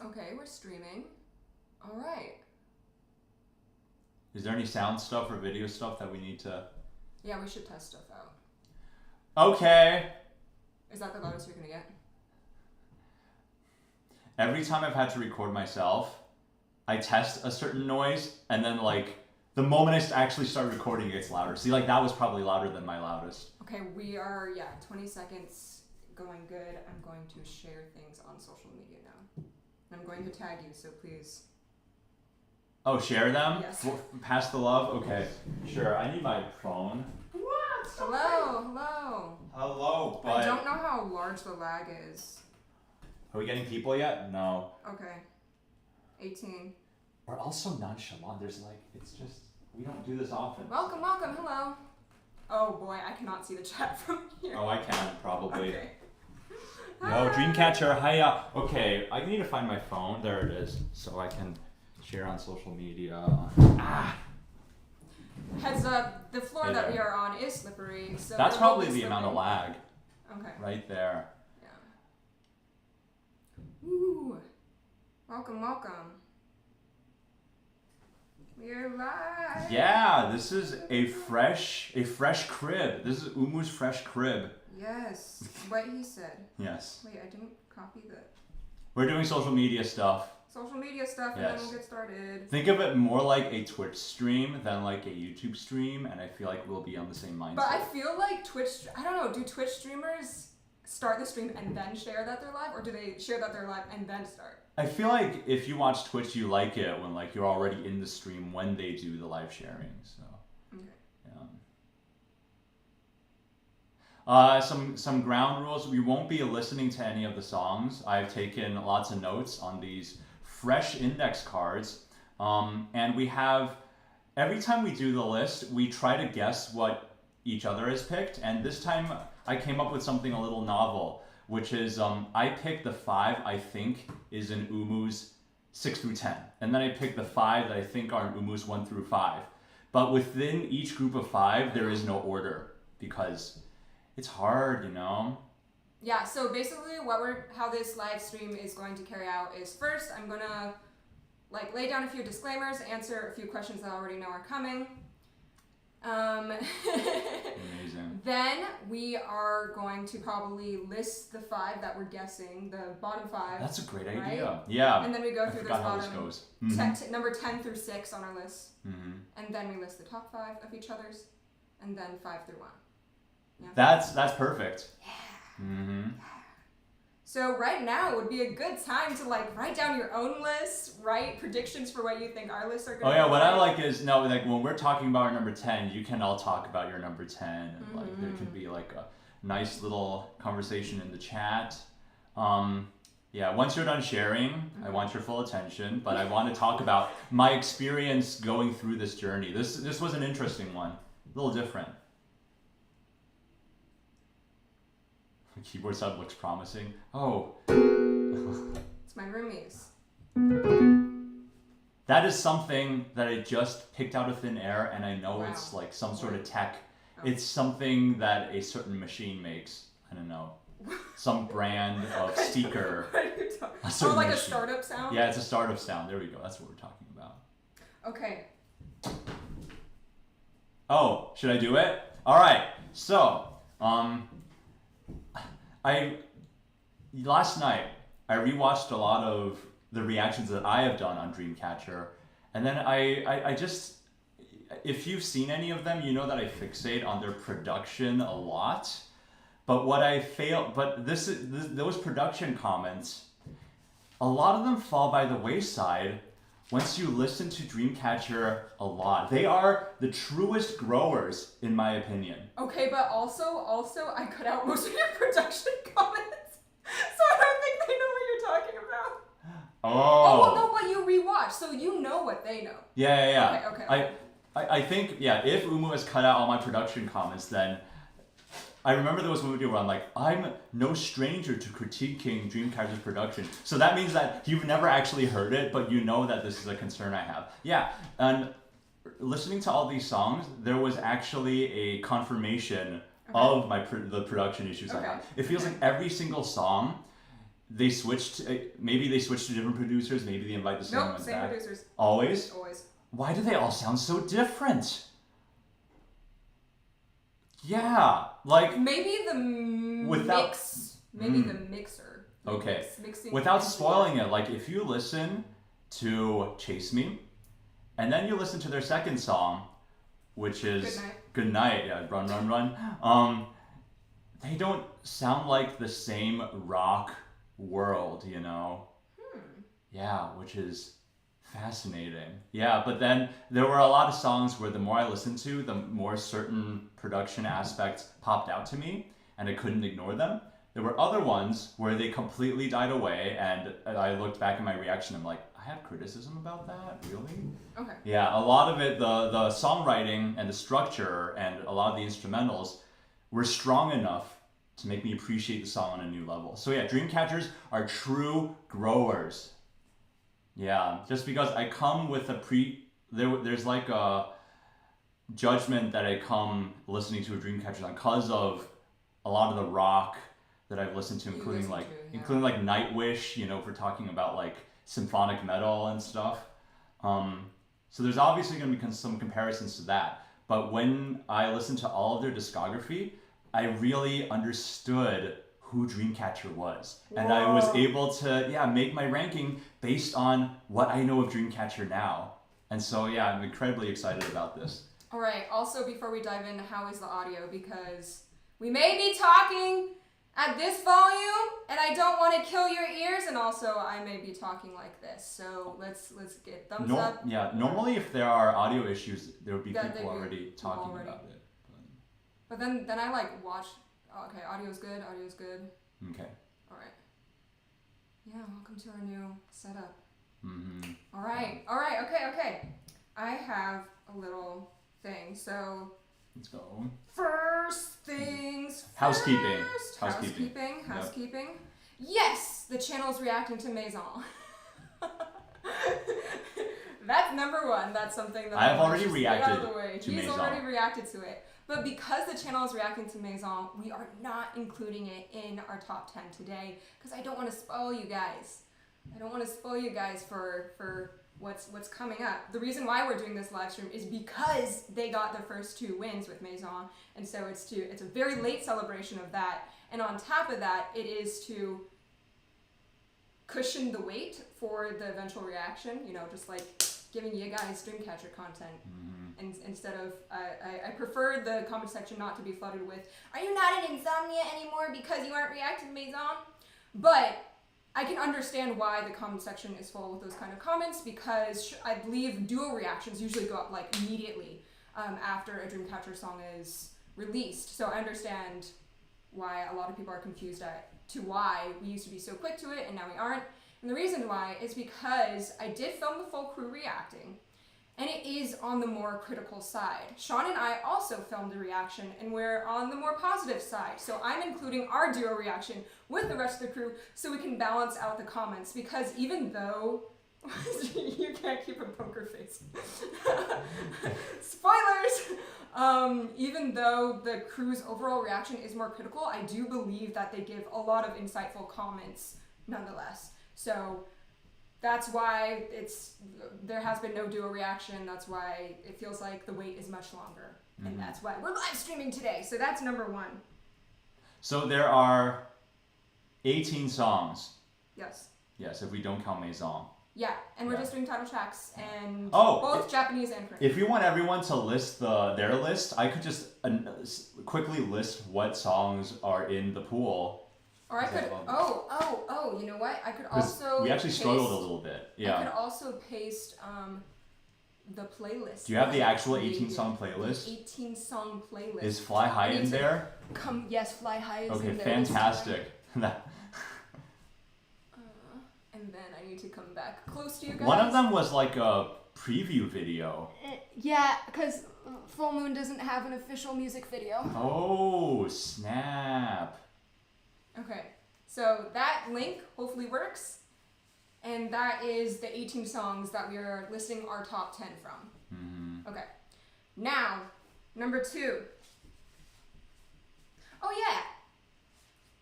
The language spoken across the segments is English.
Okay, we're streaming. All right. Is there any sound stuff or video stuff that we need to... Yeah, we should test stuff out. Okay. Is that the loudest you're gonna get? Every time I've had to record myself, I test a certain noise, and then like the moment I actually start recording, it gets louder. See, like that was probably louder than my loudest. Okay, we are 20 seconds going good. I'm going to share things on social media now. I'm going to tag you, so please. Oh, share them? Yes. Pass the love? Okay, sure. I need my phone. What? Hello. Hello, but... I don't know how large the lag is. Are we getting people yet? No. Okay. 18. We're also nonchalant. There's like, it's just, we don't do this often. Welcome. Hello. Oh boy, I cannot see the chat from here. Oh, I can, probably. Okay. Yo, Dreamcatcher, hiya. Okay, I need to find my phone. There it is. So I can share on social media. Heads up, the floor that we are on is slippery. So that's probably the amount of lag. Okay. Right there. Yeah. Ooh. Welcome. We're live. Yeah, this is a fresh crib. This is Umu's fresh crib. Yes. What he said. Yes. Wait, I didn't copy the... We're doing social media stuff. Social media stuff, and then we'll get started. Think of it more like a Twitch stream than like a YouTube stream, and I feel like we'll be on the same mindset. But I feel like Twitch, I don't know, do Twitch streamers start the stream and then share that they're live, or do they share that they're live and then start? I feel like if you watch Twitch, you like it when like you're already in the stream when they do the live sharing. So, yeah. Some ground rules. We won't be listening to any of the songs. I've taken lots of notes on these fresh index cards, and we have, every time we do the list, we try to guess what each other has picked, and this time I came up with something a little novel, which is I picked the 5 I think is in Umu's 6 through 10, and then I picked the 5 that I think are in Umu's 1 through 5. But within each group of 5, there is no order, because it's hard, you know? Yeah, so basically how this live stream is going to carry out is, first I'm gonna like lay down a few disclaimers, answer a few questions that I already know are coming. Amazing. Then we are going to probably list the 5 that we're guessing, the bottom 5. That's a great right? idea. Yeah. And then we go through those bottom goes. number 10 through 6 on our list. Mm-hmm. And then we list the top 5 of each other's, and then 5 through 1. Yeah. That's perfect. Yeah. Mm-hmm. So right now would be a good time to like write down your own list, write predictions for what you think our lists are going to be. Oh yeah, what I like is, like when we're talking about our number 10, you can all talk about your number 10, and like there can be like a nice little conversation in the chat. Yeah, once you're done sharing, I want your full attention, but I want to talk about my experience going through this journey. This was an interesting one, a little different. Keyboard sub looks promising. Oh. It's my roomies. That is something that I just picked out of thin air, and I know it's like some sort of tech. Oh. It's something that a certain machine makes. I don't know. Some brand of speaker. What are you talking about? Oh, like machine. A startup sound? Yeah, it's a startup sound. There we go. That's what we're talking about. Okay. Oh, should I do it? All right. So, last night I rewatched a lot of the reactions that I have done on Dreamcatcher, and then I just, if you've seen any of them, you know that I fixate on their production a lot. But those production comments, a lot of them fall by the wayside once you listen to Dreamcatcher a lot. They are the truest growers, in my opinion. Okay, but also I cut out most of your production comments, so I don't think they know what you're talking about. Oh, no, but you rewatch, so you know what they know. Yeah. Okay. I think, if Umu has cut out all my production comments, then I remember there was one video where I'm like, I'm no stranger to critiquing Dreamcatcher's production. So that means that you've never actually heard it, but you know that this is a concern I have. Yeah, and listening to all these songs, there was actually a confirmation of the production issues I have. It feels like every single song, they switched. Maybe they switched to different producers. Maybe they invite the same ones same back. producers. Always. Always. Why do they all sound so different? Yeah, like maybe the mix. Maybe the mixer. Okay. Mixing without spoiling it, like if you listen to Chase Me, and then you listen to their second song, which is Good Night, yeah, Run Run Run. They don't sound like the same rock world, you know? Yeah, which is fascinating. Yeah, but then there were a lot of songs where the more I listened to, the more certain production aspects popped out to me, and I couldn't ignore them. There were other ones where they completely died away, and I looked back at my reaction, I'm like, I have criticism about that? Really? Okay. Yeah, a lot of it, the songwriting and the structure and a lot of the instrumentals were strong enough to make me appreciate the song on a new level. So yeah, Dreamcatchers are true growers. Yeah, just because I come with there's like a judgment that I come listening to a Dreamcatcher song because of a lot of the rock that I've listened to, including like Nightwish, you know, if we're talking about like symphonic metal and stuff. So there's obviously going to be some comparisons to that. But when I listened to all of their discography, I really understood who Dreamcatcher was. Whoa. And I was able to, make my ranking based on what I know of Dreamcatcher now. And so, I'm incredibly excited about this. All right. Also, before we dive in, how is the audio? Because we may be talking at this volume, and I don't want to kill your ears, and also I may be talking like this. So let's get thumbs up. Yeah, normally if there are audio issues, there would be people already talking about it. But then I like watch. Okay, audio's good. Okay. All right. Yeah, welcome to our new setup. Mm-hmm. All right. Okay. I have a little thing. So let's go. First things first. Housekeeping. Yep. Yes, the channel's reacting to Maison. That's number one. That's something that I've already reacted to Maison. He's already reacted to it. But because the channel is reacting to Maison, we are not including it in our top 10 today because I don't want to spoil you guys. For what's coming up. The reason why we're doing this live stream is because they got their first 2 wins with Maison, and so it's a very late celebration of that. And on top of that, it is to cushion the weight for the eventual reaction. You know, just like giving you guys Dreamcatcher content. Mm-hmm. And instead of, I prefer the comment section not to be flooded with, are you not in InSomnia anymore because you aren't reacting to Maison? But I can understand why the comment section is full with those kind of comments, because I believe duo reactions usually go up like immediately after a Dreamcatcher song is released. So I understand why a lot of people are confused to why we used to be so quick to it and now we aren't. And the reason why is because I did film the full crew reacting, and it is on the more critical side. Sean and I also filmed a reaction, and we're on the more positive side. So I'm including our duo reaction with the rest of the crew so we can balance out the comments, because even though you can't keep a poker face. Spoilers! Even though the crew's overall reaction is more critical, I do believe that they give a lot of insightful comments nonetheless. So that's why there has been no duo reaction. That's why it feels like the wait is much longer. Mm-hmm. And that's why we're live streaming today. So that's number one. So there are 18 songs. Yes. Yes, if we don't count Maison. Yeah, and we're just doing title tracks and both Japanese and Korean. If you want everyone to list their list, I could just quickly list what songs are in the pool. Or I could, you know what? I could also we actually struggled a little bit. Yeah. I could also paste the playlist. Do you have the actual 18-song playlist? The 18-song playlist. Is Fly High in there? Yes, Fly High is in there. Okay, fantastic. And then I need to come back close to you guys. One of them was like a preview video. Yeah, because Full Moon doesn't have an official music video. Oh, snap. Okay, so that link hopefully works, and that is the 18 songs that we are listing our top 10 from. Mm-hmm. Okay, now, number 2. Oh yeah,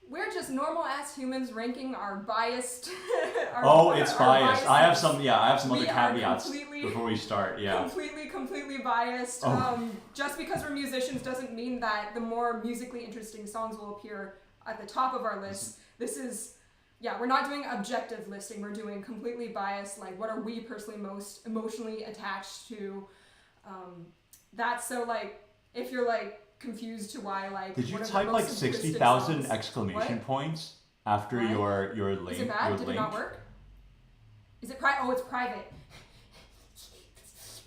We're just normal ass humans ranking our biased. It's biased. I have some other caveats before we start. Yeah. Completely biased. Oh. Just because we're musicians doesn't mean that the more musically interesting songs will appear at the top of our list. This is, we're not doing objective listing. We're doing completely biased. Like, what are we personally most emotionally attached to? That's so like, if you're like confused to why like. Did you what are the type like most 60,000 songs? exclamation What? points after What? your link? Is it bad? Your Did link? it not work? Is it private? Oh, it's private.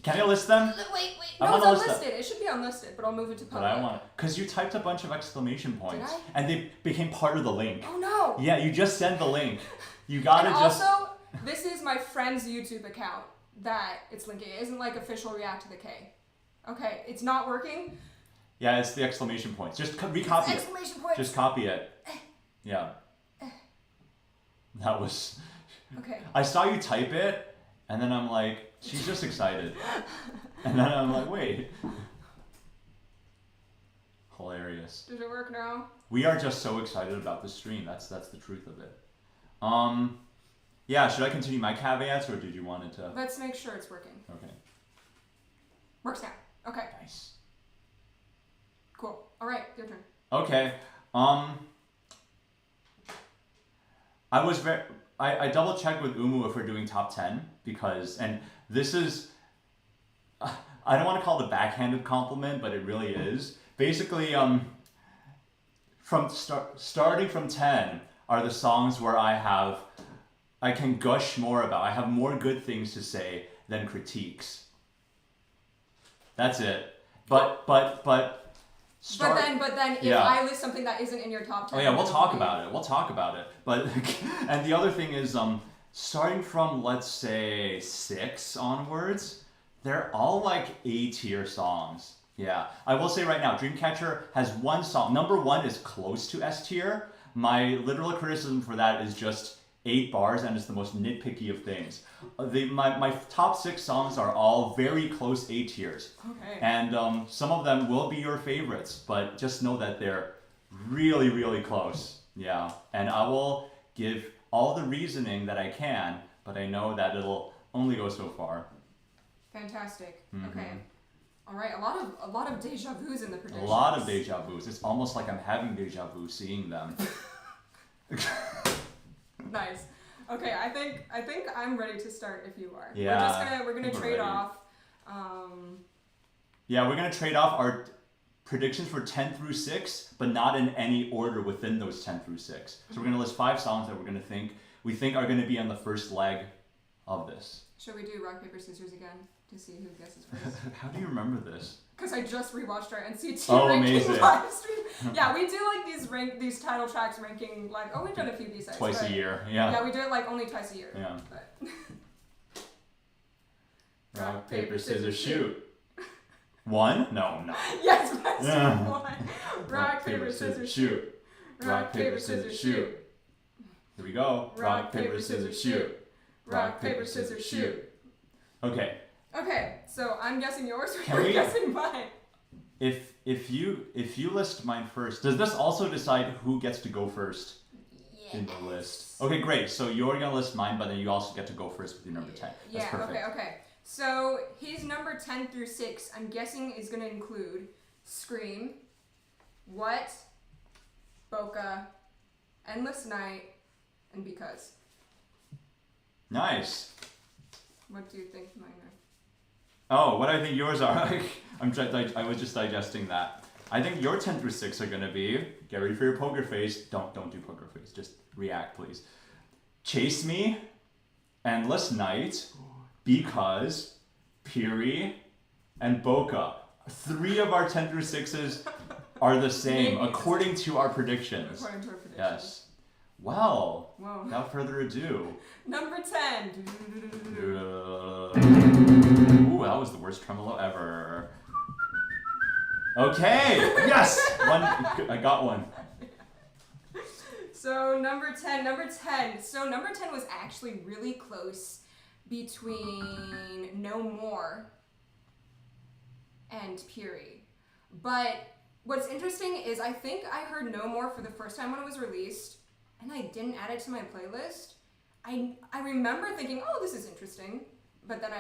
Can I list them? Wait. I No, it's wanna list unlisted. It should be unlisted, but I'll move it to But public. I want because you typed a bunch of exclamation points I? and they became part of the link. Oh no! Yeah, you just send the link. You gotta And just. also, this is my friend's YouTube account that it's linking. It isn't like official React to the K. Okay, it's not working. Yeah, it's the exclamation points. Just recopy it. Exclamation points. Just copy it. Yeah. That was. Okay. I saw you type it, and then I'm like, she's just excited. And then I'm like, wait. Hilarious. Does it work now? We are just so excited about the stream. That's the truth of it. Yeah, should I continue my caveats, or did you want it to? Let's make sure it's working. Okay. Works now. Okay, Nice. cool. All right, your turn. Okay. I double checked with Umu if we're doing top 10 because, and this is, I don't want to call it a backhanded compliment, but it really is. Basically, starting from 10 are the songs where I can gush more about. I have more good things to say than critiques. That's it. But then if I list something that isn't in your top 10. Oh yeah, we'll talk about it. We'll talk about it. But and the other thing is, starting from let's say 6 onwards, they're all like A tier songs. Yeah, I will say right now, Dreamcatcher has one song. Number 1 is close to S tier. My literal criticism for that is just 8 bars, and it's the most nitpicky of things. My top 6 songs are all very close A tiers. Okay. And some of them will be your favorites, but just know that they're really, really close. Yeah. And I will give all the reasoning that I can, but I know that it'll only go so far. Fantastic. Mhm. Okay. All right. A lot of deja vu's in the A predictions. lot of deja vus. It's almost like I'm having deja vu seeing them. Nice. Okay, I think I'm ready to start if you are. Yeah, We're gonna we're trade ready. off. Yeah, we're gonna trade off our predictions for 10 through 6, but not in any order within those 10 through 6. So we're gonna list 5 songs that we think are gonna be on the first leg of this. Should we do rock paper scissors again to see who guesses first? How do you remember this? Because I just rewatched our NCT Oh, ranking amazing. live stream. Yeah, we do like these title tracks ranking like we've done a few B-sides. Twice but a year, yeah. Yeah, we do it like only twice a year. Yeah. But Rock, paper, scissors, shoot. 1? No, no. yes, best Yeah. one. Rock, paper, scissors, shoot. Rock, paper, scissors, shoot. Here we go. Rock, paper, scissors, shoot. Rock, paper, scissors, shoot. Okay. Okay, so I'm guessing yours or Can you're we- guessing mine. If you list mine first, does this also decide who gets to go first in the list? Okay, great. So you're gonna list mine, but then you also get to go first with your number 10. That's Yeah, perfect. okay. So his number 10 through 6, I'm guessing, is going to include Scream, What, Boca, Endless Night, and Because. Nice. What do you think mine are? Oh, what I think yours are. I was just digesting that. I think your 10 through 6 are gonna be, get ready for your poker face. Don't do poker face. Just react, please. Chase Me, Endless Night, Because, Piri, and Boca. 3 of our 10 through 6s are the same according to our predictions. According to our predictions. Yes. Well, Whoa. without further ado. Number 10. Ooh, that was the worst tremolo ever. Okay, yes, I got one. So number 10. So number 10 was actually really close between No More and Piri. But What's interesting is I think I heard No More for the first time when it was released, and I didn't add it to my playlist. I remember thinking, oh, this is interesting, but then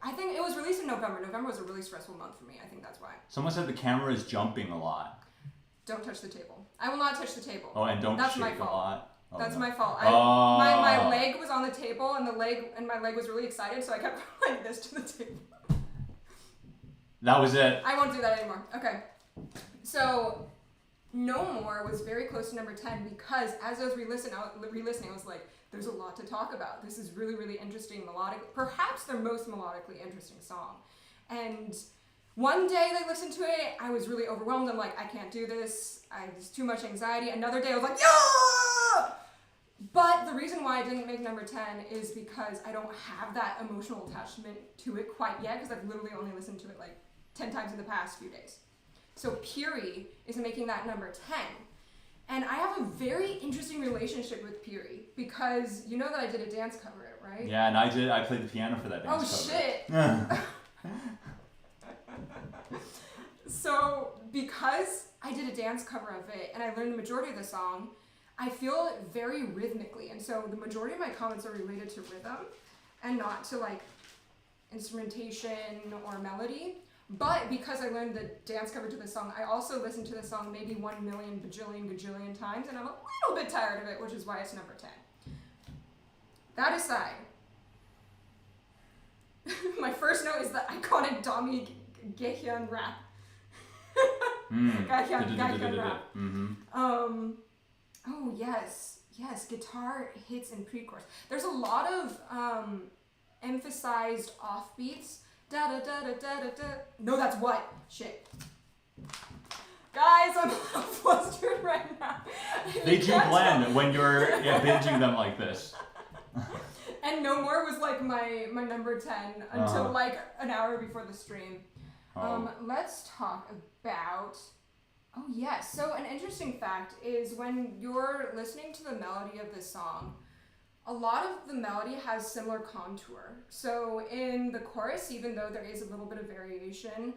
I think it was released in November. November was a really stressful month for me. I think that's why. Someone said the camera is jumping a lot. Don't touch the table. I will not touch the table. Oh, and don't That's shake my a fault. lot. Oh, That's no. my fault. Oh. My leg was on the table, and my leg was really excited, so I kept going like this to the table. That was it. I won't do that anymore. Okay. So, No More was very close to number 10 because as I was re-listening, I was like, there's a lot to talk about. This is really, really interesting, melodic, perhaps their most melodically interesting song. And one day I listened to it, I was really overwhelmed. I'm like, I can't do this. It's too much anxiety. Another day I was like, yeah! But the reason why I didn't make number 10 is because I don't have that emotional attachment to it quite yet because I've literally only listened to it like 10 times in the past few days. So Puri is making that number 10. And I have a very interesting relationship with Puri because you know that I did a dance cover, right? Yeah, and I played the piano for that dance cover. Oh, shit! So, because I did a dance cover of it and I learned the majority of the song, I feel it very rhythmically. And so the majority of my comments are related to rhythm and not to like instrumentation or melody. But because I learned the dance cover to the song, I also listened to the song maybe 1 million bajillion gajillion times and I'm a little bit tired of it, which is why it's number 10. That aside, my first note is the iconic Dami Gaehyun rap. Gaehyun rap. Oh yes, guitar hits in pre-chorus. There's a lot of emphasized offbeats. Da da da da da da da. No, that's what? Shit. Guys, I'm flustered right now. They do blend when you're binging them like this. And No More was like my number 10 until like an hour before the stream. Let's talk about... Oh yes, so an interesting fact is when you're listening to the melody of this song, a lot of the melody has similar contour. So in the chorus, even though there is a little bit of variation,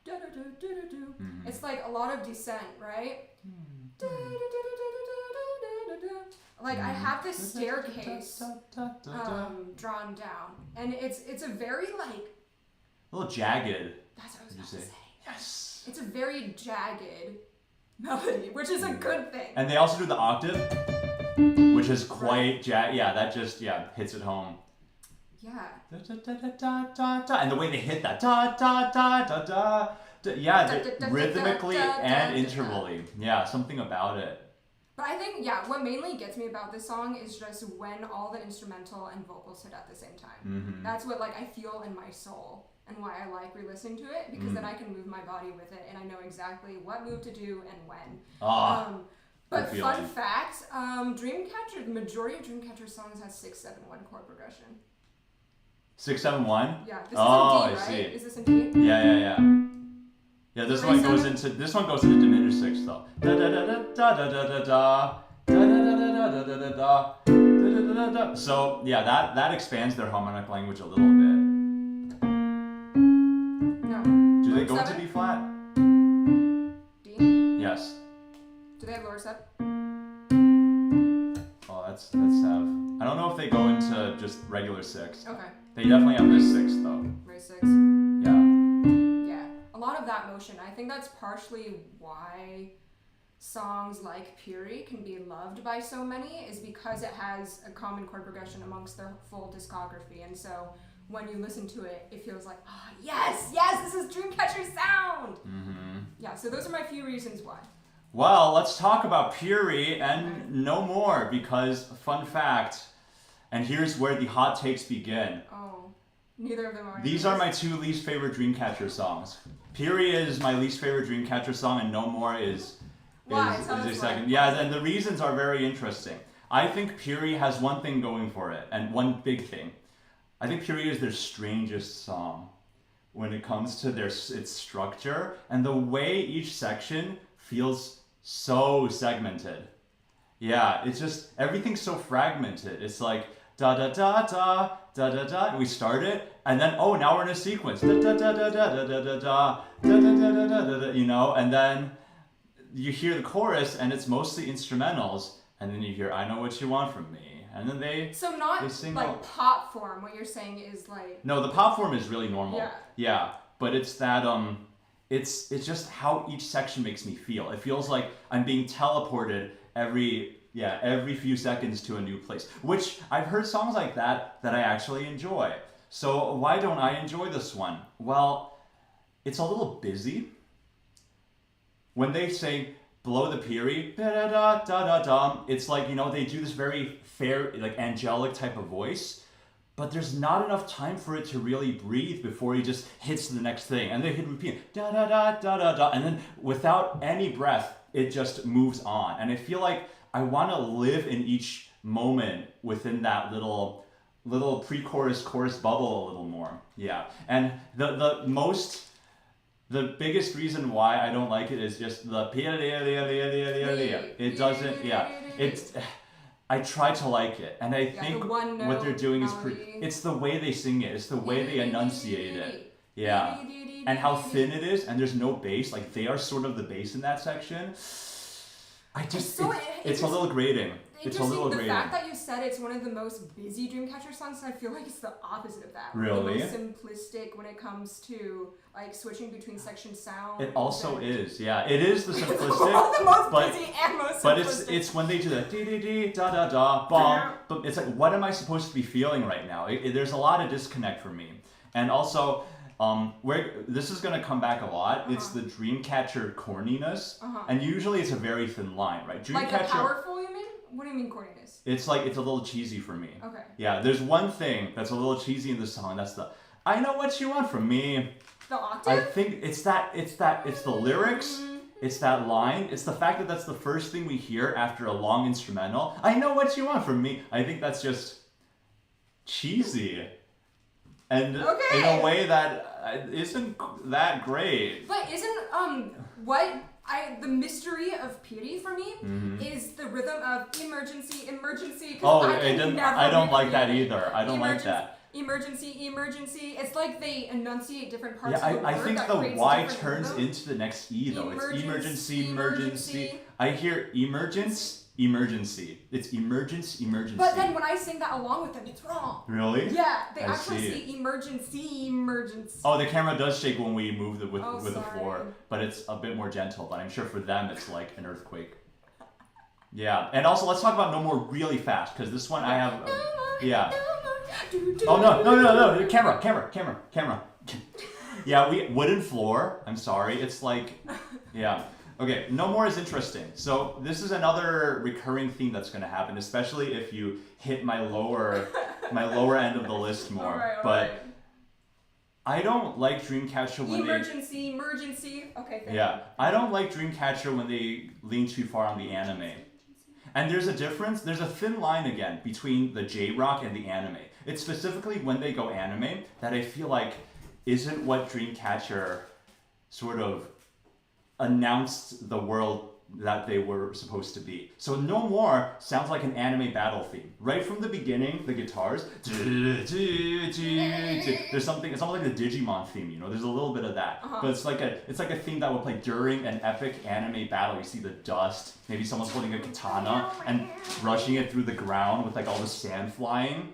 it's like a lot of descent, right? Like I have this staircase drawn down, and it's a very like... A little jagged. That's what I was about to say. Yes. It's a very jagged melody, which is a good thing. And they also do the octave, which is quite yeah, that just hits it home. Yeah. Da, da, da, da, da, da. And the way they hit that da da da da da, rhythmically and intervally. Yeah, something about it. But I think what mainly gets me about this song is just when all the instrumental and vocals hit at the same time. Mm-hmm. That's what like I feel in my soul. And why I like re-listening to it, because then I can move my body with it, and I know exactly what move to do and when. But fun fact, Dreamcatcher, the majority of Dreamcatcher songs has 6-7-1 chord progression. 6-7-1? Yeah, this is in D, right? I see. Is this in D? Yeah. Yeah, this one goes into diminished six though. Da da da da da da da da da da da da da da da da. So yeah, that expands their harmonic language a little bit. Do they go into B flat? D? Yes. Do they have lower sub? Oh, that's have. I don't know if they go into just regular six. Okay. They definitely have this six though. Raise 6. Yeah. A lot of that motion. I think that's partially why songs like Puri can be loved by so many, is because it has a common chord progression amongst their full discography, and so when you listen to it, it feels like, yes, this is Dreamcatcher sound. Mm-hmm. Yeah, so those are my few reasons why. Well, let's talk about Puri and No More, because fun fact, and here's where the hot takes begin. Oh, neither of them are. These are my two least favorite Dreamcatcher songs. Puri is my least favorite Dreamcatcher song, and No More is a second. Yeah, and the reasons are very interesting. I think Puri has one thing going for it, and one big thing. I think Puri is their strangest song when it comes to its structure and the way each section feels so segmented. Yeah, it's just everything's so fragmented. It's like da da da da da da da, and we start it, and then now we're in a sequence, da da da da da da da da da da da da da da, you know, and then you hear the chorus, and it's mostly instrumentals, and then you hear "I Know What You Want From Me," and then they sing like pop form. What you're saying is like no, the pop form is really normal. Yeah, but it's that it's just how each section makes me feel. It feels like I'm being teleported every few seconds to a new place, which I've heard songs like that I actually enjoy. So why don't I enjoy this one? Well, it's a little busy. When they say "blow the period," da da da da da da, it's like, you know, they do this very fair, like angelic type of voice, but there's not enough time for it to really breathe before he just hits the next thing, and they hit repeat da da da da da da, and then without any breath, it just moves on. And I feel like I want to live in each moment within that little pre-chorus chorus bubble a little more. Yeah, and the biggest reason why I don't like it is just the it doesn't, it's, I try to like it, and I think what they're doing is it's the way they sing it, it's the way they enunciate it, and how thin it is, and there's no bass, like they are sort of the bass in that section. It's a little grating. It's a little grating. The fact that you said it's one of the most busy Dreamcatcher songs, I feel like it's the opposite of that. Really? The most simplistic when it comes to like switching between section sounds. It also is, yeah. It is the simplistic. It's the most busy and most simplistic. But it's when they do that dee dee dee da da da bum. But it's like, what am I supposed to be feeling right now? There's a lot of disconnect for me, and also. This is going to come back a lot. It's the Dreamcatcher corniness, and usually it's a very thin line, right? Dreamcatcher, like the powerful, you mean? What do you mean corniness? It's like, it's a little cheesy for me. Okay. Yeah, there's one thing that's a little cheesy in the song. That's the "I Know What You Want From Me." The octave? I think it's the lyrics. It's that line. It's the fact that that's the first thing we hear after a long instrumental. "I know what you want from me." I think that's just cheesy. And in a way that isn't that great. But isn't the mystery of Piri for me is the rhythm of emergency, emergency. I don't like that either. I don't like that. Emergency, emergency. It's like they enunciate different parts of the word. I think the Y turns into the next E though. It's emergency, emergency. I hear emergence. Emergency. It's emergency. But then when I sing that along with them, it's wrong. Really? Yeah, they actually say emergency. Oh, the camera does shake when we move with the floor, but it's a bit more gentle. But I'm sure for them it's like an earthquake. Yeah, and also let's talk about No More really fast, because this one I have. Oh no! Camera. Yeah, wooden floor. I'm sorry. It's like, yeah. Okay, No More is interesting. So this is another recurring theme that's going to happen, especially if you hit my lower end of the list more. All but right. I don't like Dreamcatcher when emergency. Okay. Thank you. I don't like Dreamcatcher when they lean too far on the anime. And there's a difference. There's a thin line again between the J-Rock and the anime. It's specifically when they go anime that I feel like isn't what Dreamcatcher sort of announced the world that they were supposed to be. So No More sounds like an anime battle theme. Right from the beginning, the guitars, there's something, it's almost like the Digimon theme, you know, there's a little bit of that. But it's like a theme that would play during an epic anime battle. You see the dust, maybe someone's holding a katana and rushing it through the ground with like all the sand flying.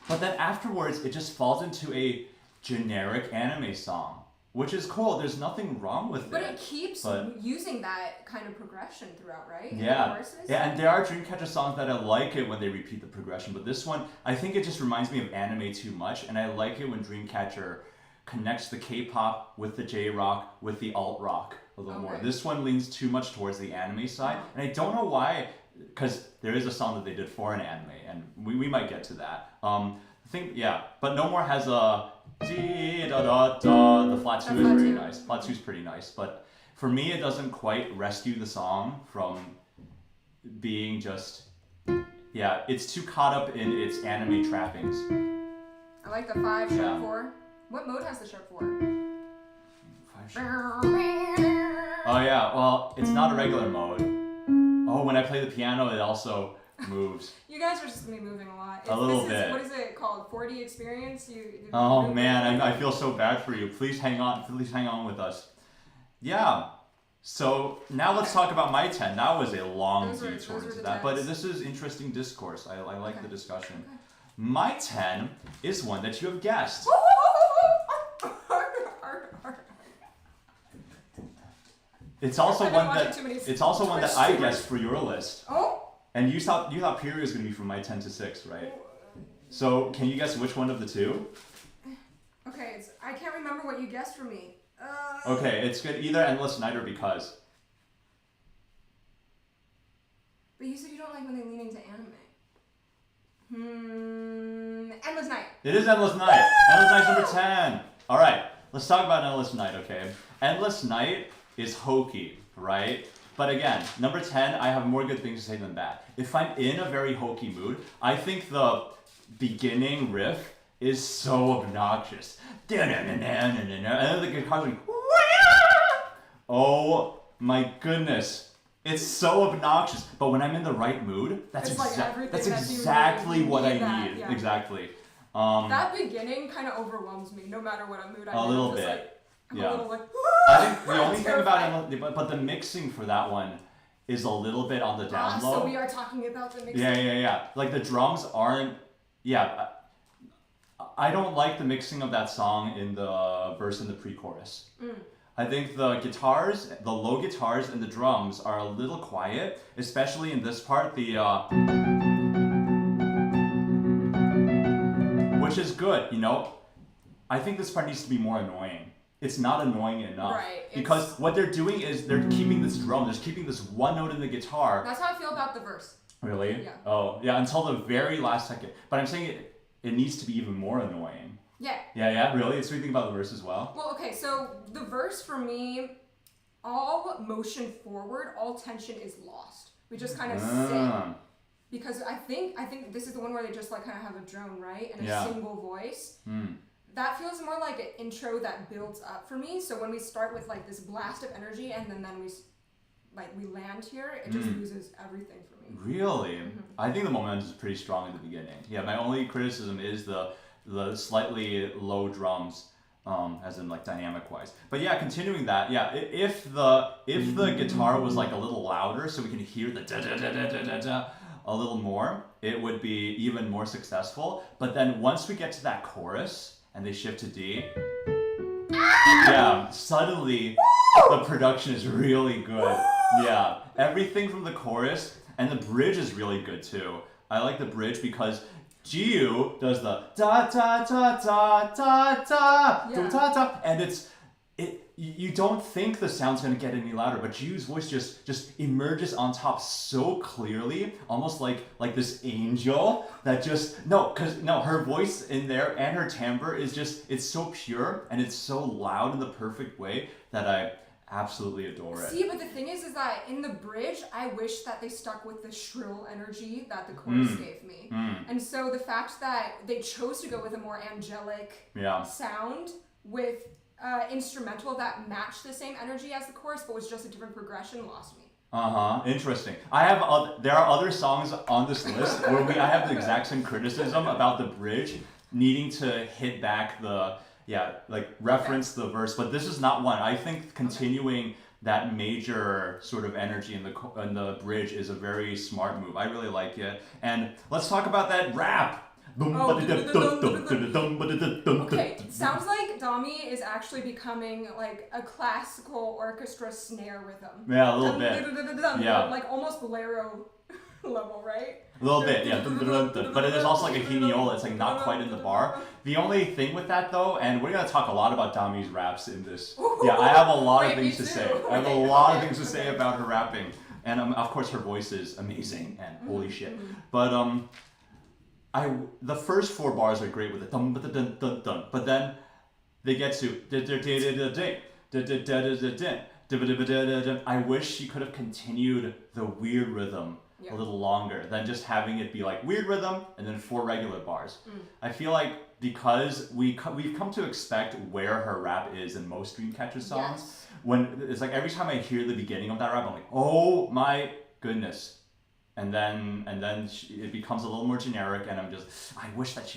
But then afterwards, it just falls into a generic anime song. Which is cool. There's nothing wrong with it. But it keeps using that kind of progression throughout, right? Yeah. Yeah, and there are Dreamcatcher songs that I like it when they repeat the progression. But this one, I think it just reminds me of anime too much. And I like it when Dreamcatcher connects the K-pop with the J-rock, with the alt-rock a little more. This one leans too much towards the anime side. And I don't know why, because there is a song that they did for an anime. And we might get to that. But No More has a... The flat 2 is very nice. Flat 2 is pretty nice, but for me it doesn't quite rescue the song from being just, it's too caught up in its anime trappings. I like the 5 sharp 4. What mode has the sharp 4? 5 sharp. Oh yeah, well, it's not a regular mode. Oh, when I play the piano, it also moves. You guys are just gonna be moving a lot. A little bit. What is it called? 4D experience? Oh man, I feel so bad for you. Please hang on. Please hang on with us. Yeah. So now let's talk about my 10. That was a long detour into that, but this is interesting discourse. I like the discussion. Okay. My 10 is one that you have guessed. It's also one that I guessed for your list. Oh. And you thought Period was gonna be from my 10 to 6, right? So can you guess which one of the two? Okay, I can't remember what you guessed for me. Okay, it's good either Endless Night or Because. But you said you don't like when they lean into anime. Endless Night. It is Endless Night. Endless Night's number 10. All right, let's talk about Endless Night, okay? Endless Night is hokey, right? But again, number 10, I have more good things to say than that. If I'm in a very hokey mood, I think the beginning riff is so obnoxious. And then the guitar's like, oh my goodness. It's so obnoxious. But when I'm in the right mood, that's exactly what I need. Yeah. Exactly. That beginning kind of overwhelms me, no matter what mood I'm in. A little Just bit. Like, I'm yeah. a little like, I think the only thing about it, but the mixing for that one is a little bit on the down low. So we are talking about the mixing. Yeah. Like the drums aren't. Yeah. I don't like the mixing of that song in the verse and the pre-chorus. I think the guitars, the low guitars and the drums are a little quiet, especially in this part, which is good, you know. I think this part needs to be more annoying. It's not annoying enough. Right. Because what they're doing is they're keeping this drum, they're keeping this one note in the guitar. That's how I feel about the verse. Really? Yeah. Oh, yeah, until the very last second. But I'm saying it needs to be even more annoying. Yeah. Yeah, really? So you think about the verse as well? Well, okay, so the verse for me, all motion forward, all tension is lost. We just kind of sit. Because I think this is the one where they just like kind of have a drone, right? And a single voice. That feels more like an intro that builds up for me. So when we start with like this blast of energy and then we land here, it just loses everything for me. Really? I think the momentum is pretty strong in the beginning. Yeah, my only criticism is the slightly low drums, as in like dynamic wise. But yeah, continuing that, yeah, if the guitar was like a little louder so we can hear the da da da da da da da a little more, it would be even more successful. But then once we get to that chorus and they shift to D, yeah, suddenly the production is really good. Yeah, everything from the chorus and the bridge is really good too. I like the bridge because Jiu does the da da da da da da da da, and you don't think the sound's gonna get any louder, but Jiu's voice just emerges on top so clearly, almost like this angel that her voice in there and her timbre is it's so pure and it's so loud in the perfect way that I absolutely adore it. See, but the thing is that in the bridge, I wish that they stuck with the shrill energy that the chorus gave me. And so the fact that they chose to go with a more angelic sound with instrumental that matched the same energy as the chorus, but was just a different progression, lost me. Interesting. There are other songs on this list where I have the exact same criticism about the bridge needing to hit back reference the verse, but this is not one. I think continuing that major sort of energy in the bridge is a very smart move. I really like it. And let's talk about that rap. Okay, sounds like Dami is actually becoming like a classical orchestra snare rhythm. Yeah, a little bit. Yeah. Like almost bolero level, right? A little bit, yeah. But there's also like a hemiola, it's like not quite in the bar. The only thing with that though, and we're gonna talk a lot about Dami's raps in this. Yeah, I have a lot of things to say. I have a lot of things to say about her rapping. And of course her voice is amazing and holy shit. But the first 4 bars are great with the dum dun dun dun dun, but then they get to I wish she could have continued the weird rhythm a little longer than just having it be like weird rhythm and then 4 regular bars. I feel like because we've come to expect where her rap is in most Dreamcatcher songs, when it's like every time I hear the beginning of that rap, I'm like, oh my goodness, it becomes a little more generic, and I wish that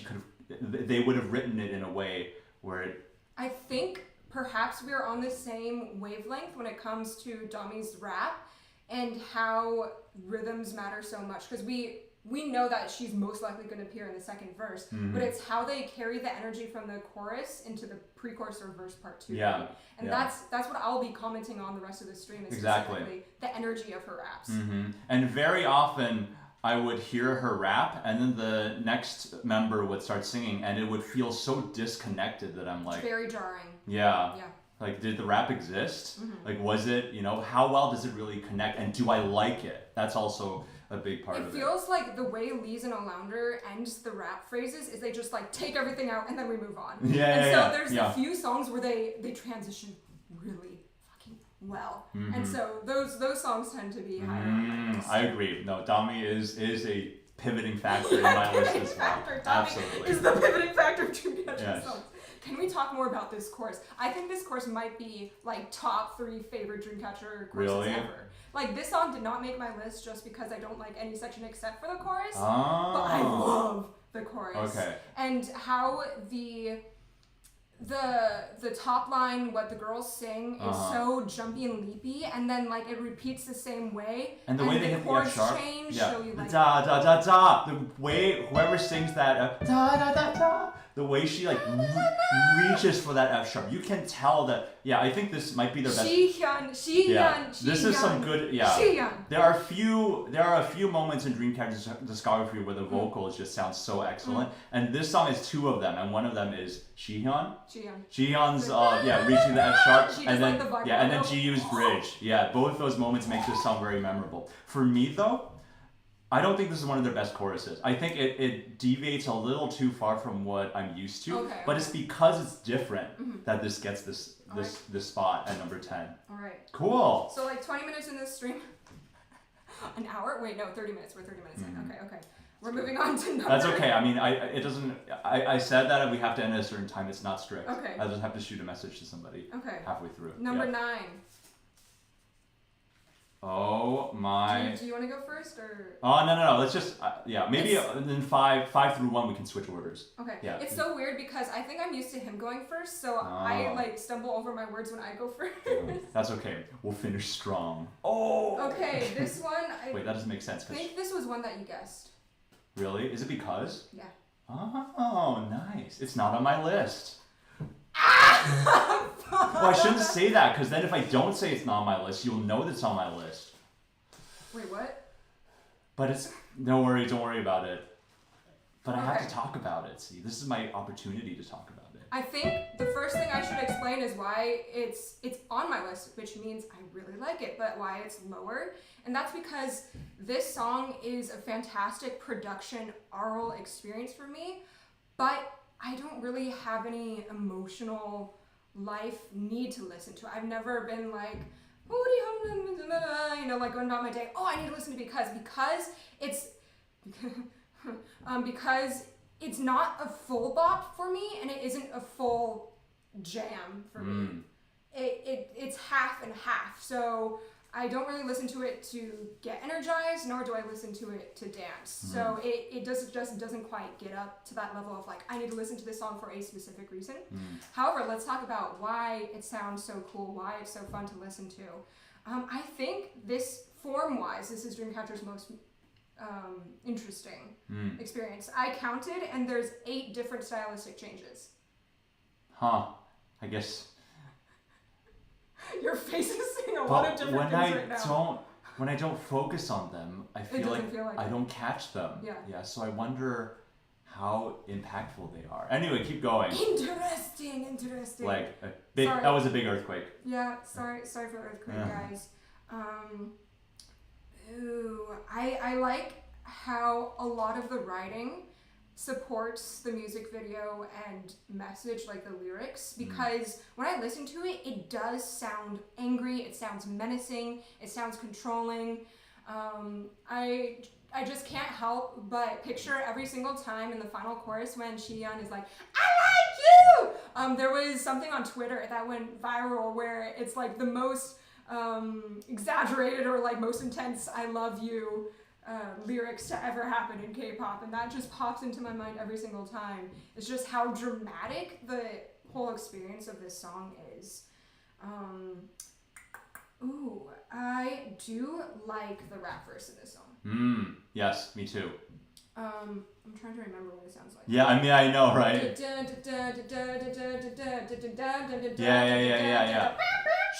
they would have written it in a way where it. I think perhaps we're on the same wavelength when it comes to Dami's rap and how rhythms matter so much, because we know that she's most likely going to appear in the second verse, but it's how they carry the energy from the chorus into the pre-chorus or verse part 2. Yeah. And yeah. that's what I'll be commenting on the rest of the stream, is Exactly. specifically the energy of her raps. And very often I would hear her rap, and then the next member would start singing, and it would feel so disconnected that I'm like... It's very jarring. Yeah. Yeah. Like, did the rap exist? Like, was it, how well does it really connect, and do I like it? That's also a big part of it. It feels like the way Lees and Olander ends the rap phrases is they just like take everything out and then we move on. There's a few songs where they transition really fucking well. And so those songs tend to be higher on my list. I agree. No, Dami is a pivoting factor in my list as well. Absolutely. Is the pivoting factor of Dreamcatcher Yes. songs. Can we talk more about this chorus? I think this chorus might be like top 3 favorite Dreamcatcher choruses ever. Like, this song did not make my list just because I don't like any section except for the chorus. But I love the chorus. Okay. And how the top line, what the girls sing, is so jumpy and leapy, and then like it repeats the same way. And the way they hit the F sharp, change, so you like da da da da. The way whoever sings that da da da da, the way she like reaches for that F sharp, you can tell that. Yeah, I think this might be their best. Shihyun. This is some good. Yeah. Shihyun. There are a few moments in Dreamcatcher's discography where the vocals just sound so excellent, and this song is 2 of them, and one of them is Shihyun. Shihyun's reaching the F sharp, and then and then Jiyu's bridge. Yeah, both those moments make this song very memorable. For me though, I don't think this is one of their best choruses. I think it deviates a little too far from what I'm used to, but it's because it's different that this gets this spot at number 10. All right. Cool. So like 20 minutes in this stream. An hour? Wait, no, 30 minutes. We're 30 minutes in. Okay. We're moving on to number... That's okay. I mean, I said that we have to end at a certain time. It's not strict. Okay. I just have to shoot a message to somebody halfway through. Number 9. Oh my... Do you want to go first, or...? Oh, no. Let's just... maybe then 5 through 1 we can switch orders. Okay. Yeah. It's so weird because I think I'm used to him going first, so I like stumble over my words when I go first. That's okay. We'll finish strong. Oh! Okay, this one... Wait, that doesn't make sense. I think this was one that you guessed. Really? Is it because? Yeah. Oh, nice. It's not on my list. Well, I shouldn't say that, because then if I don't say it's not on my list, you'll know that it's on my list. Wait, what? But it's... Don't worry about it. But I have to talk about it, see? This is my opportunity to talk about it. I think the first thing I should explain is why it's on my list, which means I really like it, but why it's lower. And that's because this song is a fantastic production oral experience for me, but I don't really have any emotional life need to listen to it. I've never been like, like going about my day, I need to listen to because it's because it's not a full bop for me, and it isn't a full jam for me. It's half and half, so I don't really listen to it to get energized, nor do I listen to it to dance. So it just doesn't quite get up to that level of like, I need to listen to this song for a specific reason. However, let's talk about why it sounds so cool, why it's so fun to listen to. I think this, form-wise, this is Dreamcatcher's most interesting experience. I counted, and there's 8 different stylistic changes. I guess... Your face is saying a lot of different things right now. When I don't focus on them, I feel like I don't catch them. Yeah, so I wonder how impactful they are. Anyway, keep going. Interesting. Like, that was a big earthquake. Yeah, sorry for the earthquake, guys. I like how a lot of the writing supports the music video and message, like the lyrics, because when I listen to it, it does sound angry, it sounds menacing, it sounds controlling. I just can't help but picture every single time in the final chorus when Shihyun is like, I like you! There was something on Twitter that went viral where it's like the most exaggerated or like most intense I love you lyrics to ever happen in K-pop, and that just pops into my mind every single time. It's just how dramatic the whole experience of this song is. I do like the rap verse in this song. Yes, me too. I'm trying to remember what it sounds like. Yeah, I mean, I know, right? Yeah.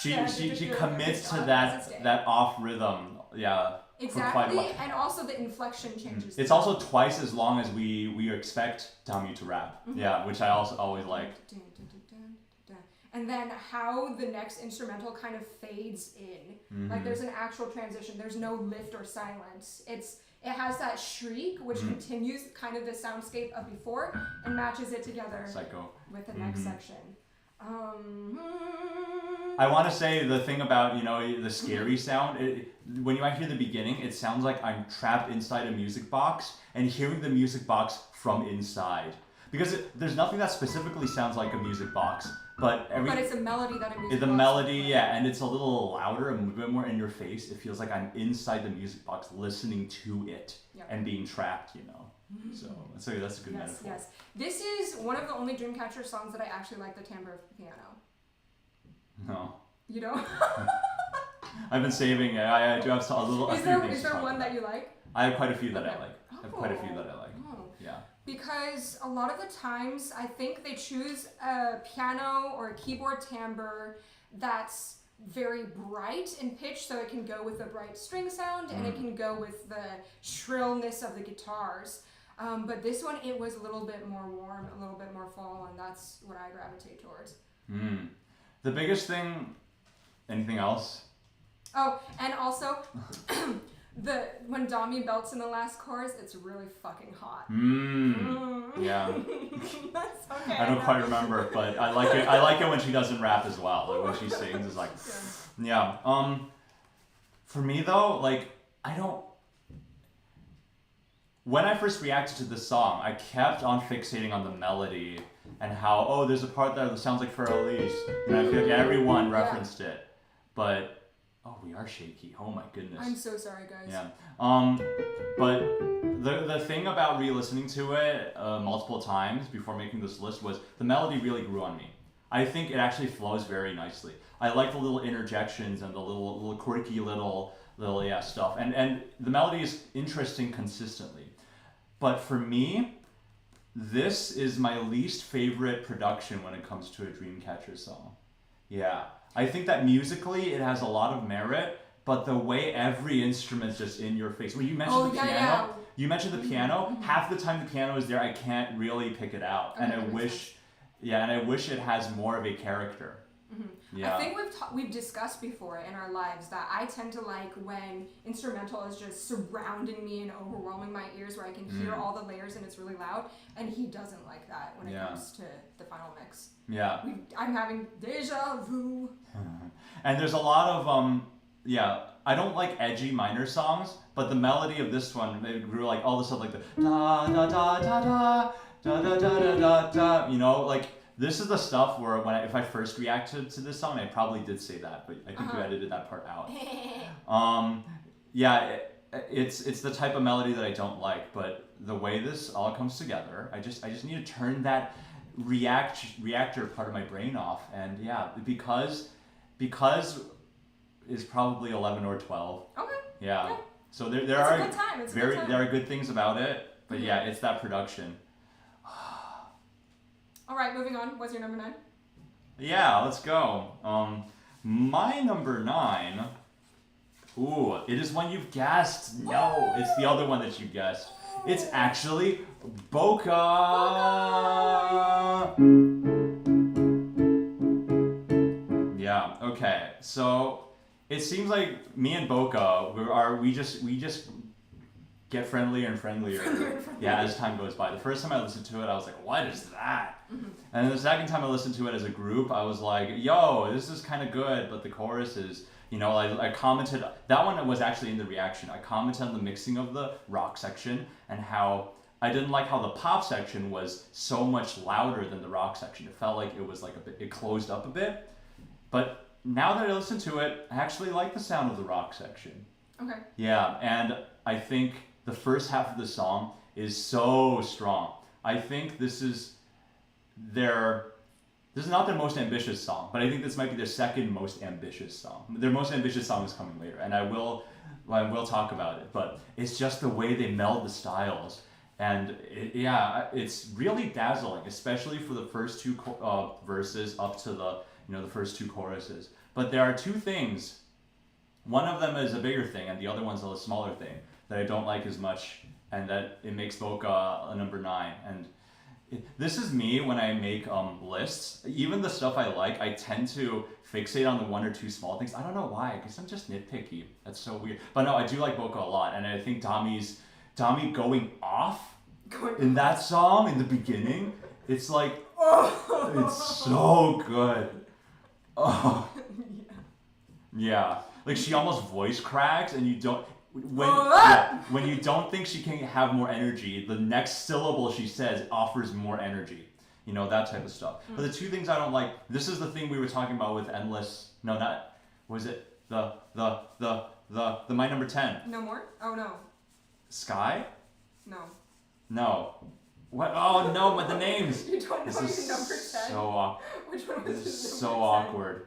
She commits to that off rhythm. Yeah. Exactly, and also the inflection changes. It's also twice as long as we expect Dami to rap. Yeah, which I also always liked. And then how the next instrumental kind of fades in. Like there's an actual transition. There's no lift or silence. It has that shriek, which continues kind of the soundscape of before and matches it together with the next section. I want to say the thing about, the scary sound, when you hear the beginning, it sounds like I'm trapped inside a music box and hearing the music box from inside. Because there's nothing that specifically sounds like a music box, but it's a melody that a music box. The melody, yeah, and it's a little louder and a bit more in your face. It feels like I'm inside the music box listening to it and being trapped, So that's a good metaphor. Yes. This is one of the only Dreamcatcher songs that I actually like the timbre of the piano. No. You don't? I've been saving it. I do have a little. Is there one that you like? I have quite a few that I like. Yeah. Because a lot of the times I think they choose a piano or a keyboard timbre that's very bright in pitch, so it can go with the bright string sound and it can go with the shrillness of the guitars. But this one, it was a little bit more warm, a little bit more fall, and that's what I gravitate towards. The biggest thing, anything else? Oh, and also, when Dami belts in the last chorus, it's really fucking hot. Yeah. That's okay. I don't quite remember, but I like it. I like it when she doesn't rap as well. Like when she sings, it's like, yeah. For me though, like I don't. When I first reacted to this song, I kept on fixating on the melody and how there's a part that sounds like For Elise, and I feel like everyone referenced it, but. Oh, we are shaky. Oh my goodness. I'm so sorry, guys. Yeah. But the thing about re-listening to it multiple times before making this list was the melody really grew on me. I think it actually flows very nicely. I like the little interjections and the little quirky little stuff. And the melody is interesting consistently. But for me, this is my least favorite production when it comes to a Dreamcatcher song. Yeah. I think that musically it has a lot of merit, but the way every instrument's just in your face. When you mentioned the piano, you mentioned the piano. Half the time the piano is there, I can't really pick it out, and I wish it has more of a character. Yeah. I think we've discussed before in our lives that I tend to like when instrumental is just surrounding me and overwhelming my ears, where I can hear all the layers and it's really loud. And he doesn't like that when it comes to the final mix. Yeah. I'm having deja vu. And there's a lot of I don't like edgy minor songs, but the melody of this one, it grew like all the stuff like the da da da da da da da da da da. Like. This is the stuff where if I first reacted to this song, I probably did say that, but I think you edited that part out. It's the type of melody that I don't like, but the way this all comes together, I just need to turn that reactor part of my brain off, and because is probably 11 or 12. Okay. Yeah. So there it's are a good time. there are good things about it, but it's that production. All right, moving on. What's your number 9? Yeah, let's go. My number 9. Ooh, it is one you've guessed. No, it's the other one that you guessed. It's actually Boca. Yeah. Okay. So it seems like me and Boca we just get friendlier and friendlier. As time goes by. The first time I listened to it, I was like, what is that? And then the second time I listened to it as a group, I was like, yo, this is kind of good, but the chorus is, I commented, that one was actually in the reaction. I commented on the mixing of the rock section and how I didn't like how the pop section was so much louder than the rock section. It felt like it was like it closed up a bit. But now that I listen to it, I actually like the sound of the rock section. Okay. Yeah, and I think the first half of the song is so strong. I think this is not their most ambitious song, but I think this might be their second most ambitious song. Their most ambitious song is coming later, and I will talk about it. But it's just the way they meld the styles, and it's really dazzling, especially for the first two verses up to the first two choruses. But there are two things. One of them is a bigger thing, and the other one's a smaller thing that I don't like as much, and that it makes Boca a number 9. And this is me when I make lists. Even the stuff I like, I tend to fixate on the one or two small things. I don't know why, because I'm just nitpicky. That's so weird. But no, I do like Boca a lot, and I think Dami going off in that song in the beginning, it's like, it's so good. Oh, yeah. Like she almost voice cracks, and you don't. When you don't think she can have more energy, the next syllable she says offers more energy. You know, that type of stuff. But the two things I don't like, this is the thing we were talking about with Endless. No, not. Was it the my number 10? No more? Oh no. Sky? No. No. What? Oh no! But the names. You don't know This your is number 10? so awkward. Which one was This is his so number 10? awkward.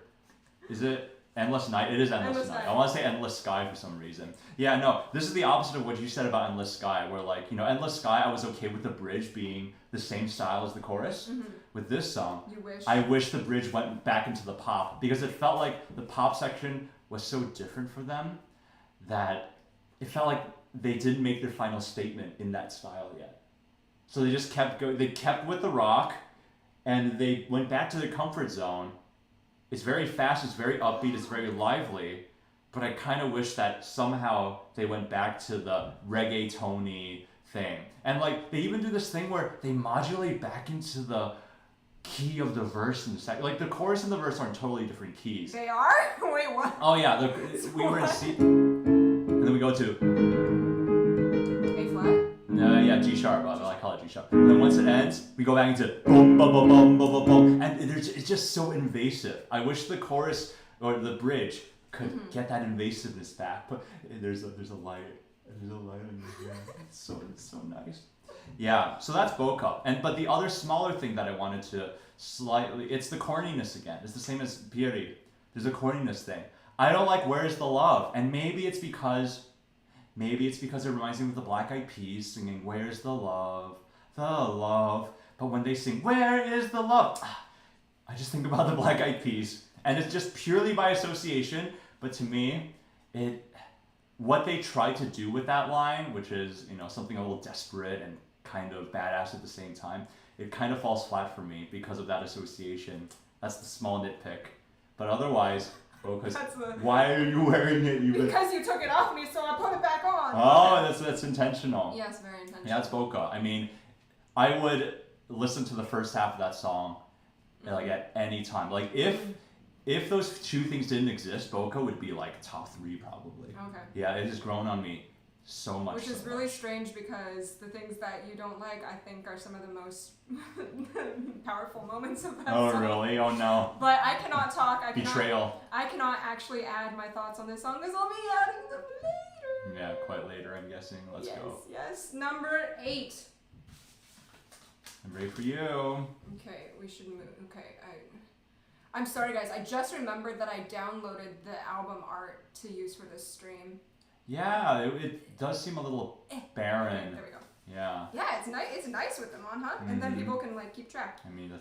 Is it Endless Night? It is Endless Night. I want to say Endless Sky for some reason. Yeah, no. This is the opposite of what you said about Endless Sky, where like, Endless Sky, I was okay with the bridge being the same style as the chorus. Mm-hmm. With this song, You wish. I wish the bridge went back into the pop, because it felt like the pop section was so different for them that it felt like they didn't make their final statement in that style yet. So they just kept going. They kept with the rock, and they went back to their comfort zone. It's very fast, it's very upbeat, it's very lively, but I kind of wish that somehow they went back to the reggaeton-y thing. And like, they even do this thing where they modulate back into the key of the verse in the second. Like, the chorus and the verse are in totally different keys. They are? Wait, what? Oh yeah, we were in C, and then we go to A flat? yeah, G sharp. I call it G sharp. And then once it ends, we go back into boom, boom, boom, boom, boom, boom, boom, and it's just so invasive. I wish the chorus or the bridge could get that invasiveness back. But there's a light. There's a light on your hair. It's so nice. Yeah, so that's Boca. But the other smaller thing that I wanted to slightly, it's the corniness again. It's the same as Pieri. There's a corniness thing. I don't like Where's the Love, and maybe it's because it reminds me of the Black Eyed Peas singing Where's the Love, the love. But when they sing Where is the Love, I just think about the Black Eyed Peas, and it's just purely by association. But to me, what they try to do with that line, which is something a little desperate and kind of badass at the same time, it kind of falls flat for me because of that association. That's the small nitpick. But otherwise, why are you wearing it? Because you took it off me, so I put it back on. Oh, that's intentional. Yes, very intentional. Yeah, it's Boca. I mean, I would listen to the first half of that song like at any time. Like if those two things didn't exist, Boca would be like top 3 probably. Okay. Yeah, it has grown on me so much. Which is really strange, because the things that you don't like, I think, are some of the most powerful moments of that song. Oh really? Oh no. But I cannot talk. Betrayal. I cannot actually add my thoughts on this song, because I'll be adding them later. Yeah, quite later, I'm guessing. Let's go. Yes. Number 8. I'm ready for you. Okay, we should move. Okay, I'm sorry, guys. I just remembered that I downloaded the album art to use for this stream. Yeah, it does seem a little barren. Okay, there we go. Yeah. Yeah, it's nice. It's nice with them on, huh? And then people can like keep track. I mean,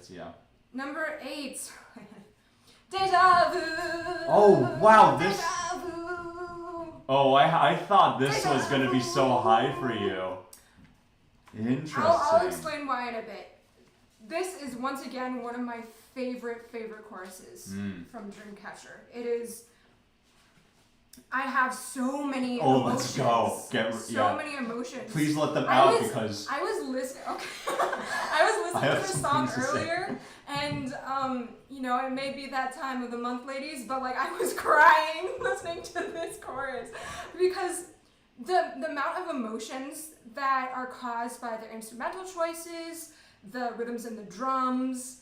Number 8. Deja vu. Oh wow, this. Deja vu. Oh, I thought this was gonna be so high for you. Interesting. I'll explain why in a bit. This is once again one of my favorite choruses from Dreamcatcher. It is. I have so many emotions. Let's go. So many emotions. Please let them out because I was listening. Okay, I was listening to this song earlier, and it may be that time of the month, ladies, but like I was crying listening to this chorus because the amount of emotions that are caused by their instrumental choices, the rhythms and the drums.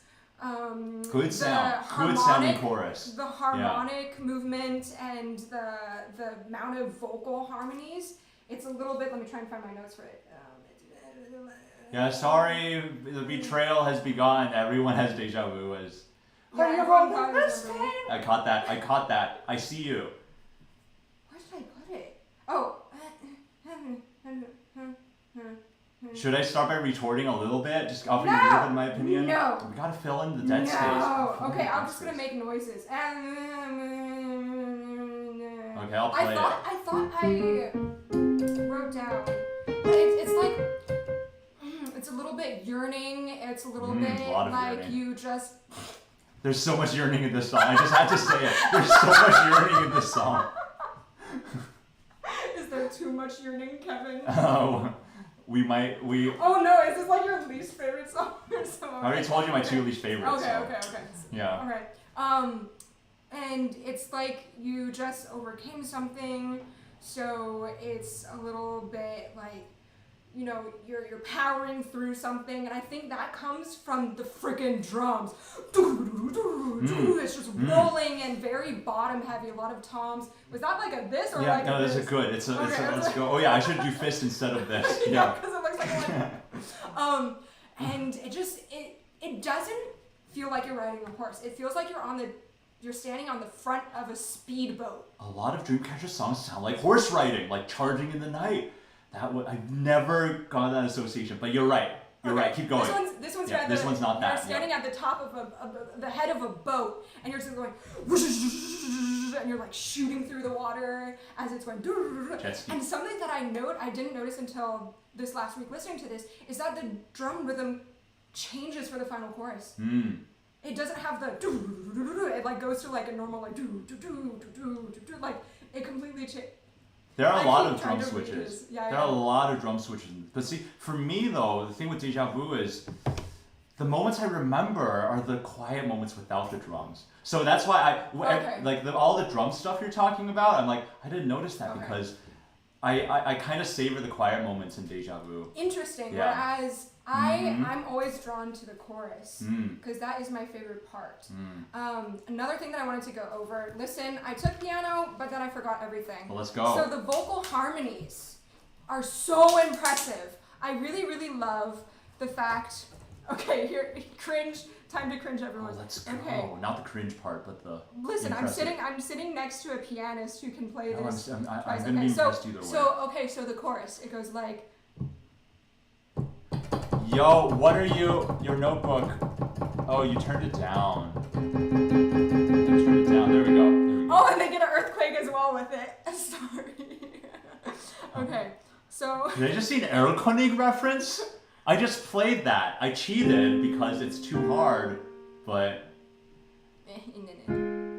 Good sounding chorus. The harmonic movement and the amount of vocal harmonies It's a little bit. Let me try and find my notes for it. Yeah, sorry, the betrayal has begun. Everyone has deja vu as. Yeah, everyone caught it. I caught that. I caught that. I see you. Where did I put it? Oh. Should I start by retorting a little bit? Just offering a little bit of my opinion? No. We gotta fill in the dead space. No. Okay, I'm just gonna make noises. Okay, I'll play I thought I wrote down. But it's like it's a little bit yearning. It's a little bit a lot of like yearning. you just. There's so much yearning in this song. I just had to say it. There's so much yearning in this song. Is there too much yearning, Kevin? Oh, we. Oh no! Is this like your least favorite song or something? I already told you my two least favorites. Okay. Yeah. All right. And it's like you just overcame something, so it's a little bit like, you know, you're powering through something, and I think that comes from the freaking drums. It's just rolling and very bottom heavy. A lot of toms. Was that like a this or like no, a this this? is good. It's a Okay, let's go. Oh yeah, I should do fist instead of this. Yeah, because it looks like one. And it just it doesn't feel like you're riding a horse. It feels like you're standing on the front of a speedboat. A lot of Dreamcatcher songs sound like horse riding, like charging in the night. I've never got that association, but you're right. You're right. Keep going. This one's yeah, this one's not that. You're standing at the top of the head of a boat, and you're just going, and you're like shooting through the water as it's going. Jet ski. And something that I didn't notice until this last week listening to this is that the drum rhythm changes for the final chorus. It doesn't have the it like goes to like a normal like like it completely changes. There are a lot of drum switches. Yeah, there are a lot of drum switches. But see, for me though, the thing with deja vu is the moments I remember are the quiet moments without the drums. So that's why all the drum stuff you're talking about, I'm like, I didn't notice that because I kind of savor the quiet moments in deja vu. Interesting. Yeah. Whereas I'm always drawn to the chorus because that is my favorite part. Another thing that I wanted to go over. Listen, I took piano, but then I forgot everything. Well, let's go. So the vocal harmonies are so impressive. I really, really love the fact. Okay, here, cringe. Time to cringe, everyone. Oh, let's go. Okay. Not the cringe part, but the. Listen, impressive. I'm sitting next to a pianist who can play this. I'm twice. gonna be impressed either way. So the chorus, it goes like. Yo, what are you? Your notebook. Oh, you turned it down. You turned it down. There we go. Oh, and they get an earthquake as well with it. Sorry. Okay, so. Did I just see an Erlkönig reference? I just played that. I cheated because it's too hard, but.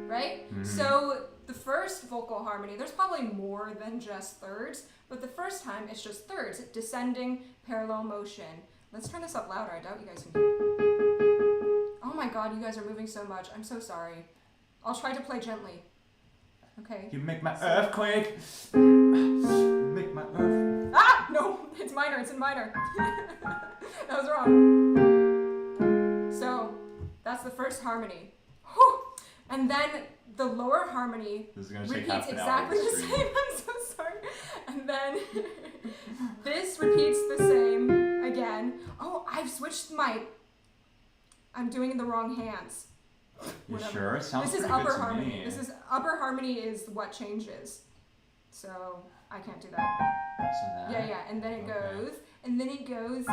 Right? So the first vocal harmony, there's probably more than just thirds, but the first time it's just thirds, descending parallel motion. Let's turn this up louder. I doubt you guys can hear. Oh my god, you guys are moving so much. I'm so sorry. I'll try to play gently. Okay. You make my earthquake. You make my earth. Ah! No! It's minor. It's in minor. That was wrong. So, that's the first harmony. Whew. And then the lower harmony repeats exactly the same. I'm so sorry. And then this repeats the same again. Oh, I've switched I'm doing in the wrong hands. You sure? It sounds This is pretty good upper to harmony. me. This is upper harmony is what changes. So I can't do that. So that? Yeah, and then it goes,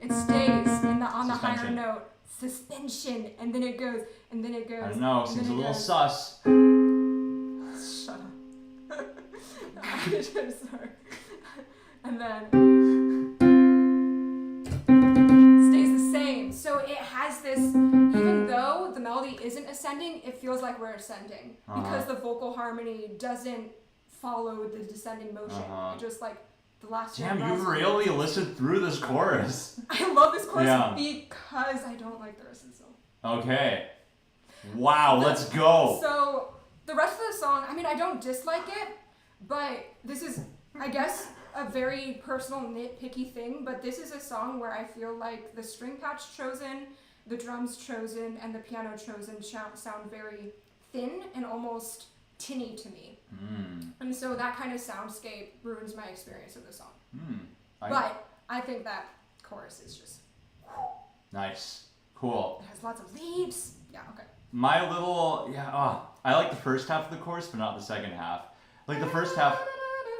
It stays on the higher note. Suspension, and then it goes, I don't know, seems a little sus. Shut up. I'm sorry. And then stays the same. So it has this, even though the melody isn't ascending, it feels like we're ascending because the vocal harmony doesn't follow the descending motion. It just like the last. Damn, you've really listened through this chorus. I love this chorus because I don't like the rest of the song. Okay. Wow, let's go. So the rest of the song, I mean, I don't dislike it, but this is, I guess, a very personal nitpicky thing, but this is a song where I feel like the string patch chosen, the drums chosen, and the piano chosen sound very thin and almost tinny to me. Mm. And so that kind of soundscape ruins my experience of the song. Mm. But I think that chorus is just... Nice. Cool. It has lots of leaps. Yeah, okay. My little, I like the first half of the chorus, but not the second half. Like the first half,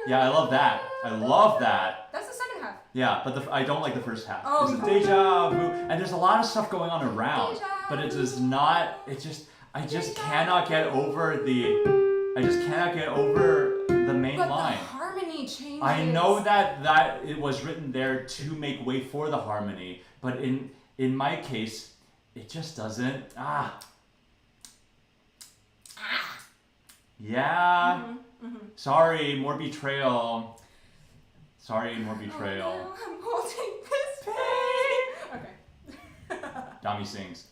yeah, I love that. I love that. That's the second half. Yeah, but I don't like the first half. Oh, It's a deja vu, and there's a lot of stuff going on around, but it does not. I just cannot get over the main But line. the harmony changes. I know that it was written there to make way for the harmony, but in my case, it just doesn't. Yeah. Sorry, more betrayal. Sorry, more betrayal. Oh, no, I'm holding this pain. Okay. Dami sings.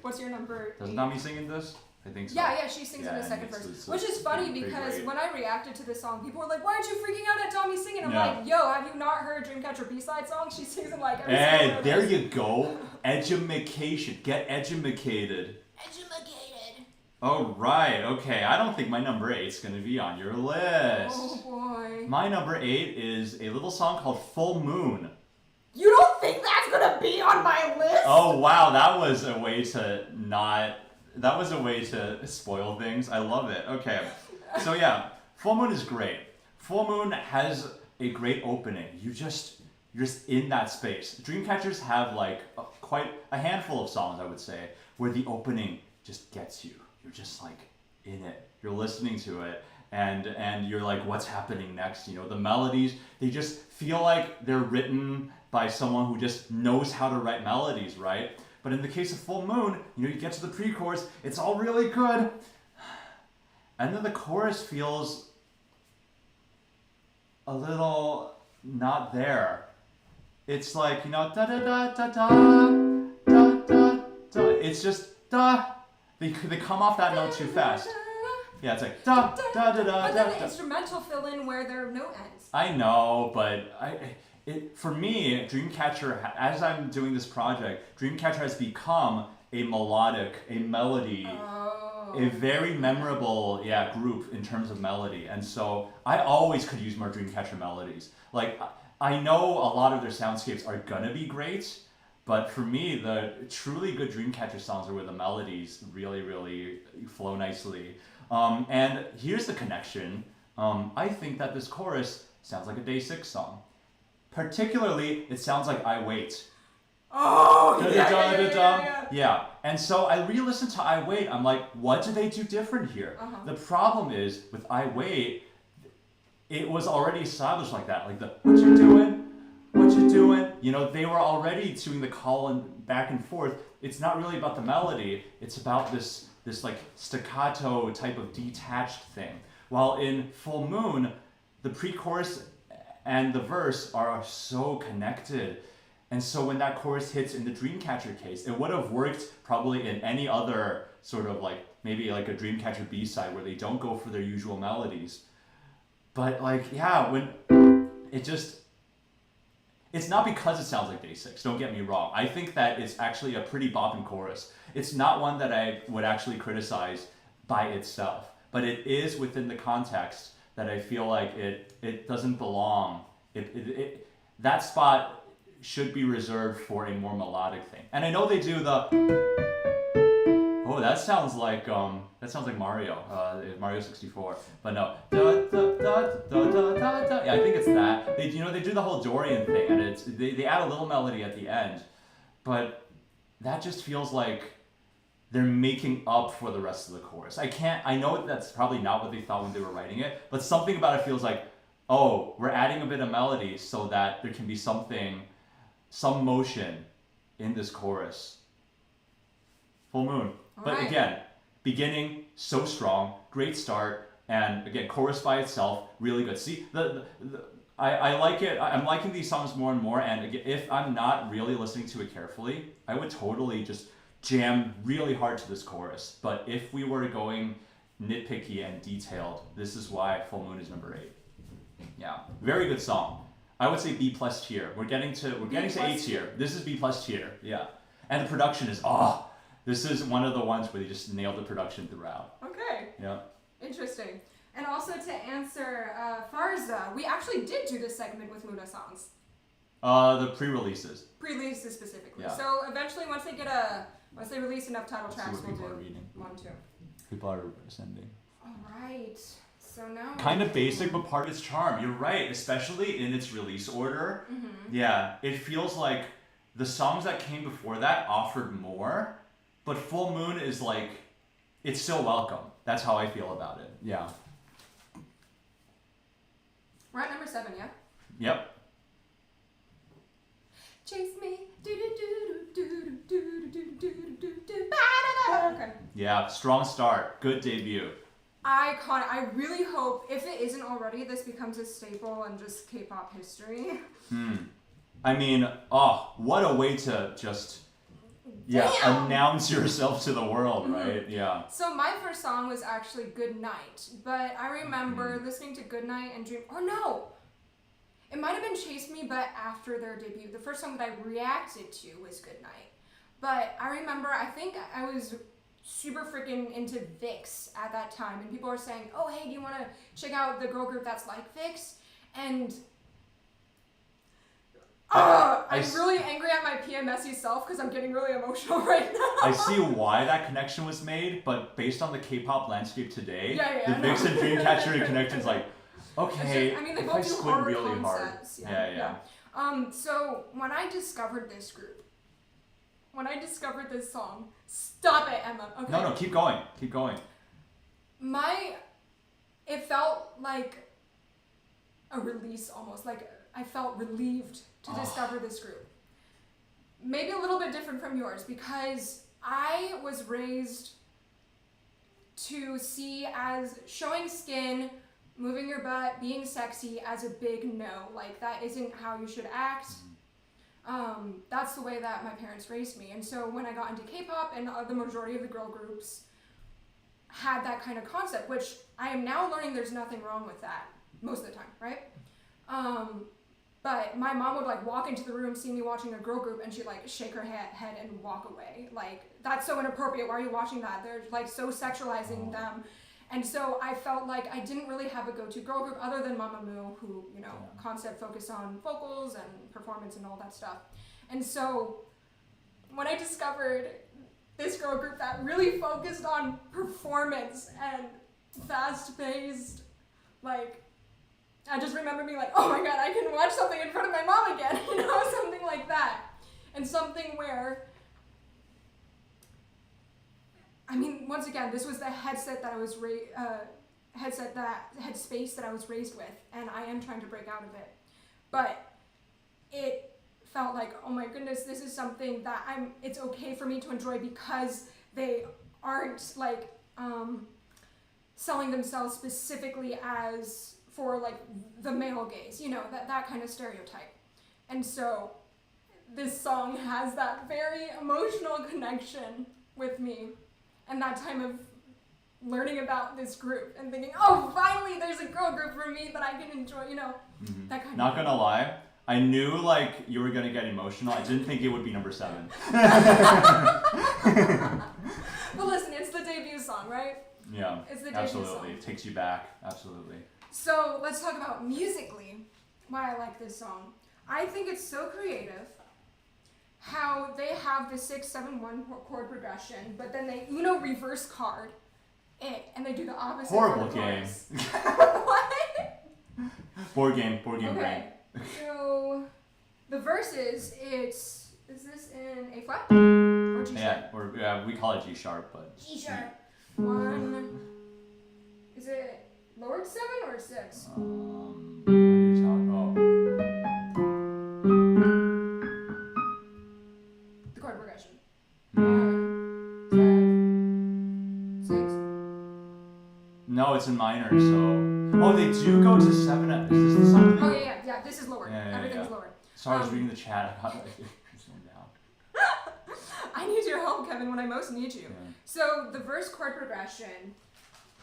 What's your number? Doesn't 8? Dami sing in this? I think so. Yeah, she sings in the and second it's- verse. it's- Which is funny pretty because great. when I reacted to this song, people were like, "Why aren't you freaking out at Tommy singing?" I'm Yeah. like, "Yo, have you not heard Dreamcatcher B-side song? She sings in like every single Hey, one of there those." you go. Edumacation. Get edumacated. Oh, right. Okay, I don't think my number 8's going to be on your list. Oh boy. My number 8 is a little song called Full Moon. You don't think that's gonna be on my list? Oh, wow. That was a way to spoil things. I love it. Okay. So, yeah, Full Moon is great. Full Moon has a great opening. You're just in that space. Dreamcatchers have like quite a handful of songs, I would say, where the opening just gets you. You're just like in it. You're listening to it, and you're like, what's happening next? You know, the melodies, they just feel like they're written by someone who just knows how to write melodies, right? But in the case of Full Moon, you get to the pre-chorus, it's all really good, and then the chorus feels a little not there. It's like, da da da da da da da da. It's just da. They come off that note too fast. Yeah, it's like da da da da But da. then the instrumental fill in where there are no ends. I know, but for me, Dreamcatcher, as I'm doing this project, Dreamcatcher has become a melody, a very memorable, group in terms of melody. And so I always could use more Dreamcatcher melodies. Like, I know a lot of their soundscapes are gonna be great, but for me, the truly good Dreamcatcher songs are where the melodies really, really flow nicely. And here's the connection. I think that this chorus sounds like a Day 6 song. Particularly, it sounds like I Wait. Oh, Yeah, and so I re-listened to I Wait. I'm like, what do they do different here? The problem is, with I Wait, it was already established like that. Like the, what you doing? What you doing? You know, they were already doing the call and back and forth. It's not really about the melody. It's about this like staccato type of detached thing. While in Full Moon, the pre-chorus and the verse are so connected. And so when that chorus hits in the Dreamcatcher case, it would have worked probably in any other sort of like, maybe like a Dreamcatcher B-side where they don't go for their usual melodies. But like, yeah, when it's not because it sounds like Day 6, don't get me wrong. I think that it's actually a pretty bopping chorus. It's not one that I would actually criticize by itself, but it is within the context that I feel like it doesn't belong. That spot should be reserved for a more melodic thing. And I know they do the... Oh, that sounds like Mario, Mario 64. But no, yeah, I think it's that. They do the whole Dorian thing, and they add a little melody at the end, but that just feels like they're making up for the rest of the chorus. I know that's probably not what they thought when they were writing it, but something about it feels like, oh, we're adding a bit of melody so that there can be some motion in this chorus. Full Moon. But again, beginning so strong, great start, and again, chorus by itself, really good. See, I like it. I'm liking these songs more and more, and again, if I'm not really listening to it carefully, I would totally just jam really hard to this chorus. But if we were going nitpicky and detailed, this is why Full Moon is number 8. Yeah, very good song. I would say B+ tier. We're getting to A tier. This is B+ tier. Yeah, and the production is this is one of the ones where they just nailed the production throughout. Okay. Yeah. Interesting. And also to answer Farza, we actually did do this segment with Luna songs. The pre-releases. Pre-releases specifically. Yeah. So eventually, once they release enough title Let's see tracks, what we'll people do are reading. one, two. People are sending. All right. So now. Kind of basic, but part of its charm. You're right, especially in its release order. Mm-hmm. Yeah, it feels like the songs that came before that offered more, but Full Moon is like, it's still welcome. That's how I feel about it. Yeah. We're at number 7, yeah? Yep. Chase me. Okay. Yeah, strong start. Good debut. Iconic. I really hope, if it isn't already, this becomes a staple in just K-pop history. I mean, oh, what a way to just, Damn! announce yourself to the world, right? Yeah. So my first song was actually Good Night, but I remember listening to Good Night and Dream. Oh no! It might have been Chase Me, but after their debut. The first song that I reacted to was Good Night. But I remember, I think I was super freaking into VIX at that time, and people were saying, oh hey, do you want to check out the girl group that's like VIX? And I'm really angry at my PMSy self because I'm getting really emotional right now. I see why that connection was made, but based on the K-pop landscape today, the VIX and Dreamcatcher connection is like, okay, I mean, they if both I do squint horror really concepts. hard. Yeah. So when I discovered this group, when I discovered this song, stop it, Emma. Okay. No, keep going. Keep going. It felt like a release almost. Like I felt relieved to discover this group. Maybe a little bit different from yours because I was raised to see as showing skin, moving your butt, being sexy as a big no. Like that isn't how you should act. That's the way that my parents raised me. And so when I got into K-pop and the majority of the girl groups had that kind of concept, which I am now learning there's nothing wrong with that most of the time, right? But my mom would like walk into the room, see me watching a girl group, and she'd like shake her head and walk away. Like, that's so inappropriate. Why are you watching that? They're like so sexualizing them. And so I felt like I didn't really have a go-to girl group other than Mamamoo, who, you know, concept focused on vocals and performance and all that stuff. And so when I discovered this girl group that really focused on performance and fast-paced, like, I just remember being like, oh my god, I can watch something in front of my mom again, you know, something like that. And something where, I mean, once again, this was the headspace that I was raised with, and I am trying to break out of it. But it felt like, oh my goodness, this is something that it's okay for me to enjoy because they aren't like selling themselves specifically as for like the male gaze, you know, that kind of stereotype. And so this song has that very emotional connection with me and that time of learning about this group and thinking, oh, finally there's a girl group for me that I can enjoy, you know, that kind Not of gonna lie, I knew like you were gonna get emotional. I didn't think it would be number 7. But listen, it's the debut song, right? Yeah, It's the debut absolutely. song. It takes you back, absolutely. So let's talk about musically why I like this song. I think it's so creative how they have the 6-7-1 chord progression, but then they Uno reverse card it and they do the opposite. Horrible for the game. chorus. What? Board game Okay. brain. So the verses, is this in A flat or G sharp? Yeah, we call it G sharp, but G sharp. 1. Is it lowered 7 or 6? what are you talking? Oh, The chord progression. Hmm. 1, 7, 6. No, it's in minor. So they do go to 7. Is this the song? Oh yeah. This is lower. Yeah, Everything's lower. Sorry, I was reading the chat. I got like zoomed out. I need your help, Kevin, when I most need you. Yeah. So the verse chord progression,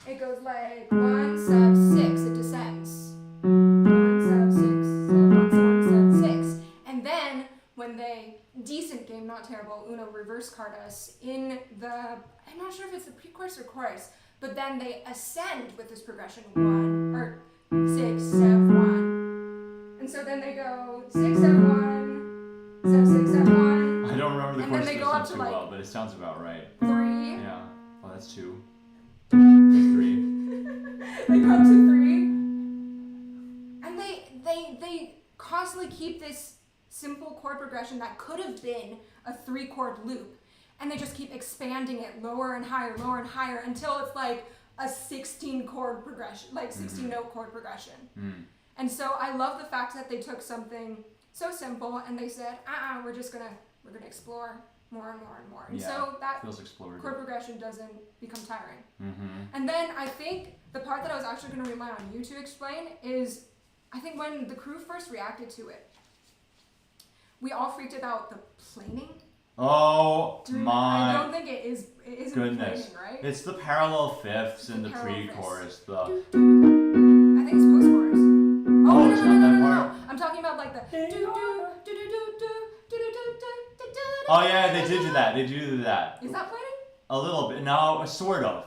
it goes like 1 sub 6. It descends. 1 sub 6. 1 sub 6. And then when they decent game, not terrible, Uno reverse card us in the, I'm not sure if it's the pre-chorus or chorus, but then they ascend with this progression 1 or 6 7 1, and so then they go 6 7 1, 7 6 7 1. I don't remember the And chorus then they go up to too like well, but it sounds about right. 3. Yeah. Oh, that's 2. That's 3. They go up to 3, and they constantly keep this simple chord progression that could have been a 3-chord loop, and they just keep expanding it lower and higher until it's like a 16-chord progression, like 16-note chord progression. And so I love the fact that they took something so simple and they said, we're gonna explore more and more and more. And so that feels explorative. chord progression doesn't become tiring. And then I think the part that I was actually going to rely on you to explain is, I think when the crew first reacted to it, we all freaked about the planing. Oh my! I don't think it isn't goodness. planing, right? It's the parallel fifths in the pre-chorus. I think it's post-chorus. Oh, it's not that part? I'm talking about like the Oh yeah, they did do that. They do that. Is that planing? A little bit. No, sort of.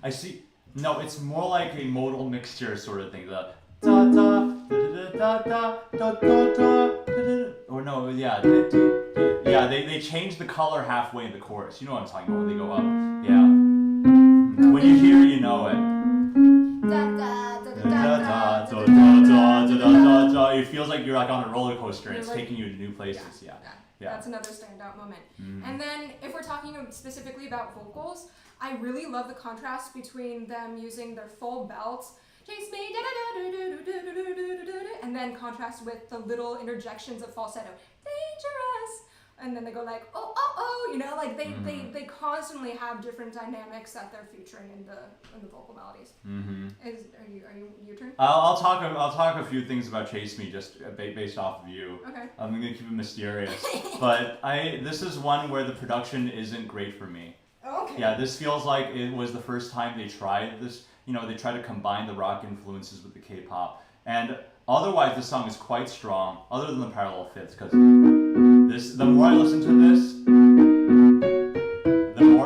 I see. No, it's more like a modal mixture sort of thing. The da da da da da da da da. Or no, yeah, yeah. They change the color halfway in the chorus. You know what I'm talking about when they go up. Yeah. When you hear, you know it. It feels like you're like on a roller coaster and it's taking you to new places. Yeah. That's another standout moment. And then if we're talking specifically about vocals, I really love the contrast between them using their full belts, chase me, and then contrast with the little interjections of falsetto, dangerous. And then they go like, you know, like they constantly have different dynamics that they're featuring in the vocal melodies. Are you your turn? I'll talk a few things about Chase Me just based off of you. Okay. I'm gonna keep it mysterious, but this is one where the production isn't great for me. Okay. Yeah, this feels like it was the first time they tried this. You know, they tried to combine the rock influences with the K-pop, and otherwise this song is quite strong, other than the parallel fifths, because the more I listen to this,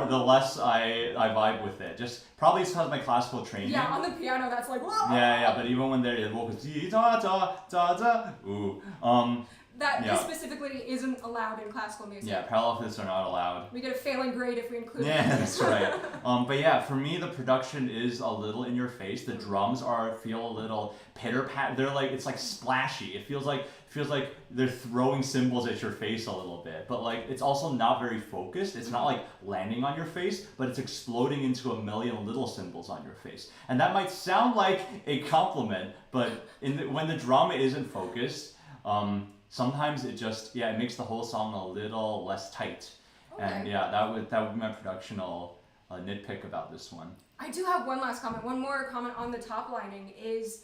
the less I vibe with it. Just probably it's because of my classical training. Yeah, on the piano that's like, whoa. Yeah, but even when they're the vocals, da da da da, ooh, This specifically isn't allowed in classical music. Yeah, parallel fifths are not allowed. We get a failing grade if we include it. Yeah, that's right. But yeah, for me, the production is a little in your face. The drums feel a little pitter pat. It's like splashy. It feels like they're throwing cymbals at your face a little bit. But like, it's also not very focused. It's not like landing on your face, but it's exploding into a million little cymbals on your face. And that might sound like a compliment, but when the drum isn't focused, sometimes it just it makes the whole song a little less tight. Okay. And that would be my productional nitpick about this one. I do have one last comment. One more comment on the top lining is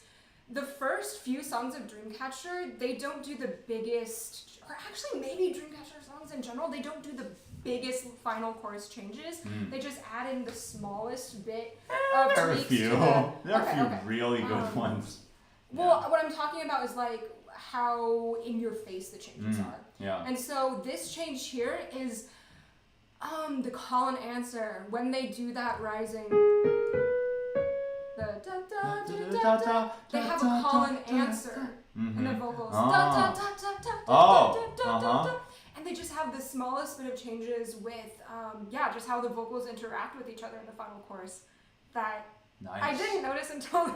the first few songs of Dreamcatcher, they don't do the biggest, or actually maybe Dreamcatcher songs in general, they don't do the biggest final chorus changes. They just add in the smallest bit of There are a tweaks few. to the... There are a few really good ones. Well, what I'm talking about is like how in your face the changes are. Yeah. And so this change here is the call and answer when they do that rising. The da da da da da. They have a call and answer in the vocals. Da da da da da da da da da. And they just have the smallest bit of changes with just how the vocals interact with each other in the final chorus that nice. I didn't notice until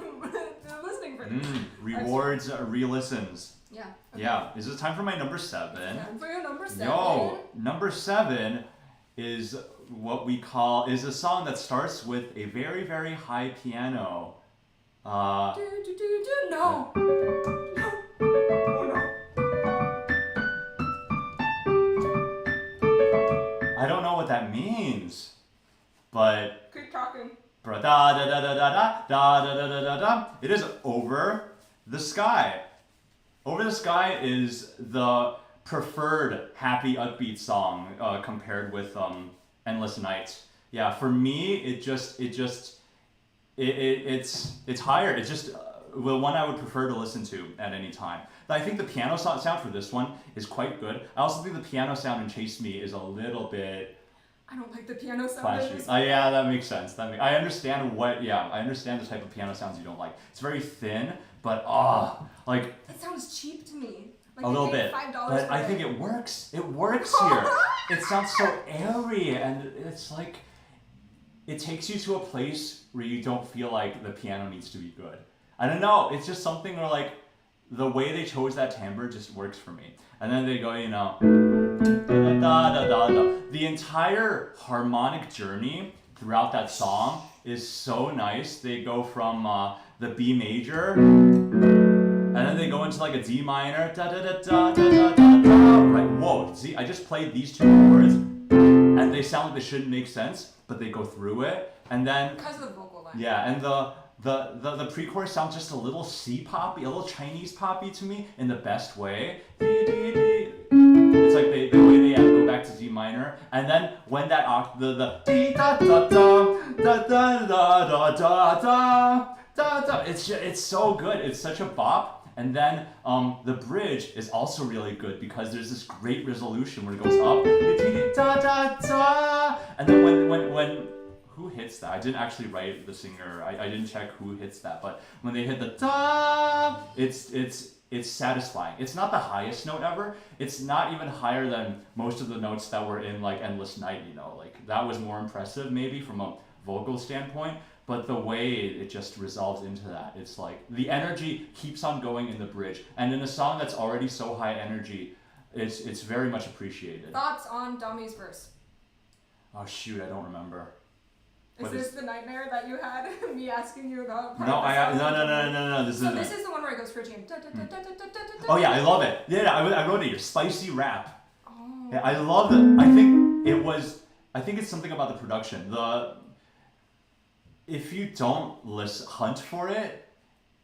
listening for this. Rewards re-listens. Yeah. Okay. Yeah. Is it time for my number 7? Time for your number 7. Yo, number 7 is what we call a song that starts with a very, very high piano. No. No. I don't know what that means, but keep talking. Da da da da da da da da da da da. It is Over the Sky. Over the Sky is the preferred happy upbeat song compared with Endless Nights. Yeah, for me it's higher. It's just the one I would prefer to listen to at any time. But I think the piano sound for this one is quite good. I also think the piano sound in Chase Me is a little bit I don't like the piano sound in Flashy. this. Yeah, that makes sense. I understand I understand the type of piano sounds you don't like. It's very thin, but like It sounds cheap to me. Like a little they paid bit. $5 But for I think it works. It works here. It sounds so airy, and it's like it takes you to a place where you don't feel like the piano needs to be good. I don't know. It's just something where like the way they chose that timbre just works for me. And then they go, you know, da da da da. The entire harmonic journey throughout that song is so nice. They go from the B major, and then they go into like a D minor, da da da da da da da da. Right? Whoa! See, I just played these two chords, and they sound like they shouldn't make sense, but they go through it, and then because of the vocal line. yeah, and the pre-chorus sounds just a little C-poppy, a little Chinese poppy to me in the best way. It's like the way they go back to D minor, and then when that the dee da da da da da da da da da da, it's so good. It's such a bop. And then the bridge is also really good because there's this great resolution where it goes up, da da da, and then when who hits that? I didn't actually write the singer. I didn't check who hits that, but when they hit the da, it's satisfying. It's not the highest note ever. It's not even higher than most of the notes that were in like Endless Night, you know. Like that was more impressive maybe from a vocal standpoint, but the way it just resolves into that, it's like the energy keeps on going in the bridge. And in a song that's already so high energy, it's very much appreciated. Thoughts on Dami's verse? Oh shoot, I don't remember. Is this the nightmare that you had? Me asking you about? No, no. This isn't. This is the one where it goes Phrygian. Oh yeah, I love it. Yeah, I wrote it here. Spicy rap. Oh. Yeah, I love it. I think it's something about the production. If you don't hunt for it,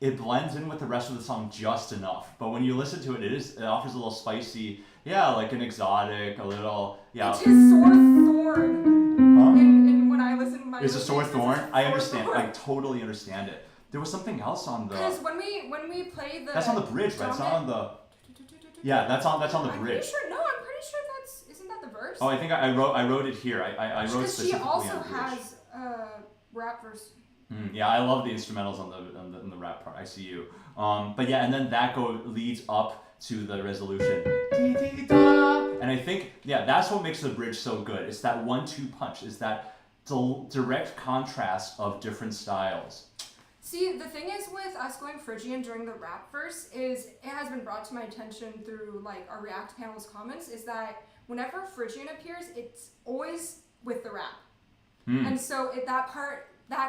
it blends in with the rest of the song just enough. But when you listen to it, it offers a little spicy. Yeah, like an exotic, a little. Yeah. It's his sore thorn. In when I listen to my. It's a sore thorn. I understand. Thorn. I totally understand it. There was something else on the. Because when we play the. That's on the bridge, right? It's not on the. Yeah, that's on the I'm bridge. pretty sure. No, I'm pretty sure isn't that the verse? Oh, I think I wrote it here. I wrote because she specifically also on the bridge. has rap verse. Yeah, I love the instrumentals on the rap part. I see you. But yeah, and then that leads up to the resolution. And I think that's what makes the bridge so good. It's that 1-2 punch. It's that direct contrast of different styles. See, the thing is with us going Phrygian during the rap verse is it has been brought to my attention through like our React panel's comments is that whenever Phrygian appears, it's always with the rap. And so that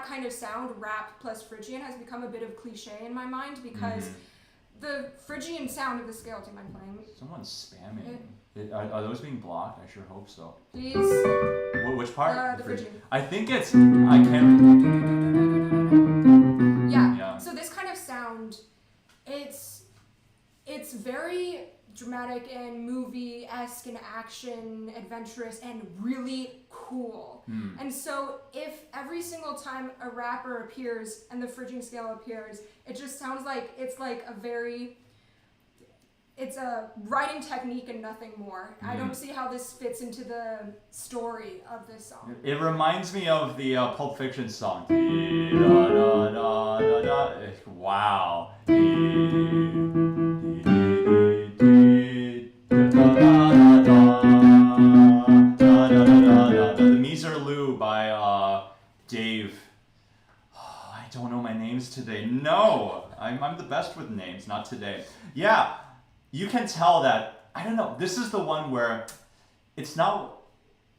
kind of sound, rap plus Phrygian, has become a bit of cliche in my mind because the Phrygian sound of the scale, do you mind playing? Someone's spamming. Are those being blocked? I sure hope so. Please. Which part? The Phrygian. I think it's. I can't. Yeah. So this kind of sound, it's very dramatic and movie-esque and action, adventurous, and really cool. And so if every single time a rapper appears and the Phrygian scale appears, it just sounds like it's a writing technique and nothing more. I don't see how this fits into the story of this song. It reminds me of the Pulp Fiction song. Wow. The Miserlou by Dave. Oh, I don't know my names today. No, I'm the best with names, not today. Yeah, you can tell that. I don't know. This is the one where it's not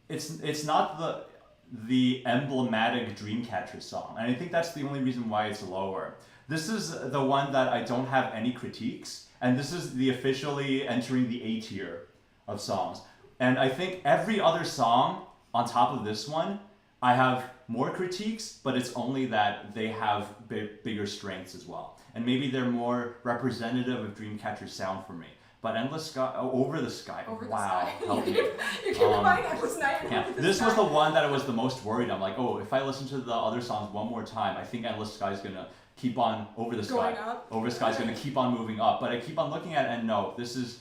the emblematic Dreamcatcher song, and I think that's the only reason why it's lower. This is the one that I don't have any critiques, and this is the officially entering the A tier of songs. And I think every other song on top of this one, I have more critiques, but it's only that they have bigger strengths as well. And maybe they're more representative of Dreamcatcher's sound for me. But Endless Sky, Over the Sky, wow, help me. You keep combining Endless Night and Yeah, Over the this Sky. was the one that I was the most worried. I'm like, oh, if I listen to the other songs one more time, I think Endless Sky is gonna keep on Over the Sky. Going up. Over the Sky is gonna keep on moving up. But I keep on looking at it, and no, this is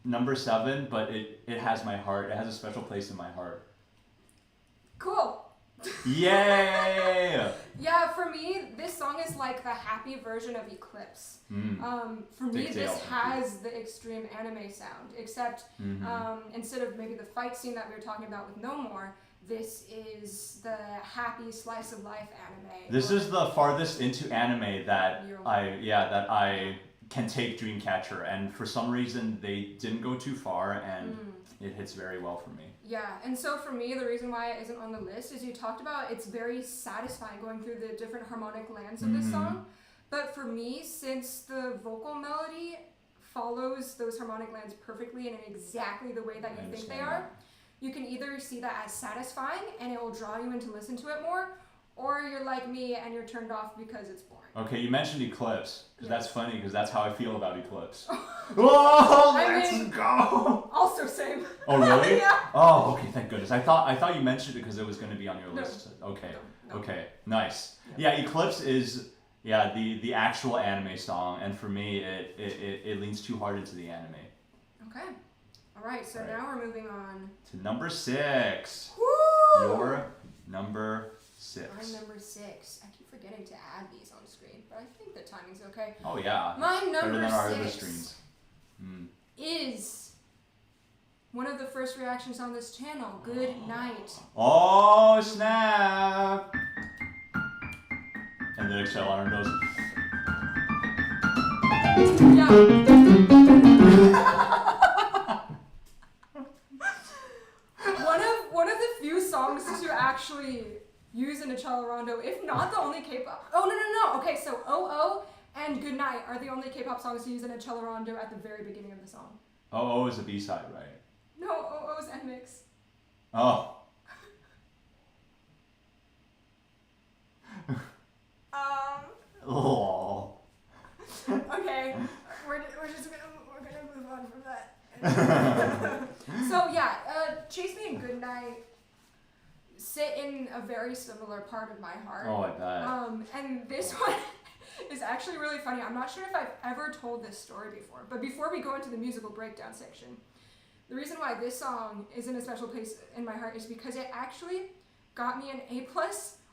number 7, but it has my heart. It has a special place in my heart. Cool. Yay! Yeah, for me, this song is like the happy version of Eclipse. For me, Big this deal. has the extreme anime sound, except instead of maybe the fight scene that we were talking about with No More, this is the happy slice of life anime. This is the farthest into anime that You're I can take Dreamcatcher, and for some reason they didn't go too far, and it hits very well for me. Yeah, and so for me, the reason why it isn't on the list is you talked about it's very satisfying going through the different harmonic lands of this song. But for me, since the vocal melody follows those harmonic lands perfectly and in exactly the way that you think they are, you can either see that as satisfying and it will draw you in to listen to it more, or you're like me and you're turned off because it's boring. Okay, you mentioned Eclipse, because that's funny, because that's how I feel about Eclipse. Let's go! Also same. Oh, really? Yeah. Oh, okay, thank goodness. I thought you mentioned it because it was going to be on your list. Okay, No. okay, nice. Yeah, Eclipse is the actual anime song, and for me, it leans too hard into the anime. Okay. All right, so now we're moving on to number 6. Woo! Your number 6. I'm number 6. I keep forgetting to add these on screen, but I think the timing's okay. Oh yeah. My Better number than our other 6 streams. is one of the first reactions on this channel. Good night. Oh snap! And the accelerometer goes. one of the few songs to actually use an accelerondo, if not the only K-pop. Oh no. Okay, so Oh and Good Night are the only K-pop songs to use an accelerondo at the very beginning of the song. Oh is a B-side, right? No, Oh is N-Mix. Oh. Oh. Okay, we're gonna move on from that. So yeah, Chase Me and Good Night sit in a very similar part of my heart. Oh, I bet. And this one is actually really funny. I'm not sure if I've ever told this story before, but before we go into the musical breakdown section, the reason why this song is in a special place in my heart is because it actually got me an A+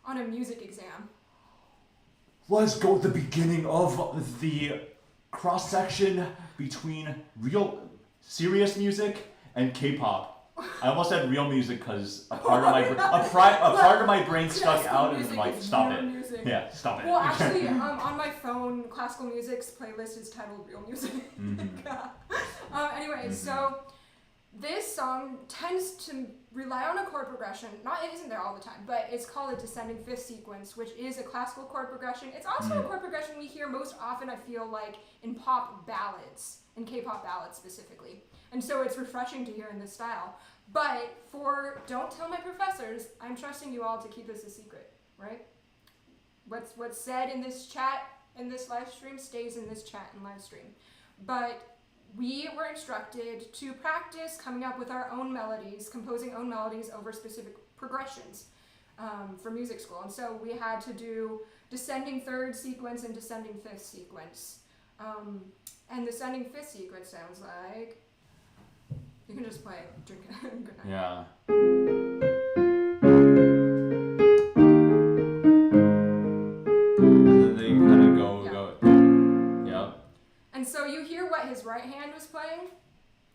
on a music exam. Let's go at the beginning of the cross-section between real, serious music and K-pop. I almost said real music because a part of my brain stuck out and was like, stop it. Music. Yeah, stop it. Well, actually, on my phone, classical music's playlist is titled Real Music. Anyway, so this song tends to rely on a chord progression. It isn't there all the time, but it's called a descending fifth sequence, which is a classical chord progression. It's also a chord progression we hear most often, I feel like, in pop ballads, in K-pop ballads specifically. And so it's refreshing to hear in this style. But for Don't Tell My Professors, I'm trusting you all to keep this a secret, right? What's said in this chat, in this live stream, stays in this chat and live stream. But we were instructed to practice coming up with our own melodies, composing own melodies over specific progressions for music school. And so we had to do descending third sequence and descending fifth sequence. And descending fifth sequence sounds like... You can just play Drink Good Night. Yeah. And then they kind of go. Yep. And so you hear what his right hand was playing?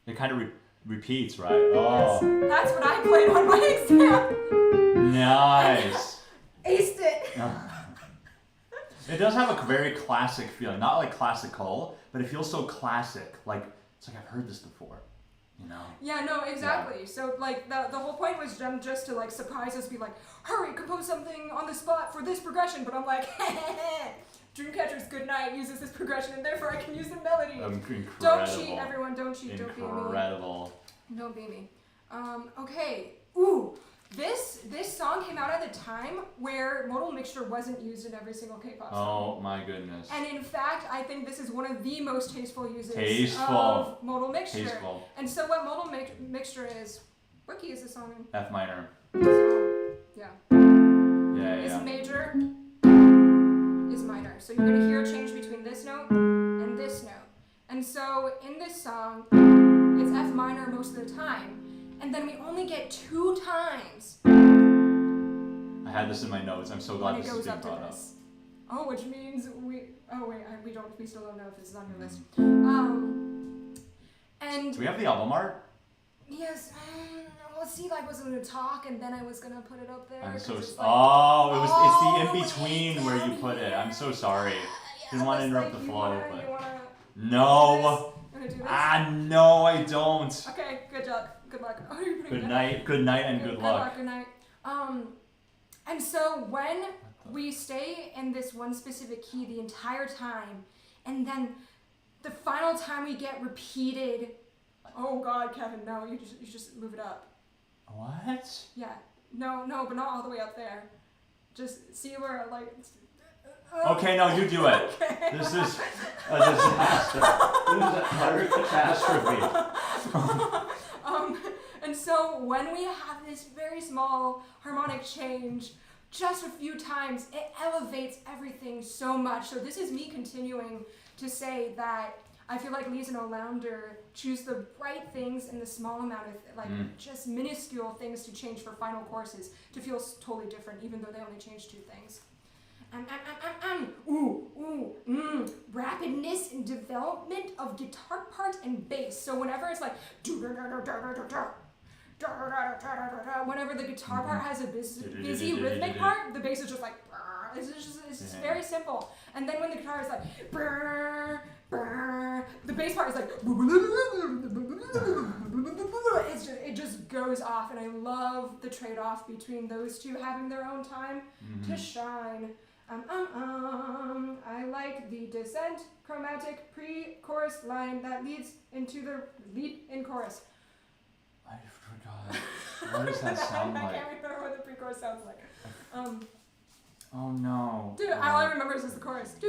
It kind of repeats, right? Oh. Yes. That's what I played on my exam. Nice. Aced it. It does have a very classic feeling. Not like classical, but it feels so classic. Like, it's like I've heard this before. You know? Yeah, no, exactly. Yeah. So, like, the whole point was them just to, like, surprise us, be like, hurry, compose something on the spot for this progression. But I'm like, Dreamcatcher's Good Night uses this progression, and therefore I can use the melody. Incredible. Don't cheat, everyone. Don't cheat. Incredible. Don't be me. Incredible. Don't be me. Okay. Ooh. This song came out at a time where modal mixture wasn't used in every single K-pop song. Oh my goodness. And in fact, I think this is one of the most tasteful uses Tasteful. of modal mixture. Tasteful. And so what modal mixture is, what key is this song in? F minor. So, yeah. Yeah. Is major, is minor. So you're going to hear a change between this note and this note. And so in this song, it's F minor most of the time. And then we only get 2 times had this in my notes. I'm so glad when it this is goes being up to brought up. this. Oh, which means we still don't know if this is on your list. And Do we have the album art? yes, well, see, I was gonna talk and then I was gonna put it up there. I'm so it's it's all the the in way between where you down put it. I'm so here. sorry. Yeah, Didn't want to it's interrupt like the you flow, wanna, but you wanna no. You wanna do this? No, I don't. Okay, good job. Good luck. Oh, you're pretty Good good. night, and good luck. Good night. And so when we stay in this one specific key the entire time, and then the final time we get repeated. Oh God, Kevin, no, you just move it up. What? Yeah, no, but not all the way up there. Just see where Okay, no, you do it. Okay. This is a disaster. This is a utter catastrophe. And so when we have this very small harmonic change, just a few times, it elevates everything so much. So this is me continuing to say that I feel like Lees and Olander choose the right things in the small amount of just minuscule things to change for final courses to feel totally different, even though they only change 2 things. Rapidness and development of guitar parts and bass. So whenever it's like whenever the guitar part has a busy rhythmic part, the bass is just like it's just very simple. And then when the guitar is like the bass part is like it just goes off, and I love the trade-off between those two having their own time to shine. I like the descent chromatic pre-chorus line that leads into the lead in chorus. I forgot. What does that sound like? I can't remember what the pre-chorus sounds like. Oh no. Dude, all I remember is the chorus. I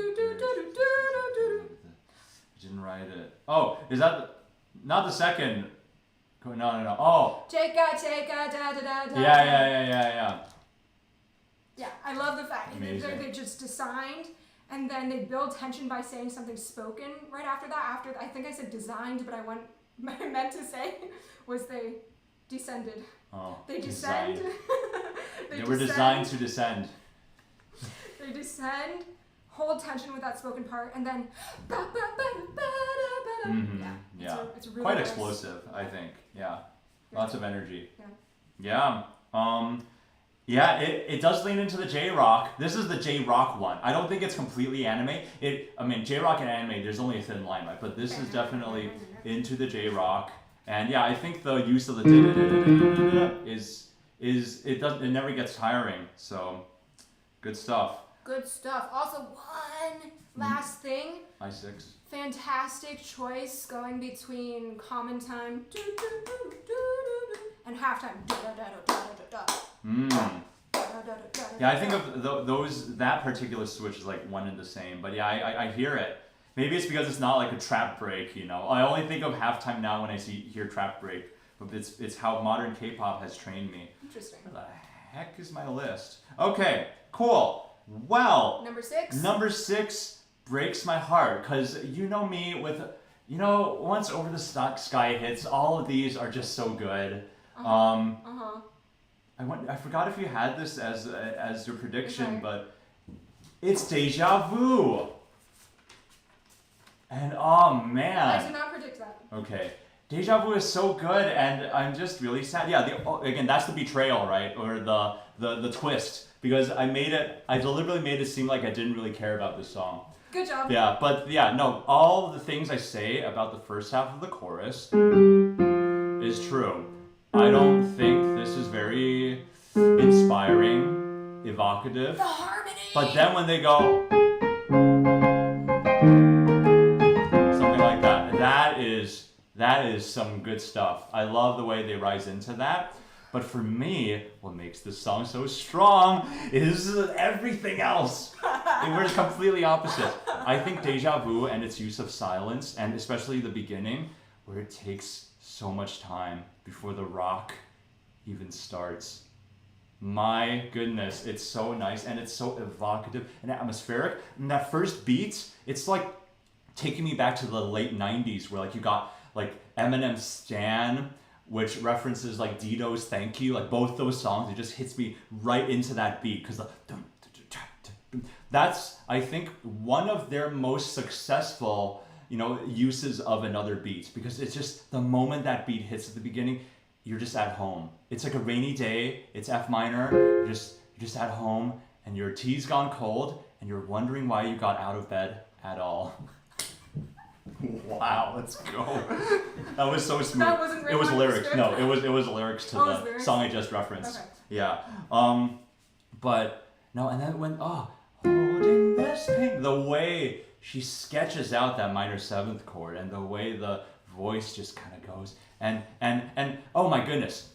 didn't write it. Oh, is that not the second? No. Oh. Cheka, da da da da. Yeah. Yeah, I love the fact Amazing. they just designed, and then they build tension by saying something spoken right after that. After I think I said designed, but I meant to say was they descended. Oh. They descend. They were designed to descend. They descend, hold tension with that spoken part, and then. Yeah. It's a really quite nice. Explosive, I think. Yeah. Lots of energy. Yeah. Yeah, it does lean into the J-Rock. This is the J-Rock one. I don't think it's completely anime. J-Rock and anime, there's only a thin line, right? But this is definitely into the J-Rock. And yeah, I think the use of the it never gets tiring. So, good stuff. Good stuff. Also, one last thing. I6. Fantastic choice going between common time and halftime. Yeah, I think of that particular switch is like one and the same. But yeah, I hear it. Maybe it's because it's not like a trap break, you know. I only think of halftime now when I hear trap break. But it's how modern K-pop has trained me. Interesting. What the heck is my list? Okay, cool. Well. Number 6 breaks my heart, because you know me with, once Over the Sky hits, all of these are just so good. I forgot if you had this as your prediction, but it's Deja Vu. And oh man. I did not predict that. Okay. Deja Vu is so good, and I'm just really sad. Yeah, again, that's the betrayal, right? Or the twist, because I deliberately made it seem like I didn't really care about this song. Good job. Yeah, but yeah, no, all the things I say about the first half of the chorus is true. I don't think this is very inspiring, evocative. The harmony! But then when they go something like that, that is some good stuff. I love the way they rise into that. But for me, what makes this song so strong is everything else. We're completely opposite. I think Deja Vu and its use of silence, and especially the beginning, where it takes so much time before the rock even starts. My goodness, it's so nice, and it's so evocative and atmospheric. And that first beat, it's like taking me back to the late 90s, where like you got like Eminem Stan, which references like Dido's Thank You, like both those songs, it just hits me right into that beat because that's, I think, one of their most successful, uses of another beat, because it's just the moment that beat hits at the beginning, you're just at home. It's like a rainy day, it's F minor, you're just at home and your tea's gone cold and you're wondering why you got out of bed at all. Wow, let's go. That was so smooth. That wasn't it was lyrics. script? No, it was lyrics to the lyrics? song I just referenced. Okay. Yeah. But no, and then when holding this pain, the way she sketches out that minor seventh chord and the way the voice just kind of goes and oh my goodness.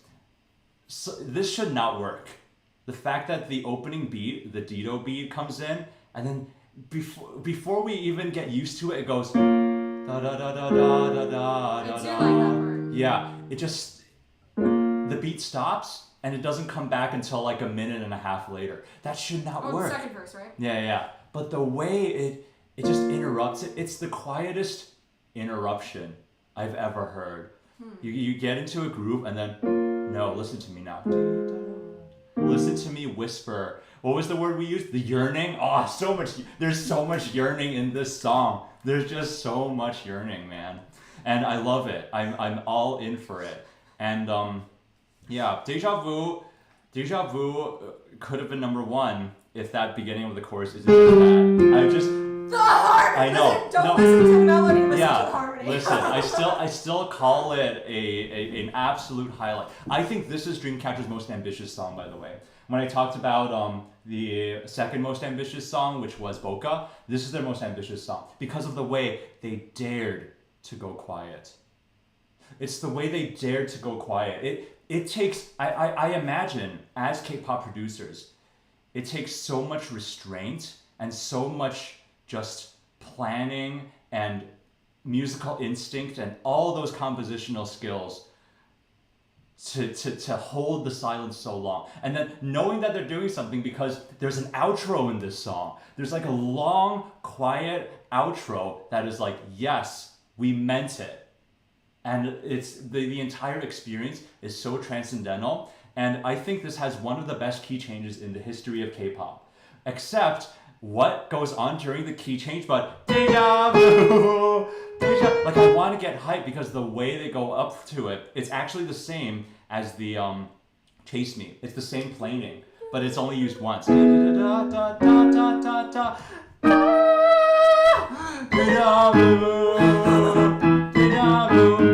So this should not work. The fact that the opening beat, the Dido beat, comes in and then before we even get used to it, it goes da da da da da da da I da do da. like that part. Yeah, the beat stops and it doesn't come back until like a minute and a half later. That should not work. The second verse, right? Yeah. But the way it just interrupts it, it's the quietest interruption I've ever heard. You get into a groove and then, no, listen to me now. Listen to me whisper. What was the word we used? The yearning? Oh, there's so much yearning in this song. There's just so much yearning, man. And I love it. I'm all in for it. And yeah, Deja Vu could have been number one if that beginning of the chorus isn't that. The harmony! I know. Don't listen to the melody, listen to the Yeah, harmony. listen, I still call it an absolute highlight. I think this is Dreamcatcher's most ambitious song, by the way. When I talked about the second most ambitious song, which was Boca, this is their most ambitious song because of the way they dared to go quiet. It's the way they dared to go quiet. It takes, I imagine, as K-pop producers, it takes so much restraint and so much just planning and musical instinct and all those compositional skills to hold the silence so long. And then knowing that they're doing something because there's an outro in this song. There's like a long, quiet outro that is like, yes, we meant it. And it's the entire experience is so transcendental. And I think this has one of the best key changes in the history of K-pop. Except what goes on during the key change, but deja vu, like I want to get hyped because the way they go up to it, it's actually the same as the Chase Me. It's the same planing, but it's only used once.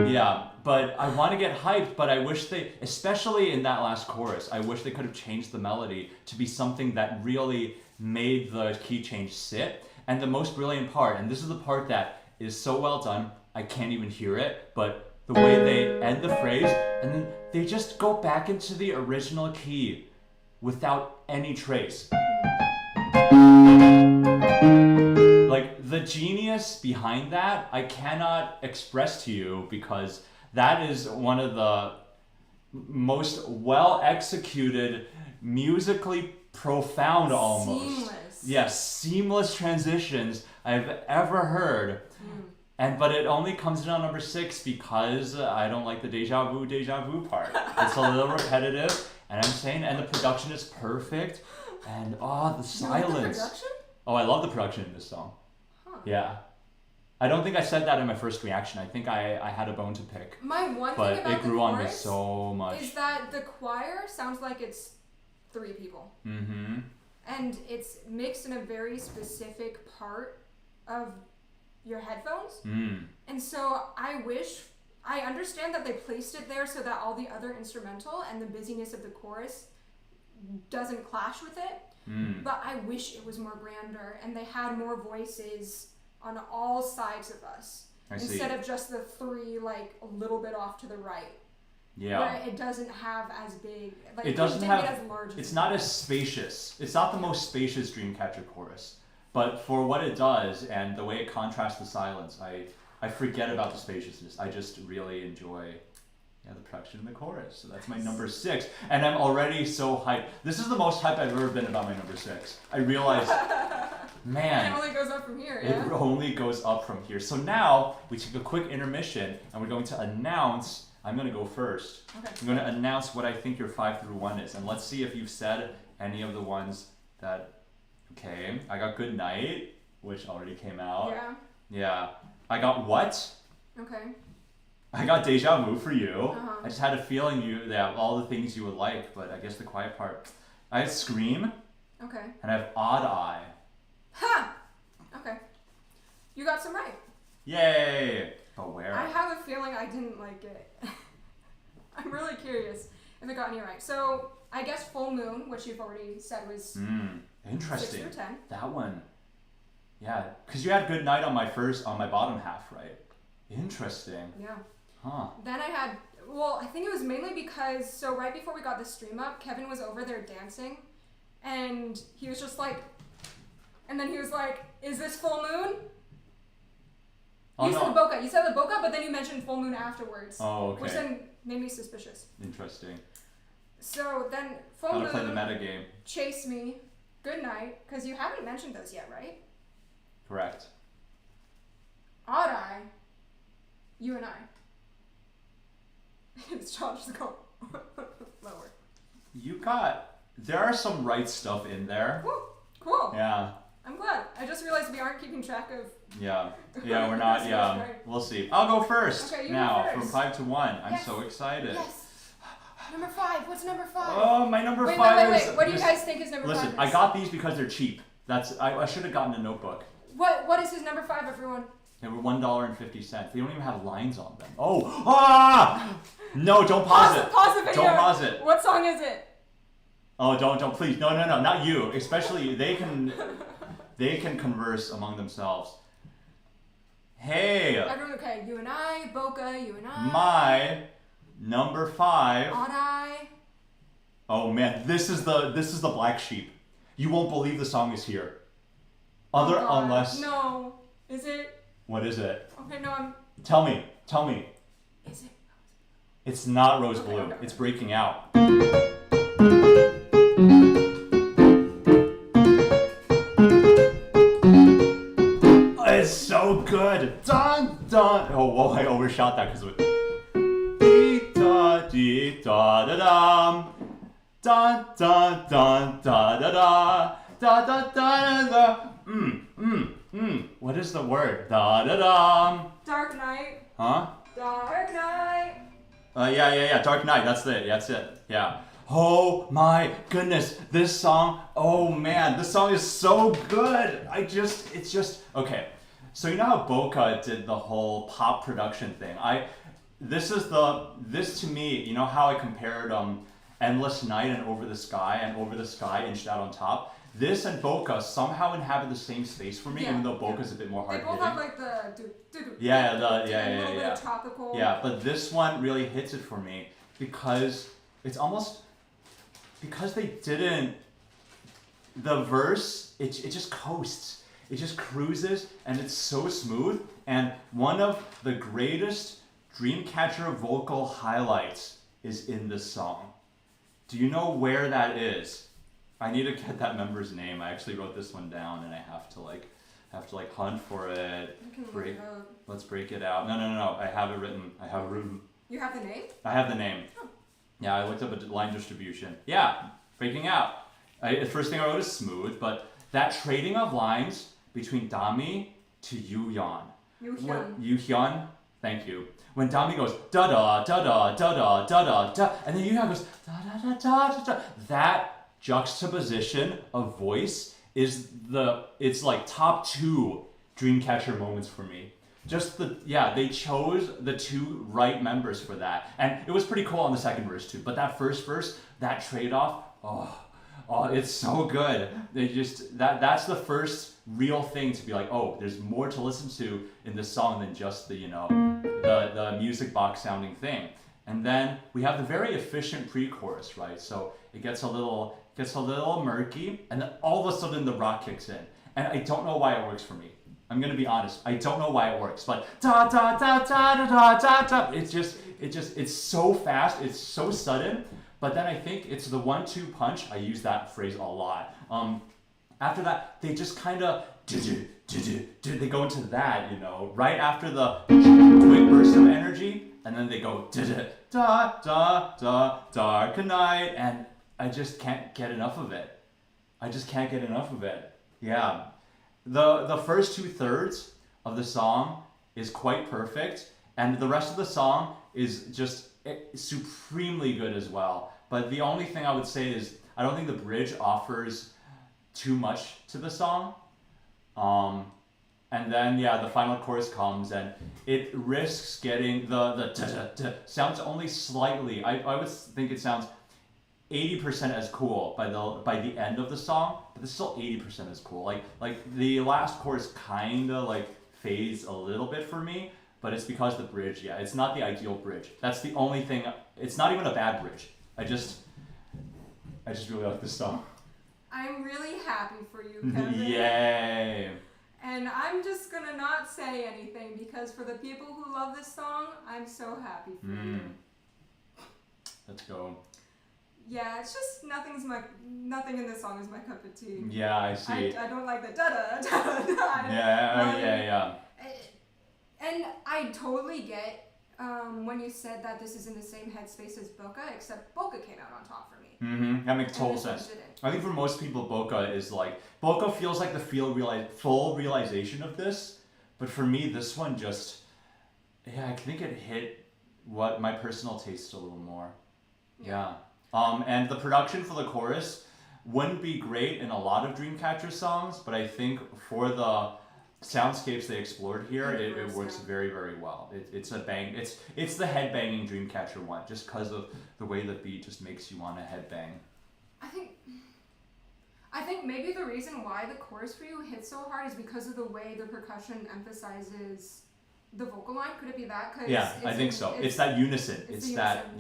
Yeah, but I want to get hyped, but I wish they, especially in that last chorus, I wish they could have changed the melody to be something that really made the key change sit. And the most brilliant part, and this is the part that is so well done, I can't even hear it, but the way they end the phrase, and then they just go back into the original key without any trace. Like, the genius behind that, I cannot express to you because that is one of the most well-executed, musically profound almost. Seamless. Yes, seamless transitions I've ever heard. But it only comes in on number 6 because I don't like the deja vu part. It's a little repetitive, and I'm saying, and the production is perfect, and the silence. You like the production? Oh, I love the production in this song. Huh. Yeah. I don't think I said that in my first reaction. I think I had a bone to pick. My one But thing about it grew the on me chorus so much. is that the choir sounds like it's 3 people. Mm-hmm. And it's mixed in a very specific part of your headphones. And so I understand that they placed it there so that all the other instrumental and the busyness of the chorus doesn't clash with it. But I wish it was more grander and they had more voices on all sides of us. Instead of just the 3 like a little bit off to the right. Yeah. Where it doesn't have as big, like It doesn't didn't have, get as large as it's not as spacious. It's not the most spacious Dreamcatcher chorus. But for what it does and the way it contrasts the silence, I forget about the spaciousness. I just really enjoy the production in the chorus. So that's my number 6. And I'm already so hyped. This is the most hyped I've ever been about my number 6. I realized, man. It only goes up from here, It only goes up from here. So now we take a quick intermission and we're going to announce I'm gonna go first. Okay. I'm gonna announce what I think your 5 through 1 is, and let's see if you've said any of the ones that. Okay, I got Good Night, which already came out. Yeah. Yeah. I got What? Okay. I got Deja Vu for you. Uh-huh. I just had a feeling that all the things you would like, but I guess the quiet part. I have Scream, Okay. and I have Odd Eye. Ha! Okay. You got some right. Yay! But where? I have a feeling I didn't like it. I'm really curious if it got any right. So, I guess Full Moon, which you've already said was Interesting. 6 through 10. That one. Yeah, because you had Good Night on my bottom half, right? Interesting. Yeah. Huh. Then I had, well, I think it was mainly because, so right before we got the stream up, Kevin was over there dancing, and he was just like, and then he was like, is this Full Moon? You said the Boca. You said the Boca, but then you mentioned Full Moon afterwards. Oh, okay. Which then made me suspicious. Interesting. So then Full How Moon, to play the meta game. Chase Me, Good Night, because you haven't mentioned those yet, right? Correct. Odd Eye, You and I. It's challenge to go lower. There are some right stuff in there. Cool. Yeah. I'm glad. I just realized we aren't keeping track of. Yeah, we're not. Yeah, we'll see. I'll go first. Okay, you now go first. from 5 to 1. I'm Yes. so excited. Yes. Number 5. What's number 5? Oh, my number wait, 5 wait. is. What do you guys think is number 5? Listen, I got these because they're cheap. I should have gotten a notebook. What is his number 5, everyone? They were $1.50. They don't even have lines on them. Oh, ah! No, don't pause it. Pause the video. Don't pause it. What song is it? Oh, don't, please. No, not you. Especially, they can converse among themselves. Hey. Everyone, okay. You and I, Boca, You and I. My number 5. Odd Eye. Oh man, this is the black sheep. You won't believe the song is here. Unless. No. Is it? What is it? Okay, no, I'm. Tell me. Is it? It's not Rose Blue. Okay. It's Breaking Out. It's so good. Dun dun. Oh, whoa! I overshot that because it was. Dee da dee da da dum. Dun dun dun da da da da da da da. What is the word? Da da dum. Dark Knight. Huh? Dark Knight. Yeah. Dark Knight. That's it. Yeah. Oh my goodness, this song. Oh man, this song is so good. It's just okay. So you know how Boca did the whole pop production thing. This to me. You know how I compared Endless Night and Over the Sky inched out on top. This and Boca somehow inhabit the same space for me, even though Boca's a bit more hard They hitting. both have like the Yeah, a little bit of tropical. Yeah, but this one really hits it for me because they didn't. The verse, it just coasts. It just cruises, and it's so smooth. And one of the greatest Dreamcatcher vocal highlights is in this song. Do you know where that is? I need to get that member's name. I actually wrote this one down, and I have to hunt for it. Let's break it out. No. I have it written. You have the name? I have the name. Oh. Yeah, I looked up a line distribution. Yeah, Breaking Out. The first thing I wrote is smooth, but that trading of lines between Dami to Yuhyun. Yuhyun, thank you. When Dami goes da da da da da da da da da, and then Yuhyun goes da da da da da. That juxtaposition of voice it's like top 2 Dreamcatcher moments for me. They chose the 2 right members for that, and it was pretty cool on the second verse too. But that first verse, that trade-off, it's so good. That's the first real thing to be like, oh, there's more to listen to in this song than just the music box sounding thing. And then we have the very efficient pre-chorus, right? So it gets a little murky, and then all of a sudden the rock kicks in, and I don't know why it works for me. I'm gonna be honest. I don't know why it works, but da da da da da da da da. It's so fast. It's so sudden. But then I think it's the 1-2 punch. I use that phrase a lot. After that, they just kind of they go into that, right after the quick burst of energy, and then they go da da da da da dark night, and I just can't get enough of it. I just can't get enough of it. Yeah, the first 2/3 of the song is quite perfect, and the rest of the song is just supremely good as well. But the only thing I would say is I don't think the bridge offers too much to the song. And then the final chorus comes and it risks getting the sounds only slightly. I would think it sounds 80% as cool by the end of the song, but it's still 80% as cool. Like the last chorus kinda like fades a little bit for me, but it's because the bridge, it's not the ideal bridge. That's the only thing. It's not even a bad bridge. I just really like this song. I'm really happy for you, Kevin. Yay! And I'm just gonna not say anything because for the people who love this song, I'm so happy for you. Let's go. Yeah, it's just nothing in this song is my cup of tea. Yeah, I see. I don't like the da da da da. Yeah. And I totally get when you said that this is in the same headspace as Boca, except Boca came out on top for me. That makes total sense. I think for most people, Boca feels like the full realization of this, but for me, this one just, I think it hit what my personal taste a little more. Yeah. And the production for the chorus wouldn't be great in a lot of Dreamcatcher songs, but I think for the soundscapes they explored here, it works very, very well. It's a bang. It's the headbanging Dreamcatcher one, just because of the way the beat just makes you want to headbang. I think maybe the reason why the chorus for you hits so hard is because of the way the percussion emphasizes the vocal line. Could it be that? I think so. It's that unison. It's that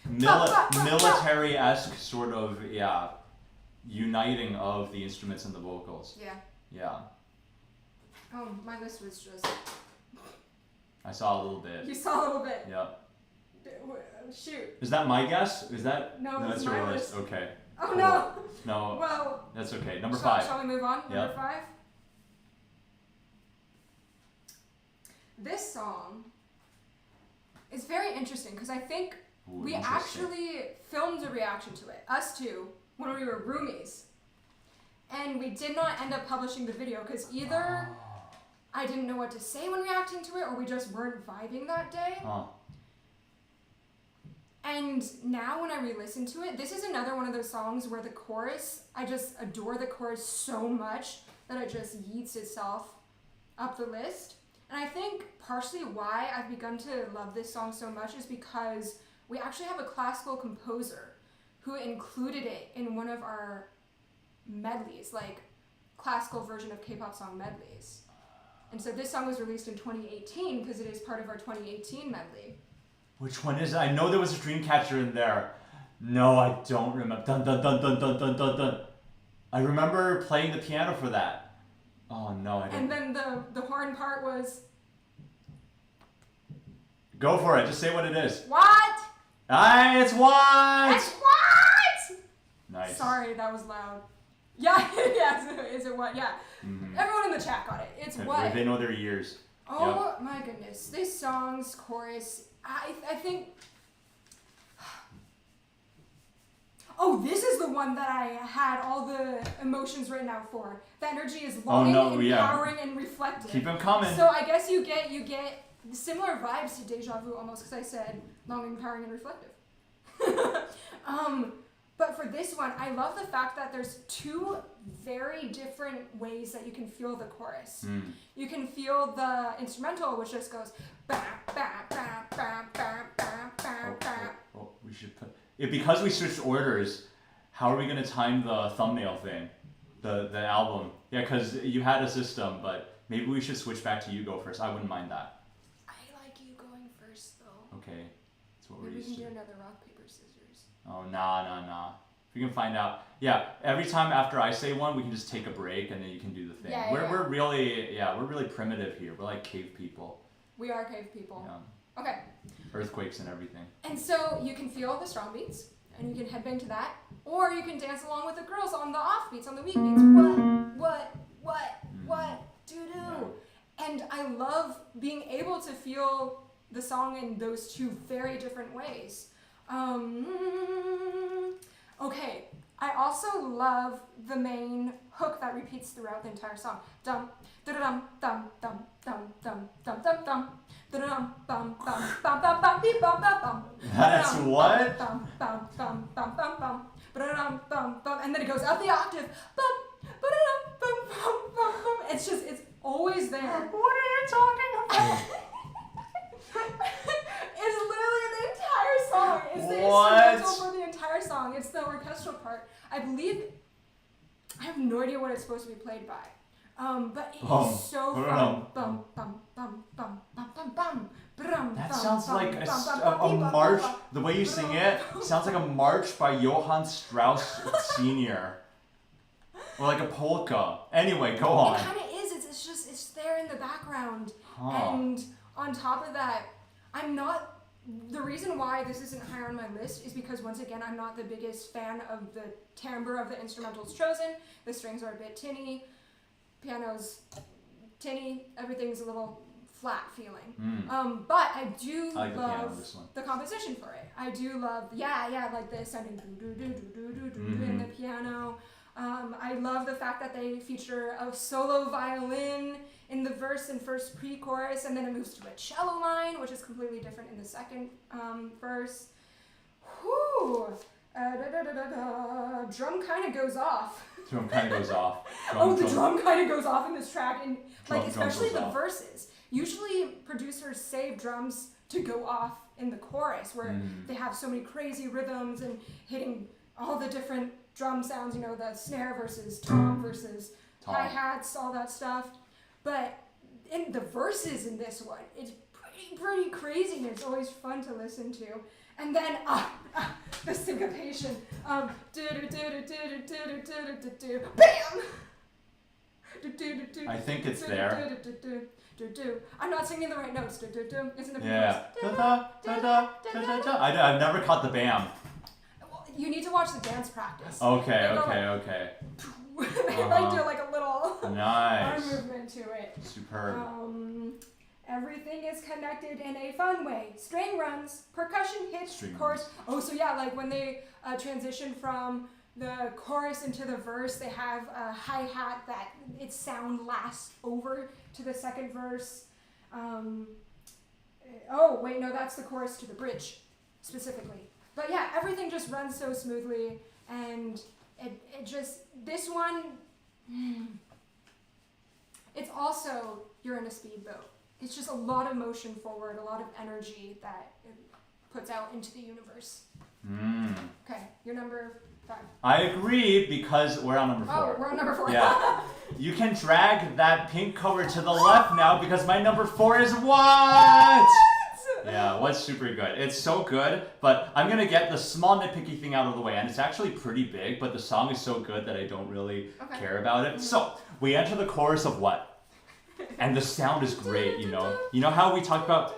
military-esque sort of uniting of the instruments and the vocals. Yeah. Oh, my list was just... I saw a little bit. You saw a little bit? Yep. Shoot. Is that my guess? Is that... No, that's my your list. list. Okay. Oh, cool. no. No. Well... That's okay. Number 5. Shall we move on? Number 5? This song is very interesting because I think we actually filmed a reaction to it. Us two, when we were roomies. And we did not end up publishing the video because either I didn't know what to say when reacting to it or we just weren't vibing that day. And now when I re-listen to it, this is another one of those songs where the chorus, I just adore the chorus so much that it just yeets itself up the list. And I think partially why I've begun to love this song so much is because we actually have a classical composer who included it in one of our medleys, like classical version of K-pop song medleys. And so this song was released in 2018 because it is part of our 2018 medley. Which one is it? I know there was a Dreamcatcher in there. No, I don't remember. Dun dun dun dun dun dun dun dun. I remember playing the piano for that. Oh no, I didn't. And then the horn part was... Go for it. Just say what it is. What? It's what? It's what? Nice. Sorry, that was loud. Yeah, is it what? Yeah. Everyone in the chat got it. It's what? They know their ears. Oh my goodness. This song's chorus, I think... Oh, this is the one that I had all the emotions written out for. The energy is longing, empowering, and reflective. Keep them coming. So I guess you get similar vibes to Deja Vu almost because I said longing, empowering, and reflective. But for this one, I love the fact that there's two very different ways that you can feel the chorus. You can feel the instrumental, which just goes ba ba ba ba ba ba ba ba. Oh, we should put it because we switched orders. How are we gonna time the thumbnail thing, the album? Yeah, because you had a system, but maybe we should switch back to you go first. I wouldn't mind that. I like you going first though. Okay, that's what we're maybe used to. We can do another rock paper scissors. Oh nah. If we can find out. Yeah, every time after I say one, we can just take a break and then you can do the thing. We're really primitive here. We're like cave people. We are cave people. Yeah. Okay. Earthquakes and everything. And so you can feel the strong beats and you can headbang to that, or you can dance along with the girls on the off beats, on the weak beats. What, do. And I love being able to feel the song in those two very different ways. Okay, I also love the main hook that repeats throughout the entire song. Dum da-da-dum dum dum dum dum dum dum dum. Da-da-dum bum bum bum bum bum beep bum bum bum. That's what? Bum bum bum bum bum bum. Ba-da-dum bum bum, and then it goes up the octave. Bum ba-da-dum bum bum bum bum. It's always there. What are you talking about? It's literally the entire song. It's the What? instrumental for the entire song. It's the orchestral part. I believe. I have no idea what it's supposed to be played by. But it is so fun. Bum bum bum bum bum bum bum. That sounds like a march. The way you sing it sounds like a march by Johann Strauss Sr. Or like a polka. Anyway, go on. It kind of is. It's there in the background. Huh. And on top of that, the reason why this isn't higher on my list is because, once again, I'm not the biggest fan of the timbre of the instrumentals chosen. The strings are a bit tinny, piano's tinny, everything's a little flat feeling. But I do love the composition for it. I do love, like the ascending do-do-do-do-do-do-do in the piano. I love the fact that they feature a solo violin in the verse and first pre-chorus, and then it moves to a cello line, which is completely different in the second verse. Whew. Drum kind of goes off. Drum kind of goes off. The drum kind of goes off in this track, and especially the off. Verses. Usually producers save drums to go off in the chorus, where they have so many crazy rhythms and hitting all the different drum sounds, the snare versus tom versus hi-hats, all that stuff. But in the verses in this one, it's pretty crazy, and it's always fun to listen to. And then the syncopation of bam. I think it's there. I'm not singing the right notes. It's in the Yeah. I've never caught the bam. You need to watch the dance practice. Okay. They do like a little Nice. arm movement to it. Superb. Everything is connected in a fun way. String runs, percussion hits, chorus. Oh, so yeah, like when they transition from the chorus into the verse, they have a hi-hat that its sound lasts over to the second verse. Oh, wait, no, that's the chorus to the bridge, specifically. But yeah, everything just runs so smoothly, and it just, this one, it's also, you're in a speedboat. It's just a lot of motion forward, a lot of energy that it puts out into the universe. Okay, you're number 5. I agree, because we're on number 4. Oh, we're on number 4. Yeah. You can drag that pink cover to the left now, because my number 4 is what? Yeah, what's super good. It's so good, but I'm going to get the small nitpicky thing out of the way, and it's actually pretty big, but the song is so good that I don't really care about it. So, we enter the chorus of what? And the sound is great, You know how we talked about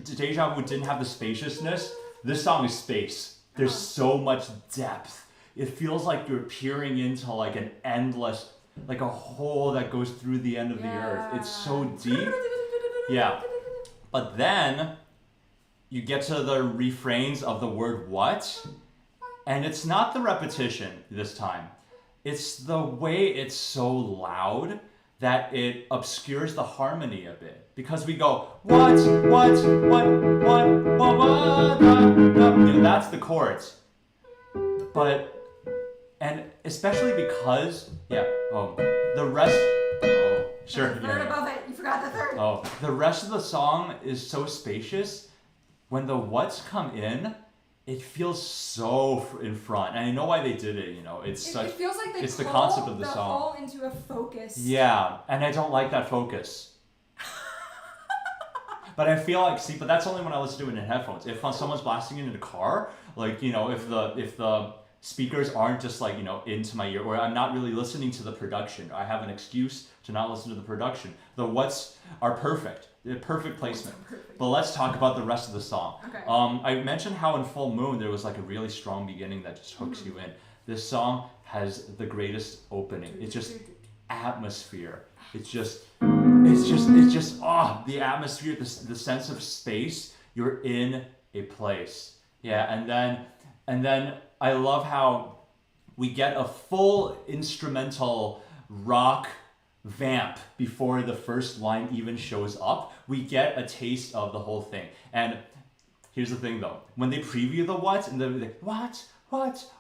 Deja Vu didn't have the spaciousness? This song is space. There's so much depth. It feels like you're peering into like an endless, like a hole that goes through the end of the earth. It's so deep. Yeah. But then you get to the refrains of the word what, and it's not the repetition this time. It's the way it's so loud that it obscures the harmony a bit. Because we go, what, that's the chords. And especially because, the rest, sure. The third above it, you forgot the third. The rest of the song is so spacious. When the whats come in, it feels so in front, and I know why they did it. It feels like it's the concept of the song. All into a focus. Yeah, and I don't like that focus. But I feel like, but that's only when I listen to it in headphones. If someone's blasting it in a car, if the speakers aren't just into my ear, or I'm not really listening to the production, I have an excuse to not listen to the production. The whats are perfect. Perfect placement. But let's talk about the rest of the song. Okay. I mentioned how in Full Moon there was like a really strong beginning that just hooks you in. This song has the greatest opening. It's just atmosphere. It's just the atmosphere, the sense of space You're in a place. Yeah, and then I love how we get a full instrumental rock vamp before the first line even shows up. We get a taste of the whole thing. And here's the thing though, when they preview the what and the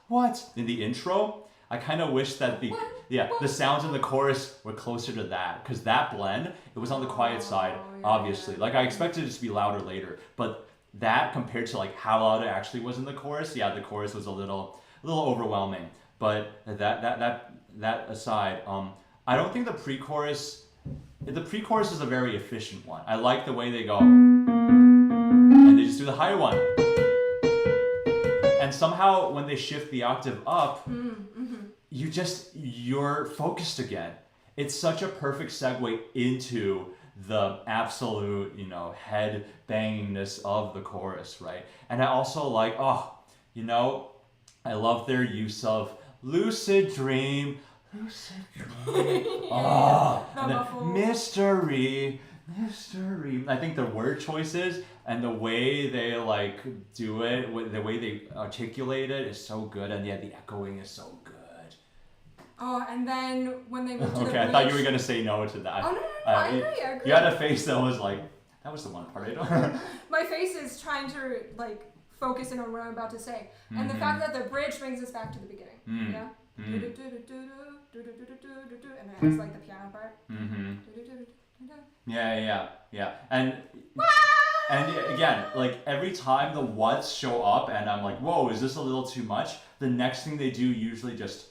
what in the intro, I kind of wish that the sounds in the chorus were closer to that, because that blend, it was on the quiet side, obviously. Like I expected it to be louder later, but that compared to like how loud it actually was in the chorus, the chorus was a little overwhelming. But that aside, I don't think the pre-chorus is a very efficient one. I like the way they go, and they just do the high one. And somehow when they shift the octave up, you're focused again. It's such a perfect segue into the absolute, head bangingness of the chorus, right? And I also like, I love their use of lucid dream. And then mystery. I think the word choices and the way they like do it, the way they articulate it is so good, and the echoing is so good. Oh, and then when they move to the bridge... I thought you were gonna say no to that. Oh no, I agree. You had a face that was like, that was the one part I don't. My face is trying to like focus in on what I'm about to say, and the fact that the bridge brings us back to the beginning. And then it's like the piano part. Yeah. And again, like every time the whats show up and I'm like, whoa, is this a little too much? The next thing they do usually just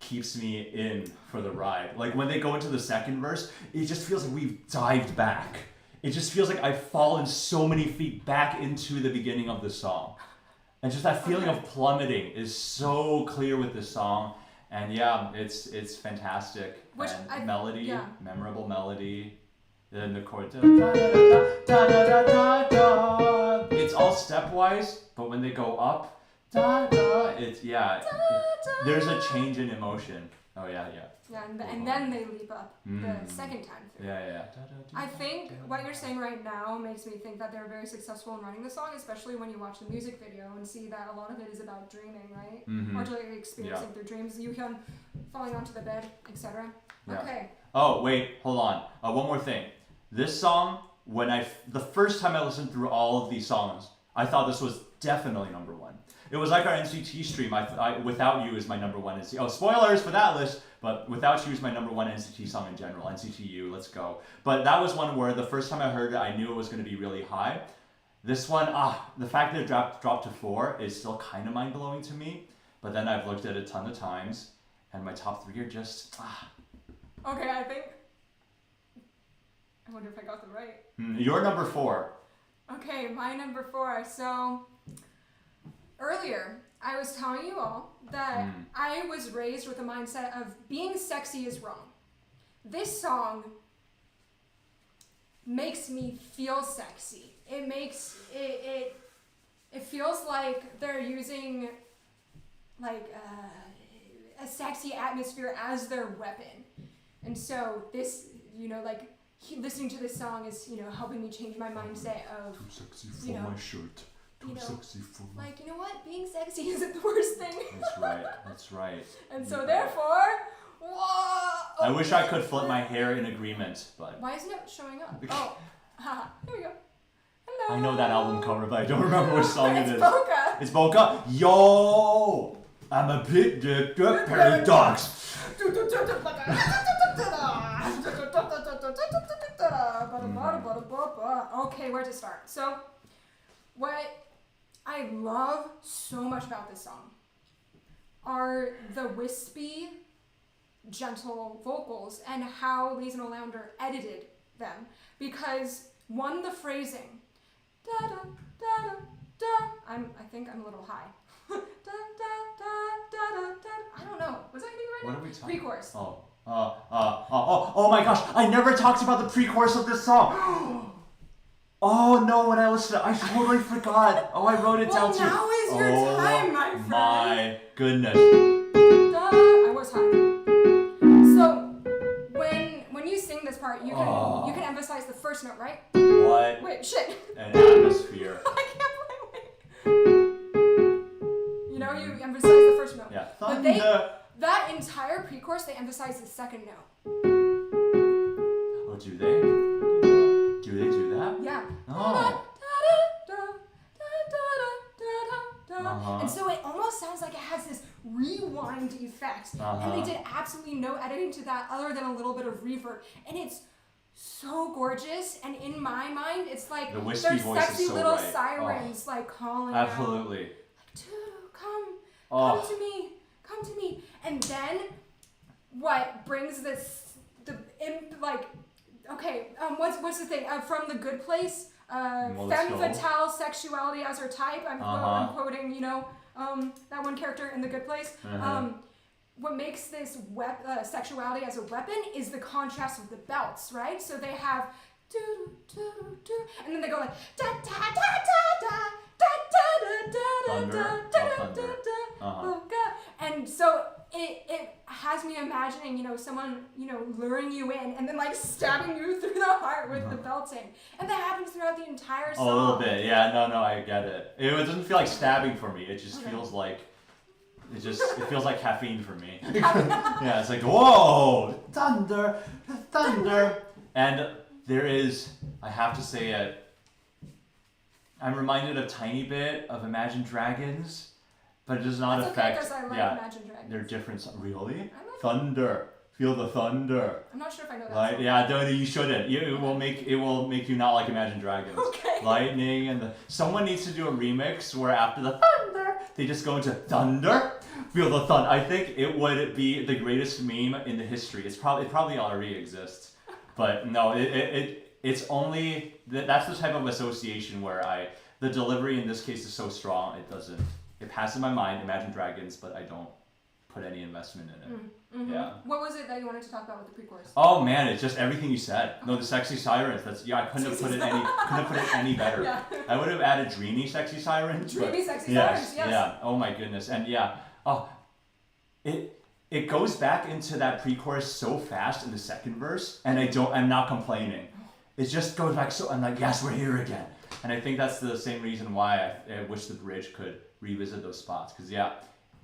keeps me in for the ride. Like when they go into the second verse, it just feels like we've dived back. It just feels like I've fallen so many feet back into the beginning of the song. And just that feeling of plummeting is so clear with this song. And it's fantastic. And melody, memorable melody. Then the chord. It's all stepwise, but when they go up, it's there's a change in emotion. Oh yeah. Yeah, and then they leap up the second time through. Yeah. I think what you're saying right now makes me think that they're very successful in writing the song, especially when you watch the music video and see that a lot of it is about dreaming, right? Or like experiencing their dreams, Yuhyun falling onto the bed, etc. Yeah. Okay. Oh wait, hold on. One more thing. This song, the first time I listened through all of these songs, I thought this was definitely number one. It was like our NCT stream. I Without You is my number one NCT. Oh, spoilers for that list, but Without You is my number one NCT song in general. NCT U, let's go. But that was one where the first time I heard it, I knew it was going to be really high. This one, the fact that it dropped to 4 is still kind of mind-blowing to me. But then I've looked at it a ton of times, and my top 3 are just, Okay, I wonder if I got them right. You're number 4. Okay, my number 4. So, earlier, I was telling you all that I was raised with a mindset of being sexy is wrong. This song makes me feel sexy. It makes it feels like they're using like a sexy atmosphere as their weapon. And so this, listening to this song is, helping me change my mindset of too sexy for my shirt. Sexy for my... Like, you know what? Being sexy isn't the worst thing. That's right. And so therefore, whoa! I wish I could flip my hair in agreement, but... Why isn't it showing up? Oh, haha, here we go. Hello. I know that album cover, but I don't remember which song it is. It's Boca. It's Boca? Yo! I'm a bit paradox. Okay, where to start? So, what I love so much about this song are the wispy, gentle vocals and how Maison edited them. Because one, the phrasing, da da da da da. I think I'm a little high. Da da da da da da. I don't know. Was I getting right? What are we talking? Pre-chorus. Oh my gosh! I never talked about the pre-chorus of this song. Oh no! When I listened to it, I totally forgot. Oh, I wrote it down too. Now is your time, my friend. My goodness. I was high. So when you sing this part, you can emphasize the first note, right? What? Wait, shit. An atmosphere. I can't play. You know, you emphasize the first note. Yeah. But Thunder. that entire pre-chorus, they emphasize the second note. Oh, do they? Do they do that? Yeah. Oh. And so it almost sounds like it has this rewind effect. And they did absolutely no editing to that other than a little bit of reverb. And it's so gorgeous. And in my mind, it's like The wispy there's voice is sexy so little right. sirens like calling out. Absolutely. Like, Tudu, come to me, come to me. And then what brings this, what's the thing? From The Good Place, femme fatale sexuality as her type. I'm quoting, that one character in The Good Place. What makes this sexuality as a weapon is the contrast of the belts, right? So they have and then they go like da da da da da da da da da da da. And so it has me imagining, someone, luring you in and then like stabbing you through the heart with the belting. And that happens throughout the entire song. A little bit, yeah, no, I get it. It doesn't feel like stabbing for me. It just feels like it feels like caffeine for me. Yeah, it's like, whoa, thunder. And there is, I have to say it, I'm reminded a tiny bit of Imagine Dragons, but it does not affect. Because I love Imagine Dragons. They're different. Really? I like Thunder. Feel the thunder. I'm not sure if I know that. Like, yeah, no, you shouldn't. It will make you not like Imagine Dragons. Okay. Lightning and someone needs to do a remix where after the thunder, they just go into thunder. Feel the thunder. I think it would be the greatest meme in the history. It probably already exists, but no, it's only that's the type of association where the delivery in this case is so strong it passes my mind. Imagine Dragons, but I don't put any investment in it. Yeah. What was it that you wanted to talk about with the pre-chorus? Oh man, it's just everything you said. No, the sexy sirens. I couldn't have put it any better. Yeah. I would have added dreamy sexy sirens. Dreamy sexy sirens. Yes. Yeah. Oh my goodness. And yeah. Oh, it goes back into that pre-chorus so fast in the second verse, and I'm not complaining. It just goes back I'm like, yes, we're here again. And I think that's the same reason why I wish the bridge could revisit those spots. Because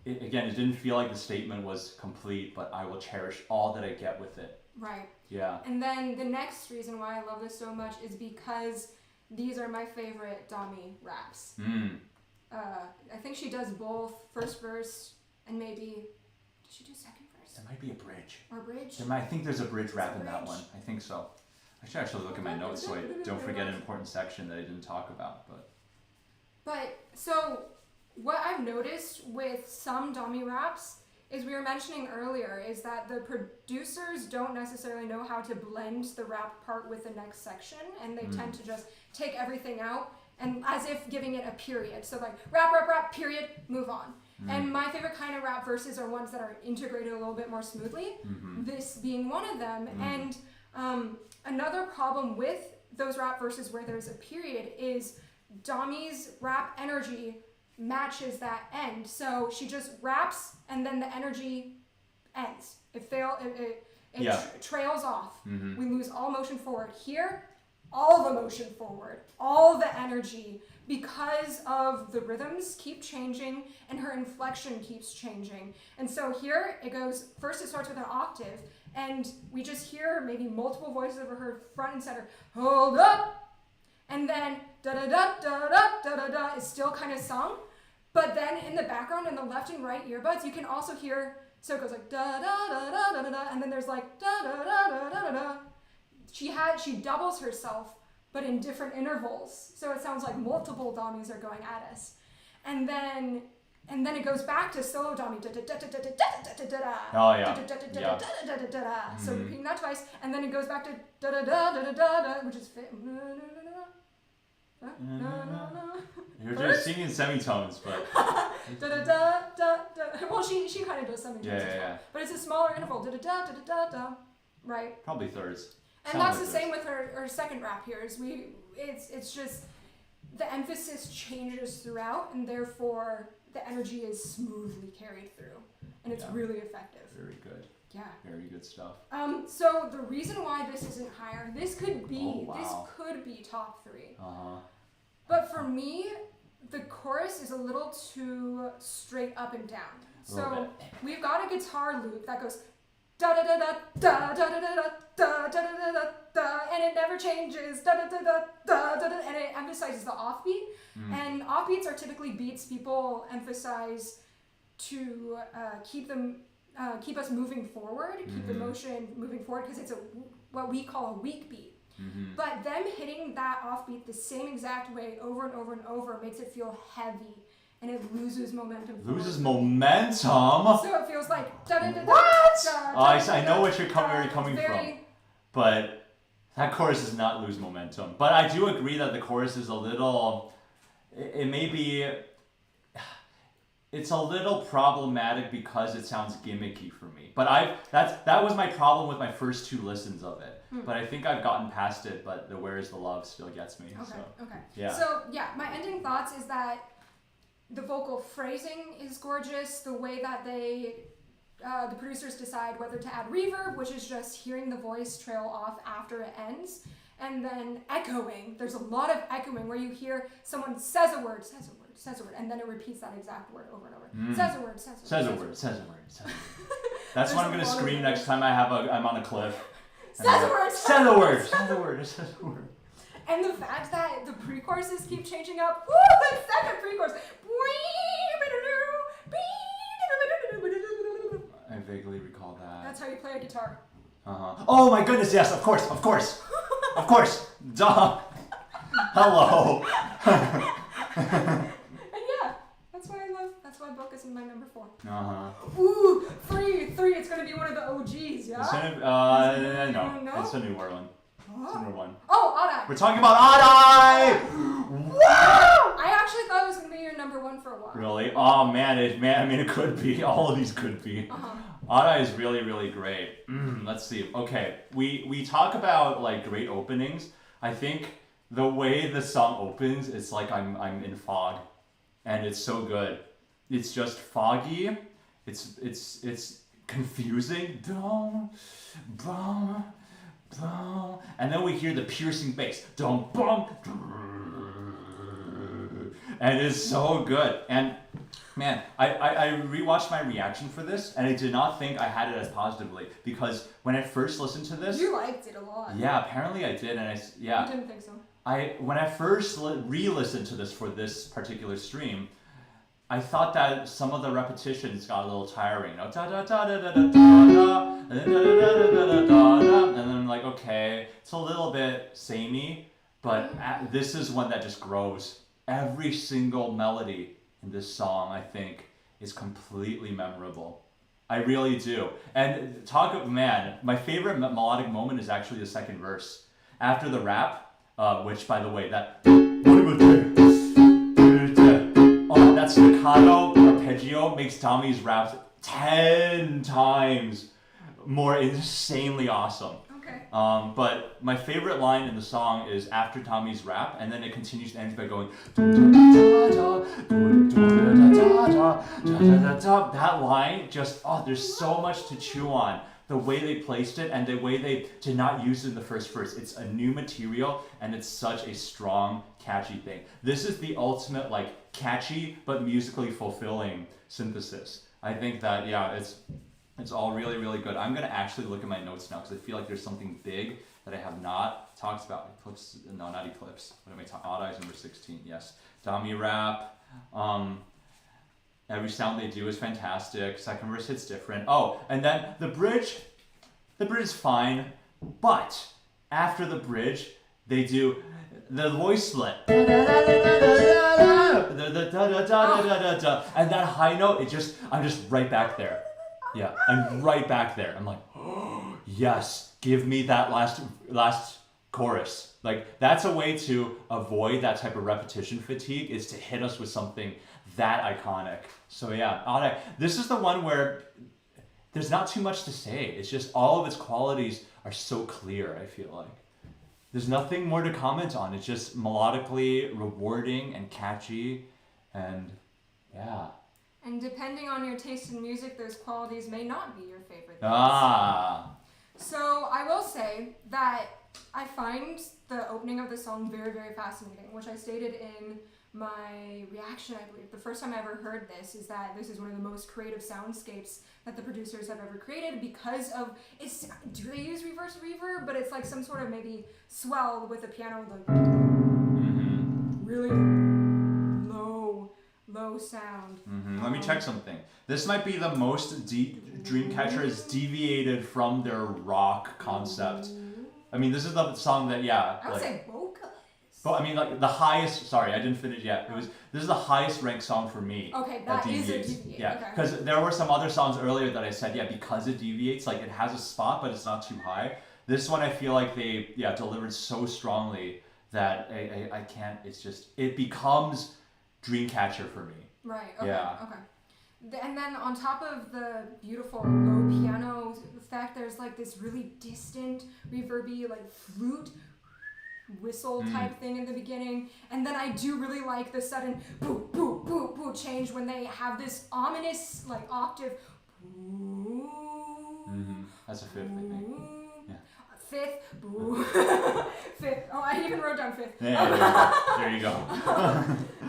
it didn't feel like the statement was complete, but I will cherish all that I get with it. Right. Yeah. And then the next reason why I love this so much is because these are my favorite Dami raps. I think she does both first verse and maybe, does she do second verse? There might be a bridge. Or a bridge? I think there's a bridge rap in that one. I think so. I should actually look at my notes so I don't forget an important section that I didn't talk about. But so what I've noticed with some Dami raps is we were mentioning earlier is that the producers don't necessarily know how to blend the rap part with the next section, and they tend to just take everything out and as if giving it a period. So like rap, period, move on. And my favorite kind of rap verses are ones that are integrated a little bit more smoothly, this being one of them. And another problem with those rap verses where there's a period is Dami's rap energy matches that end. So she just raps and then the energy ends. It trails off. We lose all motion forward. Here, all the motion forward, all the energy, because of the rhythms keep changing and her inflection keeps changing. And so here it goes, first it starts with an octave, and we just hear maybe multiple voices over her front and center, hold up, and then da-da-da-da-da-da-da is still kind of sung, but then in the background, in the left and right earbuds, you can also hear, so it goes like da-da-da-da-da-da, and then there's like da-da-da-da-da-da. She doubles herself, but in different intervals. So it sounds like multiple Damis are going at us. And then it goes back to solo Dami. Oh yeah. So repeating that twice, and then it goes back to da da da da da da, which is fit. You're just singing semitones, but da da da da da. Well, she kind of does semitones as well, but it's a smaller interval. Da da da da da da. Right. Probably thirds. And that's the same with her second rap here. It's just the emphasis changes throughout, and therefore the energy is smoothly carried through, and it's really effective. Very good. Yeah. Very good stuff. So the reason why this isn't higher, this could be top 3. But for me, the chorus is a little too straight up and down. So we've got a guitar loop that goes da da da da da da da da da da da da da da, and it never changes da da da da da da, and it emphasizes the offbeat. And offbeats are typically beats people emphasize to keep us moving forward, keep the motion moving forward, because it's what we call a weak beat. But them hitting that offbeat the same exact way over and over and over makes it feel heavy, and it loses momentum. Momentum? So it feels like I know what you're coming from, but that chorus does not lose momentum. But I do agree that the chorus is a little, it may be, it's a little problematic because it sounds gimmicky for me. But that was my problem with my first 2 listens of it. But I think I've gotten past it, but the Where Is the Love still gets me. Okay. Yeah. So yeah, my ending thoughts is that the vocal phrasing is gorgeous. The way that the producers decide whether to add reverb, which is just hearing the voice trail off after it ends, and then echoing. There's a lot of echoing where you hear someone says a word, and then it repeats that exact word over and over. Says a word. That's what I'm gonna scream next time I'm on a cliff. Says a word. And the fact that the pre-choruses keep changing up. Woo! The second pre-chorus. I vaguely recall that. That's how you play a guitar. Oh my goodness, yes, of course. Duh. Hello. And yeah, that's why Book is in my number 4. Ooh, 3. It's gonna be one of the OGs, yeah? No, it's a newer one. It's a newer one. Oh, Adai. We're talking about Adai! Wow! I actually thought it was gonna be your number 1 for a while. Really? Oh man, it could be. All of these could be. Adai is really, really great. Let's see. Okay, we talk about like great openings. I think the way the song opens, it's like I'm in fog, and it's so good. It's just foggy. It's confusing. And then we hear the piercing bass. And it's so good. And man, I rewatched my reaction for this, and I did not think I had it as positively, because when I first listened to this, you liked it a lot. Yeah, apparently I did, and I didn't think so. When I first re-listened to this for this particular stream, I thought that some of the repetitions got a little tiring. And then I'm like, okay, it's a little bit samey, but this is one that just grows. Every single melody in this song, I think, is completely memorable. I really do. And my favorite melodic moment is actually the second verse. After the rap, which, by the way, that staccato arpeggio makes Tommy's raps 10 times more insanely awesome. Okay. But my favorite line in the song is after Tommy's rap, and then it continues to end by going that line just, there's so much to chew on. The way they placed it and the way they did not use it in the first verse. It's a new material, and it's such a strong, catchy thing. This is the ultimate, like, catchy but musically fulfilling synthesis. I think that, it's all really, really good. I'm going to actually look at my notes now, because I feel like there's something big that I have not talked about. Eclipse, no, not Eclipse. What am I talking about? Odd Eyes number 16, yes. Dami rap. Every sound they do is fantastic. Second verse hits different. Oh, and then the bridge is fine, but after the bridge, they do the voice split. And that high note, I'm just right back there. Yeah, I'm right back there. I'm like, oh, yes, give me that last chorus. Like, that's a way to avoid that type of repetition fatigue, is to hit us with something that iconic. So yeah, this is the one where there's not too much to say. It's just all of its qualities are so clear, I feel like. There's nothing more to comment on. It's just melodically rewarding and catchy, and yeah. And depending on your taste in music, those qualities may not be your favorite things. Ah. So I will say that I find the opening of the song very, very fascinating, which I stated in my reaction, I believe. The first time I ever heard this is that this is one of the most creative soundscapes that the producers have ever created because of, do they use reverse reverb? But it's like some sort of maybe swell with the piano, like really low sound. Let me check something. This might be the most Dreamcatcher has deviated from their rock concept. I mean, this is the song that, I would say vocals. But I mean, like the highest. Sorry, I didn't finish yet. This is the highest ranked song for me. Okay, that is a deviate. Yeah, because there were some other songs earlier that I said, because it deviates, like it has a spot, but it's not too high. This one, I feel like they delivered so strongly that I can't. It's just it becomes Dreamcatcher for me. Right. Okay. Yeah. Okay. And then on top of the beautiful low piano effect, there's like this really distant, reverby, like flute whistle type thing in the beginning. And then I do really like the sudden boo boo boo boo change when they have this ominous like octave. That's a fifth, I think. Yeah. Fifth, boo. Fifth. Oh, I even wrote down fifth. Yeah, there you go.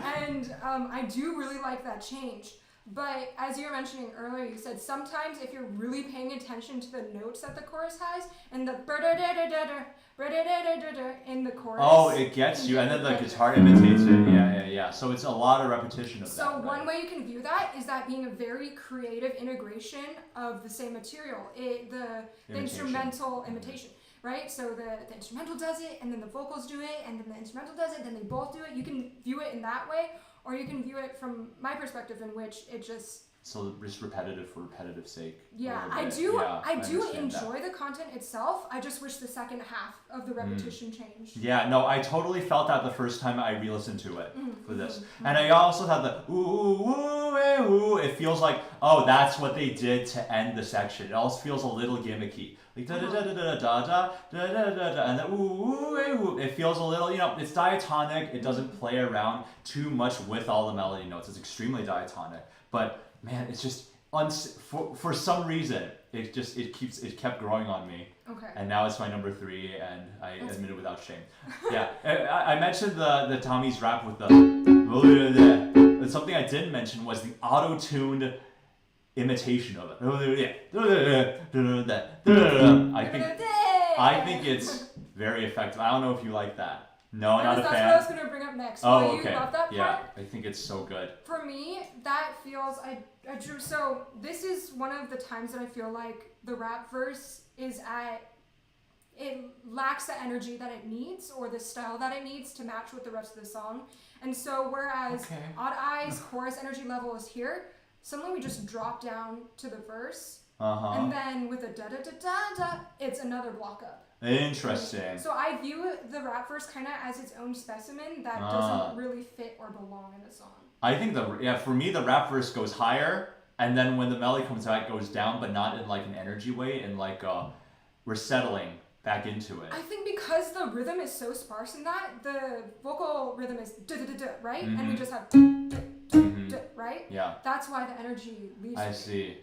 And I do really like that change. But as you were mentioning earlier, you said sometimes if you're really paying attention to the notes that the chorus has, and the in the chorus. Oh, it gets you, and then the guitar imitates it. Yeah. So it's a lot of repetition of that. So one way you can view that is that being a very creative integration of the same material, the instrumental imitation. Right? So the instrumental does it, and then the vocals do it, and then the instrumental does it, then they both do it. You can view it in that way, or you can view it from my perspective in which it just... So just repetitive for repetitive sake. Yeah, I do enjoy the content itself. I just wish the second half of the repetition changed. Yeah, no, I totally felt that the first time I re-listened to it for this. And I also had the ooh. It feels like, oh, that's what they did to end the section. It also feels a little gimmicky. Like da da da da da da da da da, and then ooh. It feels a little, it's diatonic. It doesn't play around too much with all the melody notes. It's extremely diatonic. But man, it's just for some reason it kept growing on me. Okay. And now it's my number 3, and I admit it without shame. Yeah, I mentioned the Tommy's rap with the. Something I didn't mention was the auto-tuned imitation of it. I think it's very effective. I don't know if you like that. No, not a fan. That's what I was going to bring up next. Oh, okay. You love that part? Yeah, I think it's so good. For me, that feels... So this is one of the times that I feel like the rap verse is at... It lacks the energy that it needs or the style that it needs to match with the rest of the song. And so whereas Odd Eye's chorus energy level is here, suddenly we just drop down to the verse. And then with a da-da-da-da-da, it's another block up. Interesting. So I view the rap verse kind of as its own specimen that doesn't really fit or belong in the song. I think for me the rap verse goes higher, and then when the melody comes out, it goes down, but not in like an energy way, in like we're settling back into it. I think because the rhythm is so sparse in that, the vocal rhythm is da-da-da-da, right? And we just have da-da-da-da, right? Yeah. That's why the energy leaves. I see.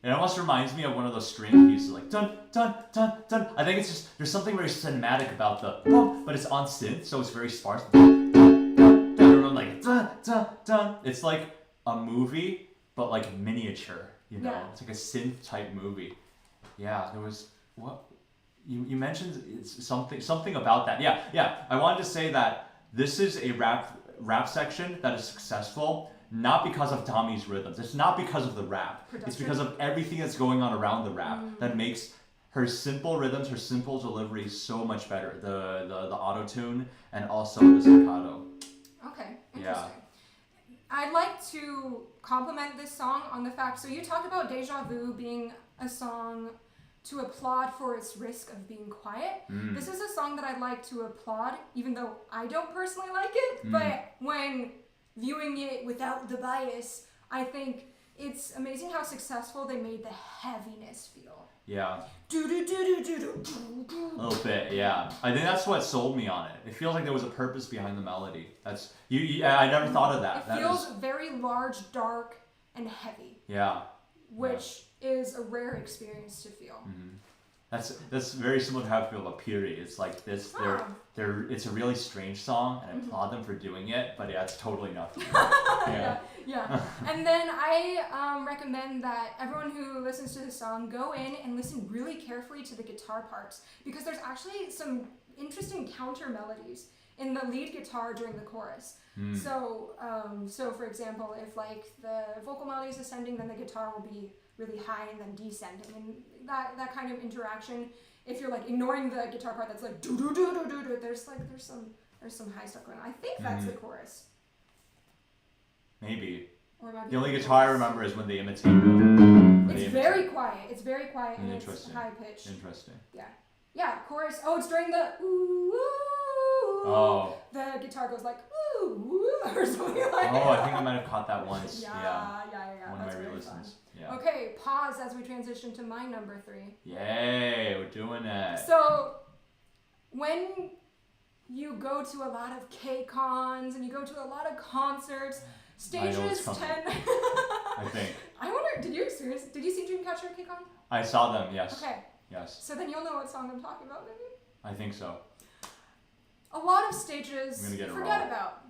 It almost reminds me of one of those string pieces, like dun dun dun dun. I think it's just there's something very cinematic about the boom, but it's on synth, so it's very sparse. Dun, dun, dun, dun, like dun dun dun. It's like a movie, but like miniature. It's like a synth type movie. Yeah, there was what you mentioned. It's something about that. Yeah. I wanted to say that this is a rap section that is successful. Not because of Tommy's rhythms. It's not because of the rap. Production. It's because of everything that's going on around the rap that makes her simple rhythms, her simple delivery so much better. The auto-tune and also the staccato. Okay, interesting. Yeah. I'd like to compliment this song on the fact, so you talked about Deja Vu being a song to applaud for its risk of being quiet. This is a song that I'd like to applaud, even though I don't personally like it, but when viewing it without the bias, I think it's amazing how successful they made the heaviness feel. Yeah. A A little bit, yeah. I think that's what sold me on it. It feels like there was a purpose behind the melody. That's I never thought of that. It feels very large, dark, and heavy. Yeah. Which is a rare experience to feel. That's very similar to how I feel about Piri. It's like this. It's a really strange song, and I applaud them for doing it. But yeah, it's totally nothing. Yeah. And then I recommend that everyone who listens to the song go in and listen really carefully to the guitar parts, because there's actually some interesting counter melodies in the lead guitar during the chorus. So for example, if like the vocal melody is ascending, then the guitar will be really high and then descending, and that kind of interaction. If you're like ignoring the guitar part that's like do do do do do do, there's some high stuff going on. I think that's the chorus. Maybe. Or it might be The only guitar I remember is when they imitate the. It's very quiet. It's very quiet and it's high pitched. Interesting. Yeah, chorus. Oh, it's during the ooh, ooh. Oh. The guitar goes like ooh, ooh or something like that. Oh, I think I might have caught that once. Yeah. One That's of my really re-listens. fun. Yeah. Okay, pause as we transition to my number 3. Yay, we're doing it. So, when you go to a lot of K-cons and you go to a lot of concerts, stages tend... I think. I wonder, did you see Dreamcatcher at K-con? I saw them, yes. Okay. Yes. So then you'll know what song I'm talking about, maybe? I think so. A lot of stages I'm gonna get you it forget wrong. about.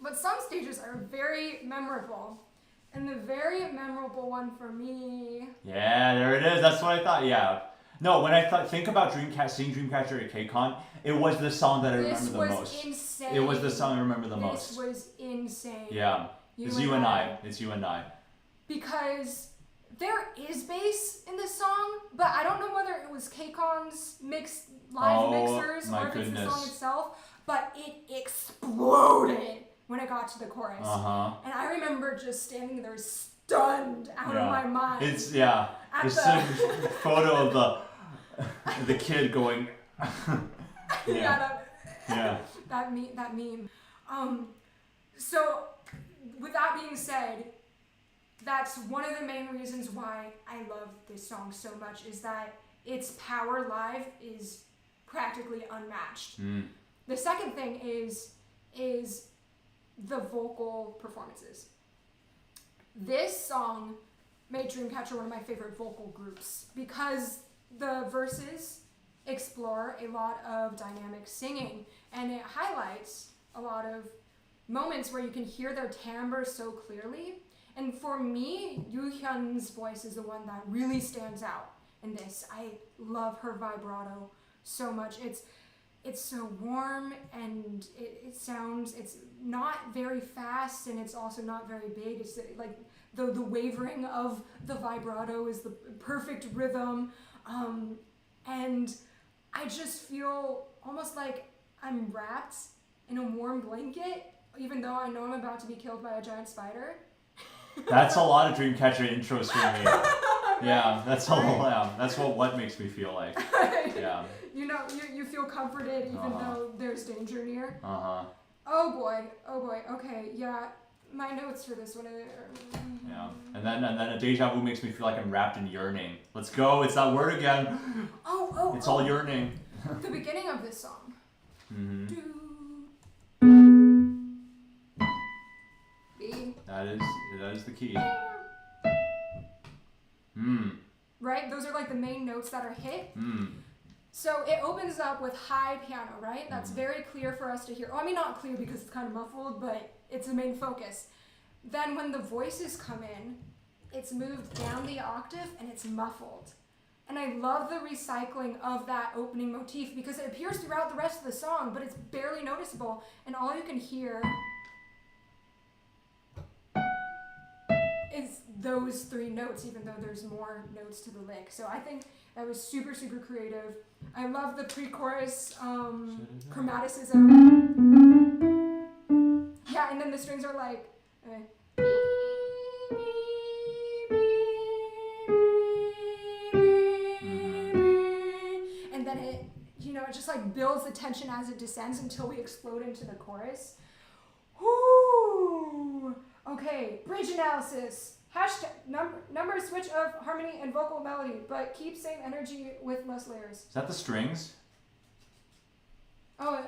But some stages are very memorable. And the very memorable one for me... Yeah, there it is. That's what I thought. Yeah. No, when I think about seeing Dreamcatcher at KCON, it was the song that I remember the most. This was insane. It was the song I remember the most. This was insane. Yeah. It's you and I. It's you and I. Because there is bass in this song, but I don't know whether it was KCON's live mixers or if it's the song itself, but it exploded when it got to the chorus. And I remember just standing there stunned out of my mind. It's There's a photo of the kid going that meme. So with that being said, that's one of the main reasons why I love this song so much, is that its power live is practically unmatched. The second thing is the vocal performances. This song made Dreamcatcher one of my favorite vocal groups because the verses explore a lot of dynamic singing, and it highlights a lot of moments where you can hear their timbre so clearly. And for me, Yoo Hyun's voice is the one that really stands out in this. I love her vibrato so much. It's so warm, and it's not very fast, and it's also not very big. It's like the wavering of the vibrato is the perfect rhythm. And I just feel almost like I'm wrapped in a warm blanket, even though I know I'm about to be killed by a giant spider. That's a lot of Dreamcatcher intros for me. Yeah, that's that's what makes me feel like. Yeah. You know, you feel comforted even though there's danger near. Oh boy. Okay, yeah. My notes for this one are... Yeah. And then a deja vu makes me feel like I'm wrapped in yearning. Let's go. It's that word again. It's all yearning. The beginning of this song. B. That is the key. Right? Those are like the main notes that are hit. So it opens up with high piano, right? That's very clear for us to hear. Oh, I mean, not clear because it's kind of muffled, but it's the main focus. Then when the voices come in, it's moved down the octave and it's muffled. And I love the recycling of that opening motif because it appears throughout the rest of the song, but it's barely noticeable. And all you can hear is those 3 notes, even though there's more notes to the lick. So I think that was super, super creative. I love the pre-chorus chromaticism. Yeah, and then the strings are like... and then it just like builds the tension as it descends until we explode into the chorus. Whoo! Okay, bridge analysis. Hashtag number switch of harmony and vocal melody, but keep same energy with less layers. Is that the strings? Oh,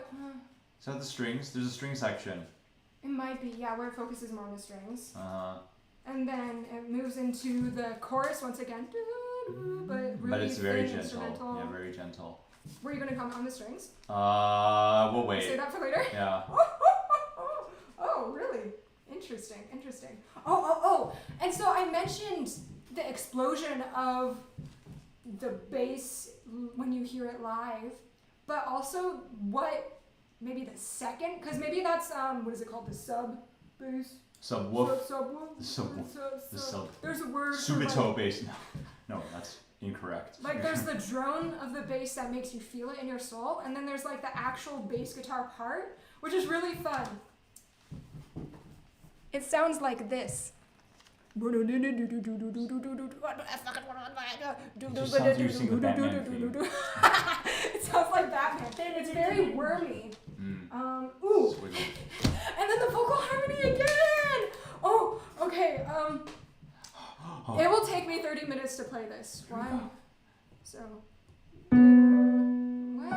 Is that the strings? There's a string section. it might be, yeah, where it focuses more on the strings. and then it moves into the chorus once again. But really it's very thin gentle. instrumental. Yeah, very gentle. Were you gonna comment on the strings? We'll wait. Say that for later. Yeah. Oh, really? Interesting. Oh. And so I mentioned the explosion of the bass when you hear it live, but also maybe the second, because maybe that's what is it called, the sub bass? Subwoof. Subwoof. The sub. There's a word. Subito bass. No, that's incorrect. Like there's the drone of the bass that makes you feel it in your soul, and then there's like the actual bass guitar part, which is really fun. It sounds like this. It just sounds you're singing the Batman theme. It sounds like Batman. It's very wormy. Ooh. And then the vocal harmony again. Oh, okay. It will take me 30 minutes to play this. Why? So. What?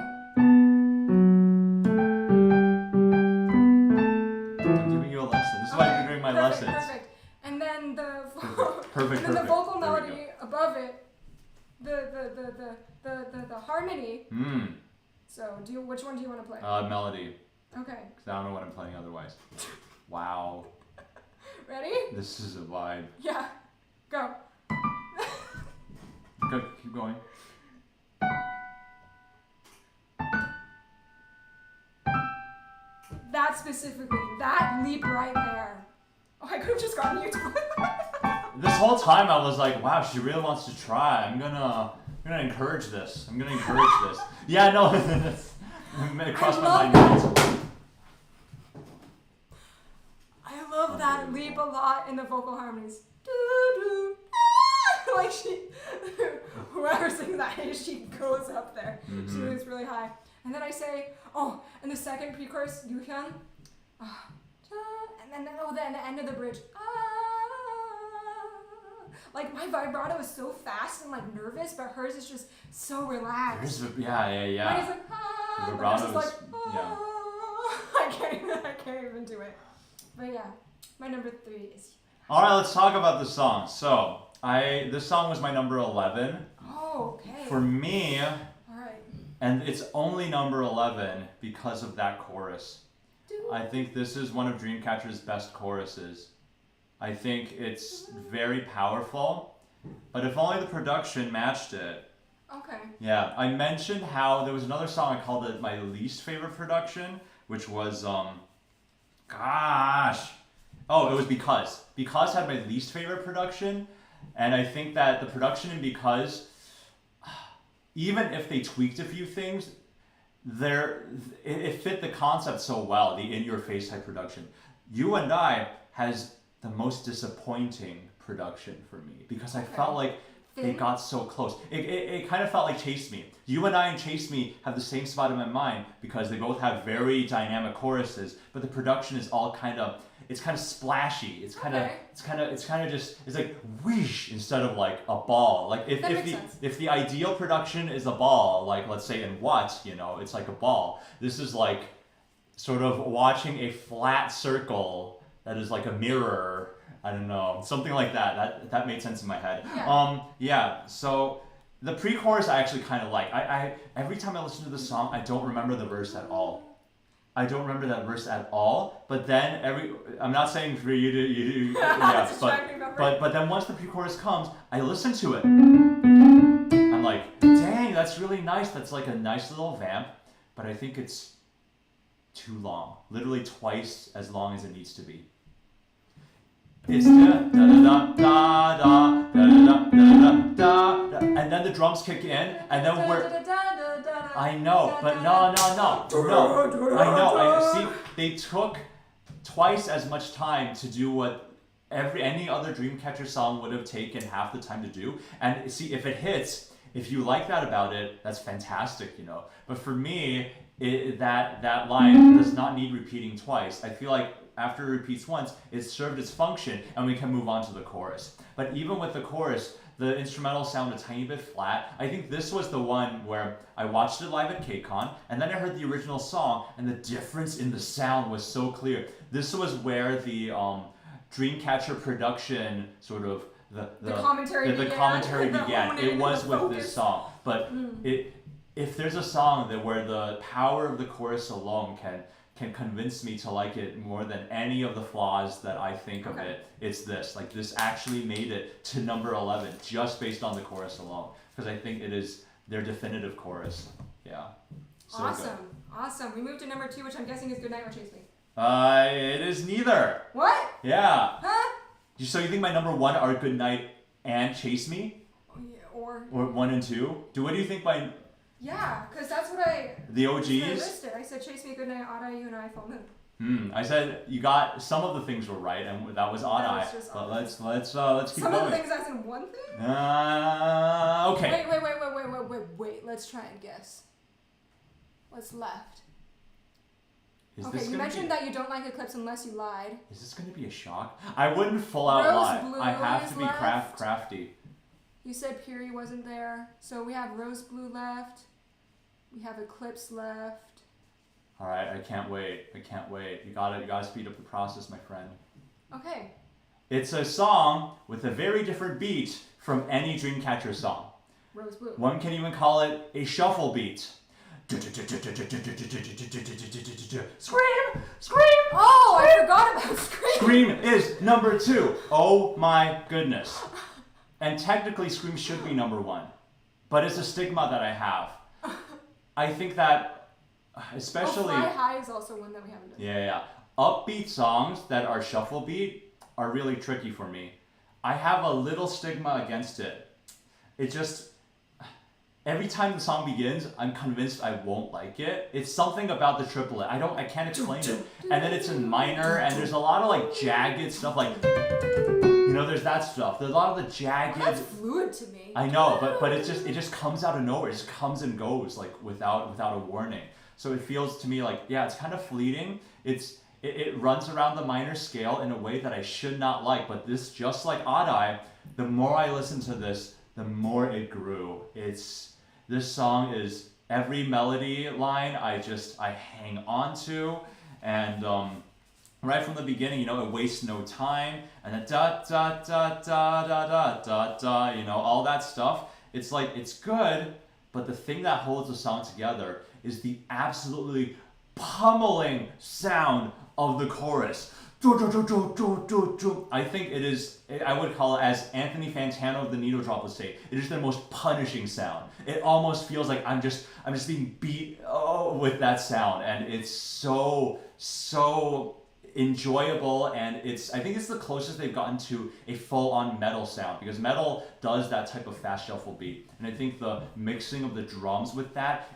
I'm giving you a lesson. This is why you're doing my lessons. Perfect. And then the Perfect. the vocal melody above it, the harmony. So which one do you want to play? Melody. Okay. Because I don't know what I'm playing otherwise. Wow. Ready? This is a vibe. Yeah. Go. Good. Keep going. That specifically, that leap right there. Oh, I could have just gotten you to This whole time I was like, wow, she really wants to try. I'm gonna encourage this. Yeah, no. It crossed my mind. I love that leap a lot in the vocal harmonies. Like whoever sings that, she goes up there. She is really high. And then I say, and the second pre-chorus, Yuhyun, and then the end of the bridge, like my vibrato is so fast and like nervous, but hers is just so relaxed. Yeah. Mine is like, The but vibrato hers is like, yeah. I can't even do it. But yeah, my number 3 is. All right, let's talk about the song. So this song was my number 11. Oh, okay. For me. All right. And it's only number 11 because of that chorus. I think this is one of Dreamcatcher's best choruses. I think it's very powerful, but if only the production matched it. Okay. Yeah, I mentioned how there was another song I called it my least favorite production, which was, it was Because. Because had my least favorite production, and I think that the production in Because, even if they tweaked a few things, it fit the concept so well, the in-your-face type production. You and I has the most disappointing production for me because I felt like they got so close. It kind of felt like Chase Me. You and I and Chase Me have the same spot in my mind because they both have very dynamic choruses, but the production is all kind of splashy. It's like whoosh instead of like a ball. Like if the ideal production is a ball, like let's say in What, it's like a ball. This is like sort of watching a flat circle that is like a mirror. I don't know, something like that. That made sense in my head. Yeah. So the pre-chorus I actually kind of like. I every time I listen to the song, I don't remember the verse at all. I don't remember that verse at all. But then I'm not saying for you to yeah, but then once the pre-chorus comes, I listen to it. I'm like, dang, that's really nice. That's like a nice little vamp, but I think it's too long. Literally twice as long as it needs to be. It's da da da da da da da da da da, and then the drums kick in, and then I know, but no. I know. See, they took twice as much time to do what any other Dreamcatcher song would have taken half the time to do. And see, if it hits, if you like that about it, that's fantastic, But for me, that line does not need repeating twice. I feel like after it repeats once, it served its function, and we can move on to the chorus. But even with the chorus, the instrumental sounded a tiny bit flat. I think this was the one where I watched it live at KCON, and then I heard the original song, and the difference in the sound was so clear. This was where the Dreamcatcher production sort of the commentary the began. commentary The began. hone It in, was the with focus. this song, but if there's a song that where the power of the chorus alone can convince me to like it more than any of the flaws that I think of it, it's this. Like this actually made it to number 11 just based on the chorus alone, because I think it is their definitive chorus. Yeah. So Awesome. good. Awesome. We moved to number 2, which I'm guessing is Goodnight or Chase Me. It is neither. What? Yeah. Huh? So you think my number 1 are Goodnight and Chase Me? Oh, yeah, or 1 and 2? What do you think my yeah, because that's what I the I OGs? listed. I said Chase Me, Goodnight, Odd Eye, You and I, Full Moon. I said you got some of the things were right, and that was Odd That Eye. was just But Odd let's keep Some going. of the things as in one thing? Okay. Wait. Let's try and guess. What's left? Is Okay, this you gonna mentioned be, that you don't like Eclipse unless you lied. Is this going to be a shock? I wouldn't full out Rose lie. Blue I have is to be left. crafty. You said Puri wasn't there, so we have Rose Blue left. We have Eclipse left. All right, I can't wait. You gotta speed up the process, my friend. Okay. It's a song with a very different beat from any Dreamcatcher song. Rose Blue. One can even call it a shuffle beat. Scream! Scream! Oh, I forgot about Scream. Scream is number 2. Oh my goodness. And technically Scream should be number 1. But it's a stigma that I have. I think that especially Fly High is also one that we haven't done. yeah. Upbeat songs that are shuffle beat are really tricky for me. I have a little stigma against it. It just every time the song begins, I'm convinced I won't like it. It's something about the triplet. I can't explain it. And then it's in minor, and there's a lot of like jagged stuff, like there's that stuff. There's a lot of the jagged. That's fluid to me. I know, but it just comes out of nowhere. It just comes and goes like without a warning. So it feels to me like it's kind of fleeting. It runs around the minor scale in a way that I should not like. But this, just like Odd Eye, the more I listen to this, the more it grew. This song is every melody line I hang on to, and right from the beginning, it wastes no time, and then da da da da da da da da, all that stuff. It's like it's good, but the thing that holds the song together is the absolutely pummeling sound of the chorus. I think it is, I would call it, as Anthony Fantano of the Needle Drop would say, it is the most punishing sound. It almost feels like I'm just being beat with that sound, and it's so enjoyable, and I think it's the closest they've gotten to a full-on metal sound, because metal does that type of fast shuffle beat, and I think the mixing of the drums with that,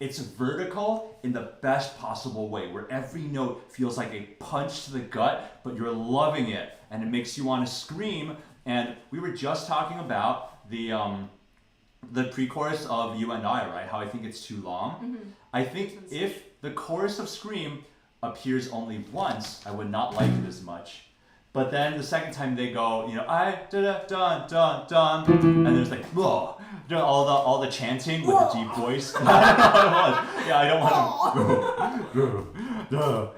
it's vertical in the best possible way, where every note feels like a punch to the gut, but you're loving it, and it makes you want to scream. And we were just talking about the pre-chorus of You and I, right? How I think it's too long. Mm-hmm. I think if the chorus of Scream appears only once, I would not like it as much. But then the second time they go, I da dun dun dun, and there's like whoa, all the chanting with the deep voice. I don't know what it was. Yeah, I don't want to.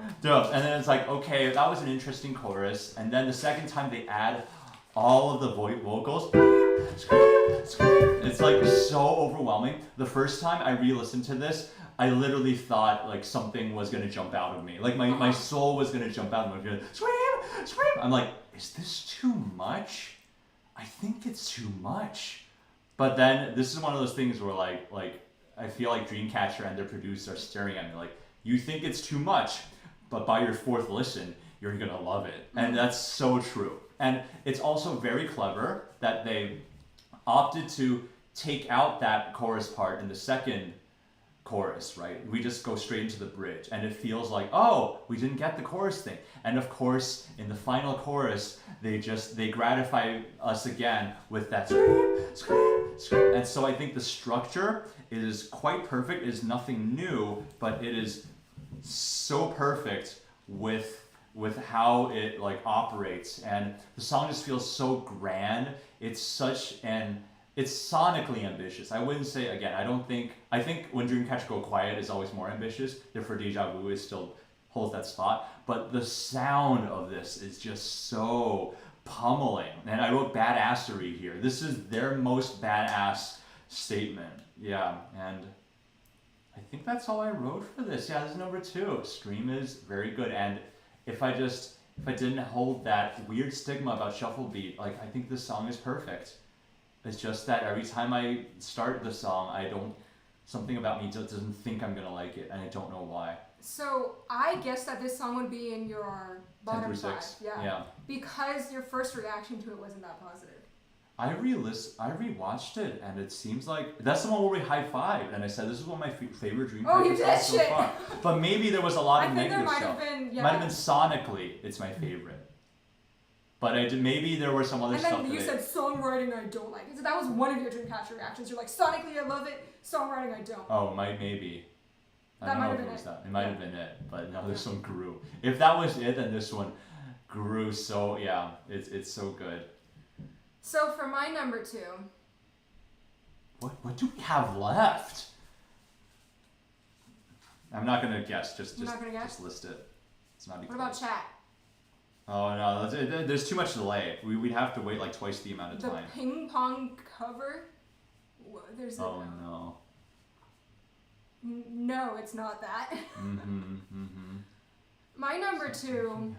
And then it's like, okay, that was an interesting chorus. And then the second time they add all of the vocals, scream, scream. It's like so overwhelming. The first time I re-listened to this, I literally thought like something was gonna jump out of me. Like my soul was gonna jump out of me. Scream, scream. I'm like, is this too much? I think it's too much. But then this is one of those things where like I feel like Dreamcatcher and their producers are staring at me like, you think it's too much, but by your 4th listen, you're gonna love it. And that's so true. And it's also very clever that they opted to take out that chorus part in the second chorus, right? We just go straight into the bridge, and it feels like, oh, we didn't get the chorus thing. And of course, in the final chorus, they gratify us again with that scream, scream, scream. And so I think the structure is quite perfect. It is nothing new, but it is so perfect with how it like operates, and the song just feels so grand. It's sonically ambitious. I wouldn't say, again, I think when Dreamcatcher Go Quiet is always more ambitious, therefore Deja Vu is still holds that spot. But the sound of this is just so pummeling. And I wrote badassery here. This is their most badass statement. Yeah, and I think that's all I wrote for this. Yeah, this is number 2. Scream is very good, and if I didn't hold that weird stigma about shuffle beat, like I think this song is perfect. It's just that every time I start the song, something about me just doesn't think I'm gonna like it, and I don't know why. So I guess that this song would be in your bottom 5. Yeah. Because your first reaction to it wasn't that positive. I rewatched it, and it seems like that's the one where we high-fived, and I said this is one of my favorite Dreamcatcher songs so far. But maybe there was a lot of negative stuff. I think there might Might have been sonically, it's my favorite. But maybe there were some other stuff. And then you said songwriting I don't like. So that was one of your Dreamcatcher reactions. You're like, sonically I love it, songwriting I don't. Oh, maybe. That might have been it. It might have been it, but no, this one grew. If that was it, then this one grew so, yeah, it's so good. So for my number 2. What do we have left? I'm not gonna guess. Just list it. It's not. What about chat? Oh no, there's too much delay. We'd have to wait like twice the amount of time. The ping pong cover. There's a no. No, it's not that. My number 2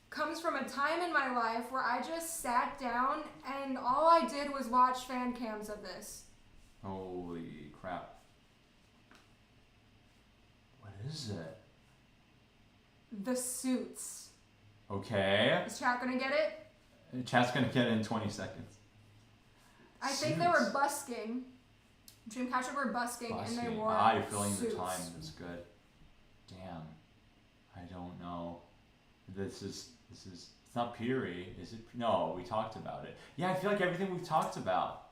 comes from a time in my life where I just sat down and all I did was watch fan cams of this. Holy crap. What is it? The Suits. Okay. Is chat gonna get it? Chat's gonna get it in 20 seconds. I think they were busking. Dreamcatcher were busking and they wore you're filling the time. That's good. Damn. I don't know. This is it's not Peary, is it? No, we talked about it. Yeah, I feel like everything we've talked about.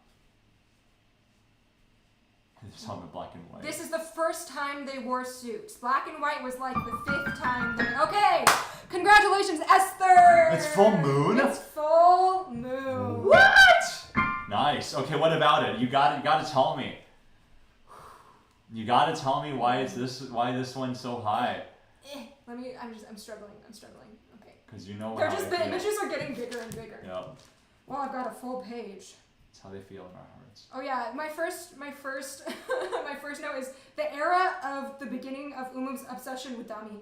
This song in black and white. This is the first time they wore suits. Black and white was like the 5th time. Okay, congratulations, Esther. It's full moon. It's full moon. What? Nice. Okay, what about it? You got to tell me. You got to tell me why this one's so high. I'm struggling. Okay. Because you know the images are getting bigger and bigger. Yep. Well, I've got a full page. That's how they feel in our hearts. Oh yeah, my first my first note is the era of the beginning of Umu's obsession with Dami.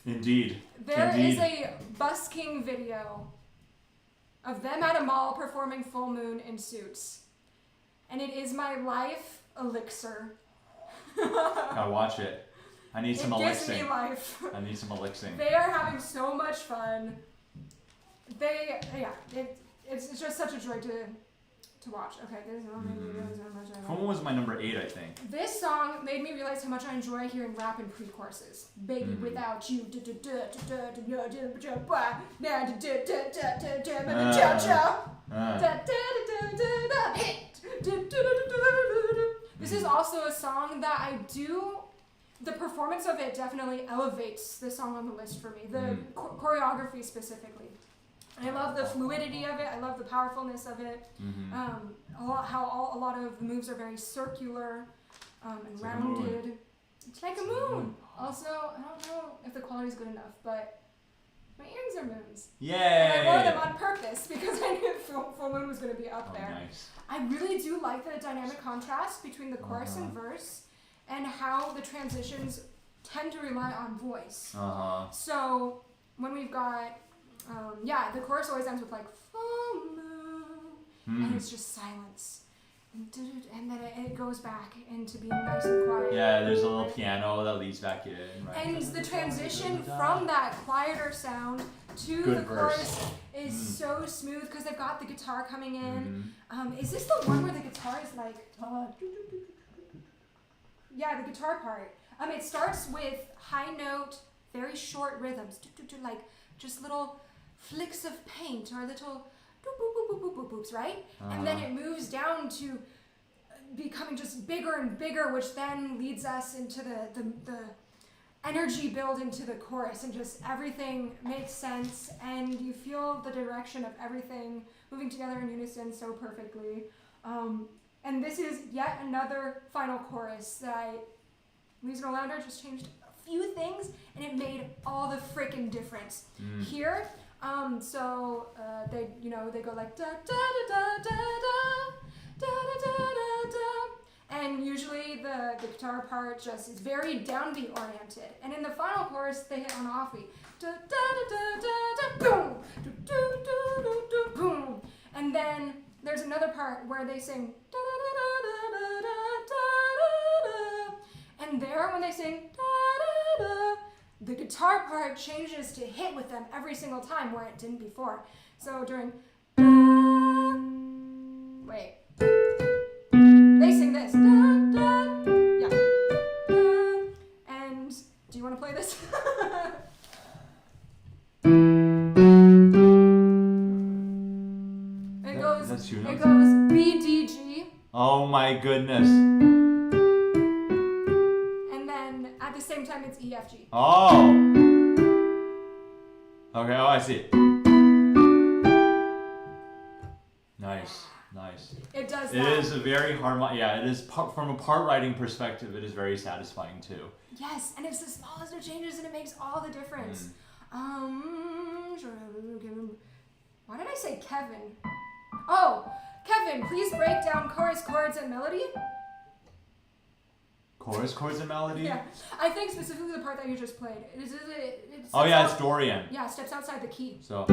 Indeed. There is a busking video of them at a mall performing Full Moon in suits, and it is my life elixir. Gotta watch it. I need some elixing. It gives me life. I need some elixing. They are having so much fun. It's just such a joy to watch. Okay, there's no much. Full Moon was my number 8, I think. This song made me realize how much I enjoy hearing rap in pre-choruses. Baby, without you. This is also a song that the performance of it definitely elevates the song on the list for me. The choreography specifically. I love the fluidity of it. I love the powerfulness of it. A lot of the moves are very circular and rounded. It's like a moon. Also, I don't know if the quality is good enough, but my earrings are moons. Yay! And I wore them on purpose because I knew Full Moon was going to be up there. Nice. I really do like the dynamic contrast between the chorus and verse and how the transitions tend to rely on voice. So when we've got the chorus always ends with like full moon, and it's just silence, and then it goes back into being nice and quiet. Yeah, there's a little piano that leads back in. Right? And the transition from that quieter sound to the chorus is so smooth because they've got the guitar coming in. Is this the one where the guitar is like? Yeah, the guitar part. It starts with high note, very short rhythms, like just little flicks of paint or little boop boop boop boop boop boop boops, right? And then it moves down to becoming just bigger and bigger, which then leads us into the energy build into the chorus, and just everything makes sense, and you feel the direction of everything moving together in unison so perfectly. And this is yet another final chorus that Listener Lounder just changed a few things, and it made all the freaking difference. Here, they they go like da da da da da da da da da da, and usually the guitar part just is very downbeat oriented. And in the final chorus, they hit on an offbeat. Da da da da da da boom, do do do do do boom, and then there's another part where they sing da da da da da da da da, and there when they sing da da da, the guitar part changes to hit with them every single time where it didn't before. So during wait, they sing this da da, yeah, da, and do you want to play this? It goes B, D, G. Oh my goodness. And then at the same time it's E, F, G. Oh. Okay, oh I see. Nice. It does that. It is a very it is from a part writing perspective, it is very satisfying too. Yes, and it's the smallest of changes and it makes all the difference. Why did I say Kevin? Oh, Kevin, please break down chorus, chords, and melody. Chorus, chords, and melody? Yeah, I think specifically the part that you just played. It's Dorian. Yeah, steps outside the key. So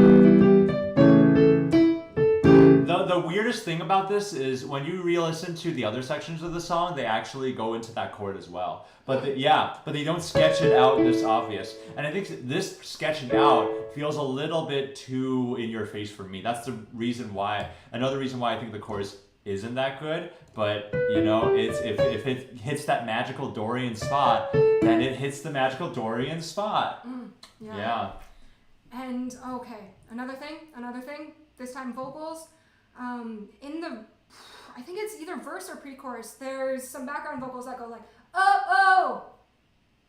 the weirdest thing about this is when you re-listen to the other sections of the song, they actually go into that chord as well. But they don't sketch it out this obvious. And I think this sketching out feels a little bit too in your face for me. That's the reason why. Another reason why I think the chorus isn't that good. But it's if it hits that magical Dorian spot, then it hits the magical Dorian spot. Yeah. And okay, another thing. This time vocals. I think it's either verse or pre-chorus. There's some background vocals that go like oh,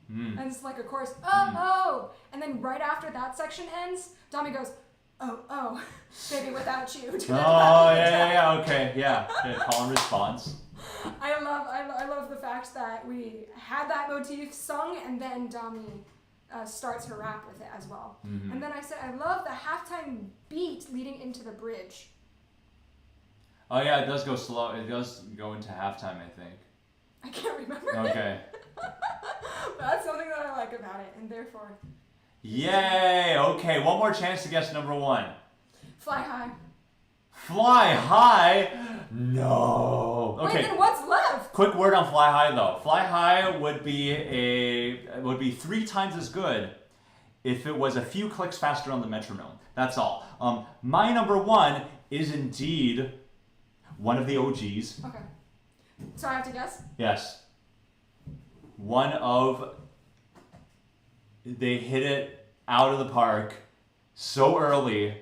and it's like a chorus oh, and then right after that section ends, Dami goes oh, baby without you. Okay, call and response. I love the fact that we had that motif sung and then Dami starts her rap with it as well. And then I said I love the halftime beat leading into the bridge. Oh yeah, it does go slow. It does go into halftime, I think. I can't remember. Okay. That's something that I like about it, and therefore. Yay! Okay, one more chance to guess number one. Fly high. Fly high? No. Okay. Wait, then what's left? Quick word on Fly High though. Fly High would be 3 times as good if it was a few clicks faster on the metronome. That's all. My number one is indeed one of the OGs. Okay. So I have to guess? Yes. They hit it out of the park so early.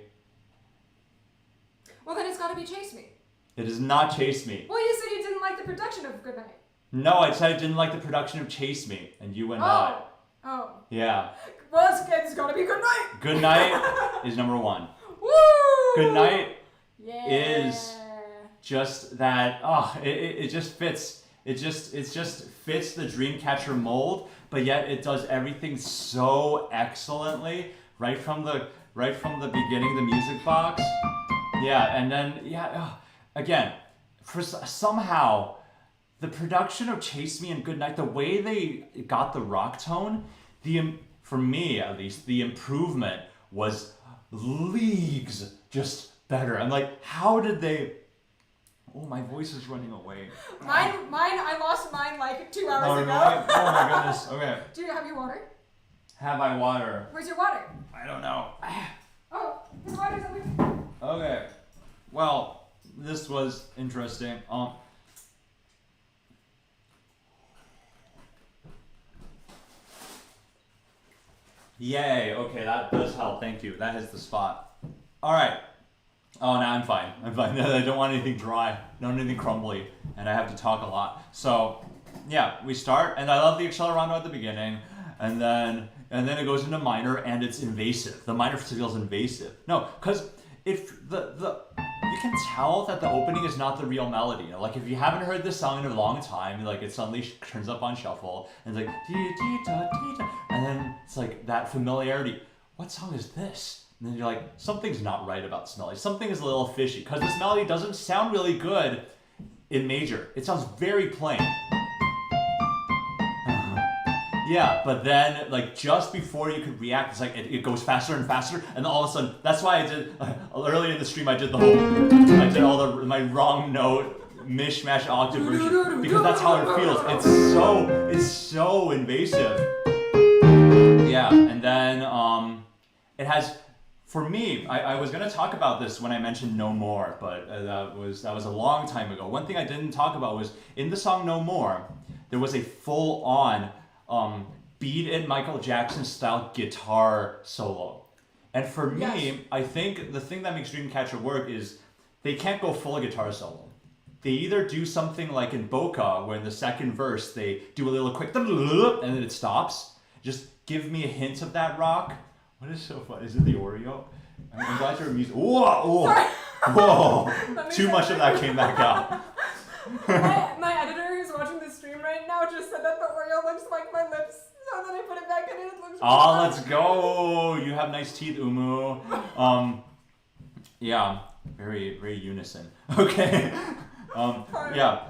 Well, then it's got to be Chase Me. It is not Chase Me. Well, you said you didn't like the production of Good Night. No, I said I didn't like the production of Chase Me, and you went not. Oh. Yeah. Well, it's got to be Good Night. Good Night is number one. Woo! Good Night yeah. is just that. It just fits. It just fits the Dreamcatcher mold, but yet it does everything so excellently right from the beginning, the music box. Yeah, and then again, somehow the production of Chase Me and Good Night, the way they got the rock tone, for me at least, the improvement was leagues just better. I'm like, how did they? Oh, my voice is running away. Mine. I lost mine like 2 hours ago. Oh my goodness. Okay. Do you have your water? Have I water? Where's your water? I don't know. Oh, his water's over here. Okay. Well, this was interesting. Yay. Okay, that does help. Thank you. That hits the spot. All right. Oh, now I'm fine. I don't want anything dry, not anything crumbly, and I have to talk a lot. So, yeah, we start, and I love the accelerando at the beginning, and then it goes into minor, and it's invasive. The minor feels invasive. No, because if you can tell that the opening is not the real melody. You know, like if you haven't heard this song in a long time, like it suddenly turns up on shuffle and it's like dee, dee, da, dee, da, and then it's like that familiarity. What song is this? And then you're like, something's not right about this melody. Something is a little fishy because this melody doesn't sound really good in major. It sounds very plain. Yeah, but then like just before you could react, it's like it goes faster and faster, and then all of a sudden, that's why I did earlier in the stream. I did all my wrong note mishmash octave version because that's how it feels. It's so invasive. Yeah, and then it has. For me, I was gonna talk about this when I mentioned No More, but that was a long time ago. One thing I didn't talk about was in the song No More, there was a full-on Beat It Michael Jackson style guitar solo. And for me, yes. I think the thing that makes Dreamcatcher work is they can't go full guitar solo. They either do something like in Boca, where in the second verse they do a little quick and then it stops. Just give me a hint of that rock. What is so fun? Is it the Oreo? I'm glad you're amused. Whoa! Whoa! Too much of that came back out. my editor who's watching the stream right now just said that the Oreo looks like my lips, so then I put it back in and it looks oh, let's go! You have nice teeth, Umu. Yeah, very, very unison. Okay. Yeah.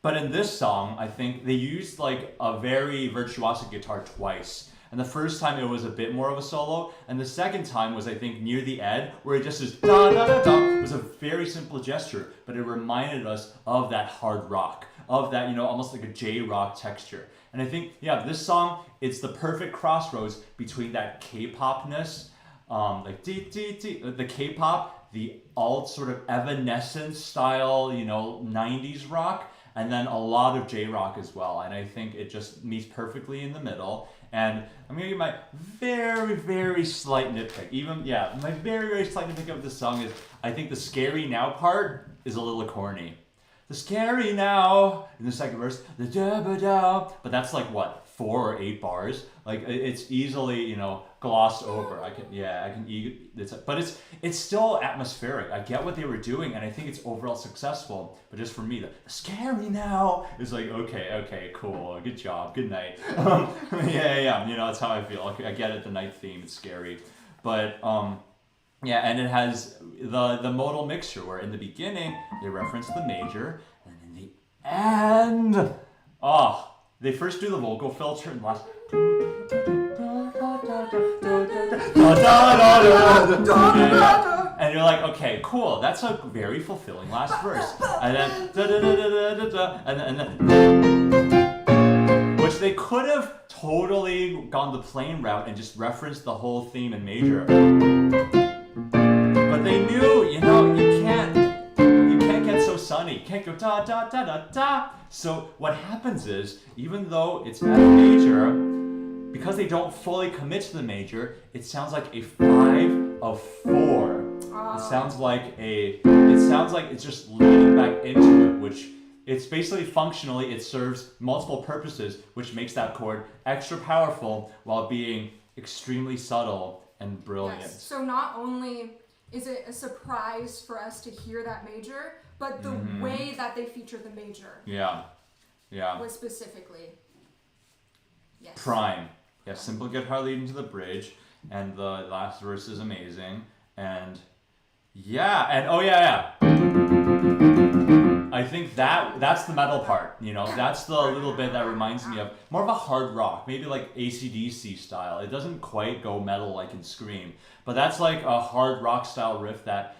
But in this song, I think they used like a very virtuosic guitar twice. And the first time it was a bit more of a solo, and the second time was, I think, near the end, where it just is da da da da. It was a very simple gesture, but it reminded us of that hard rock, of that, you know, almost like a J-rock texture. And I think, yeah, this song, it's the perfect crossroads between that K-popness, like the K-pop, the alt sort of Evanescence style, you know, 90s rock, and then a lot of J-rock as well. And I think it just meets perfectly in the middle. And I'm gonna give my very, very slight nitpick. My very, very slight nitpick of this song is I think the scary now part is a little corny. The scary now in the second verse, the da ba da, but that's like what, 4 or 8 bars? Like it's easily, you know, glossed over. But it's still atmospheric. I get what they were doing, and I think it's overall successful. But just for me, the scary now is like, okay, cool, good job, good night. Yeah, you know, that's how I feel. Okay, I get it, the night theme, it's scary, but yeah, and it has the modal mixture where in the beginning they reference the major, and in the end, they first do the vocal filter and the last. And you're like, okay, cool. That's a very fulfilling last verse. And then, which they could have totally gone the plain route and just referenced the whole theme in major. But they knew, you know, you can't get so sunny. You can't go da da da da da. So what happens is, even though it's at a major, because they don't fully commit to the major, it sounds like a 5 of 4. It sounds like it's just leaning back into it, which it's basically functionally, it serves multiple purposes, which makes that chord extra powerful while being extremely subtle and brilliant. Yes. So not only is it a surprise for us to hear that major, but the way that they feature the major. Yeah. Was specifically. Yes. Prime. Yeah, simple guitar leading to the bridge, and the last verse is amazing, and I think that's the metal part, you know, that's the little bit that reminds me of more of a hard rock, maybe like AC/DC style. It doesn't quite go metal like in Scream, but that's like a hard rock style riff that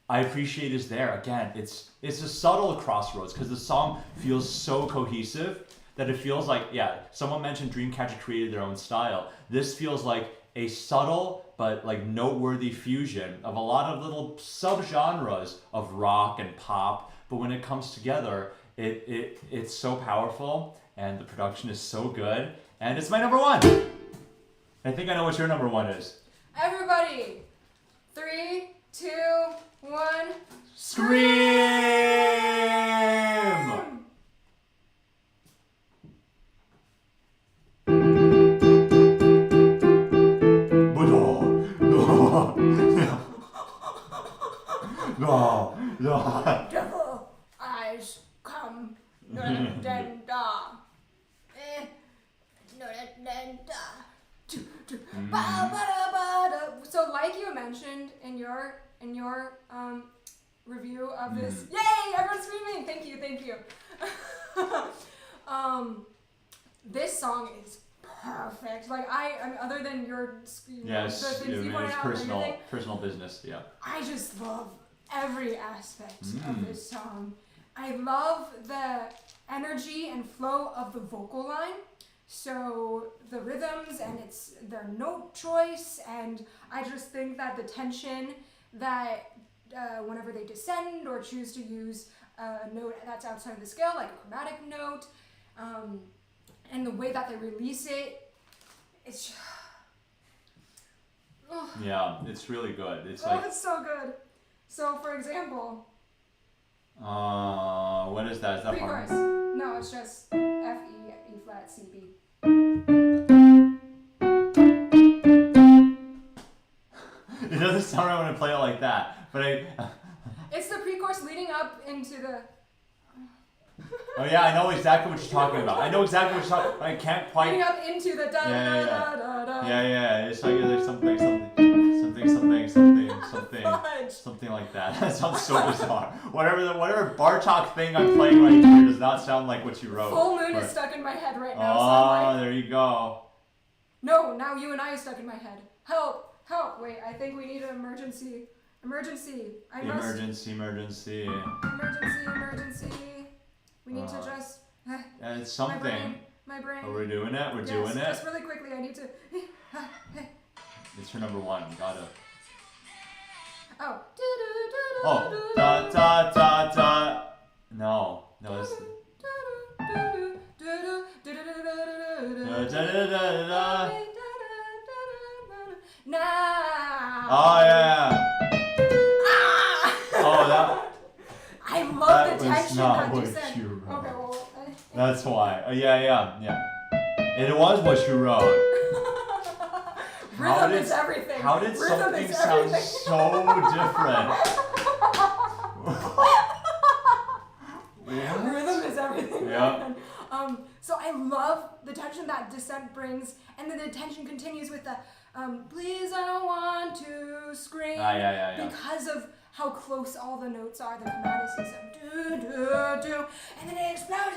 I appreciate is there. Again, it's a subtle crossroads because the song feels so cohesive that it feels like, someone mentioned Dreamcatcher created their own style. This feels like a subtle but like noteworthy fusion of a lot of little subgenres of rock and pop. But when it comes together, it's so powerful, and the production is so good, and it's my number 1. I think I know what your number 1 is. Everybody, 3, 2, 1, Scream! No. Devil eyes come. Da-da-da-da. So, like you mentioned in your review of this, yay! Everyone's screaming. Thank you. This song is perfect. Like I mean, other than your yes, the things you pointed it's out, personal business. Yeah. I just love every aspect of this song. I love the energy and flow of the vocal line. So the rhythms and their note choice, and I just think that the tension that whenever they descend or choose to use a note that's outside of the scale, like a chromatic note, and the way that they release it, it's yeah, it's really good. It's it's so good. So for example, what is that? Is that pre-chorus? part? No, it's just F E flat C B. It doesn't sound right when I play it like that, but It's the pre-chorus leading up into the. Oh yeah, I know exactly what you're talking about. I know exactly what you're talking about. I can't quite. Leading up into the da da da da da. Yeah. It's like there's something like that. That sounds so bizarre. Whatever Bartok thing I'm playing right here does not sound like what you wrote. Full Moon is stuck in my head right now. Oh, So I'm like, there you go. no, now You and I is stuck in my head. Help! Wait, I think we need an emergency. Emergency. Emergency. We need to just. It's something. My brain. Oh, we're doing it. We're doing it. Just really quickly, I need to. It's your number one. You gotta. Oh. Oh. Da. No. It's. Now. Oh yeah. Oh that. I love the tension not that what you said. you wrote. Okay, well. That's why. Yeah. It was what you wrote. Rhythm is everything. How did Rhythm something is sound everything. so different? Rhythm is everything. Yeah. So I love the tension that Descent brings, and then the tension continues with the please I don't want to scream. Yeah. Because of how close all the notes are, the chromaticism. Do, and then it explodes.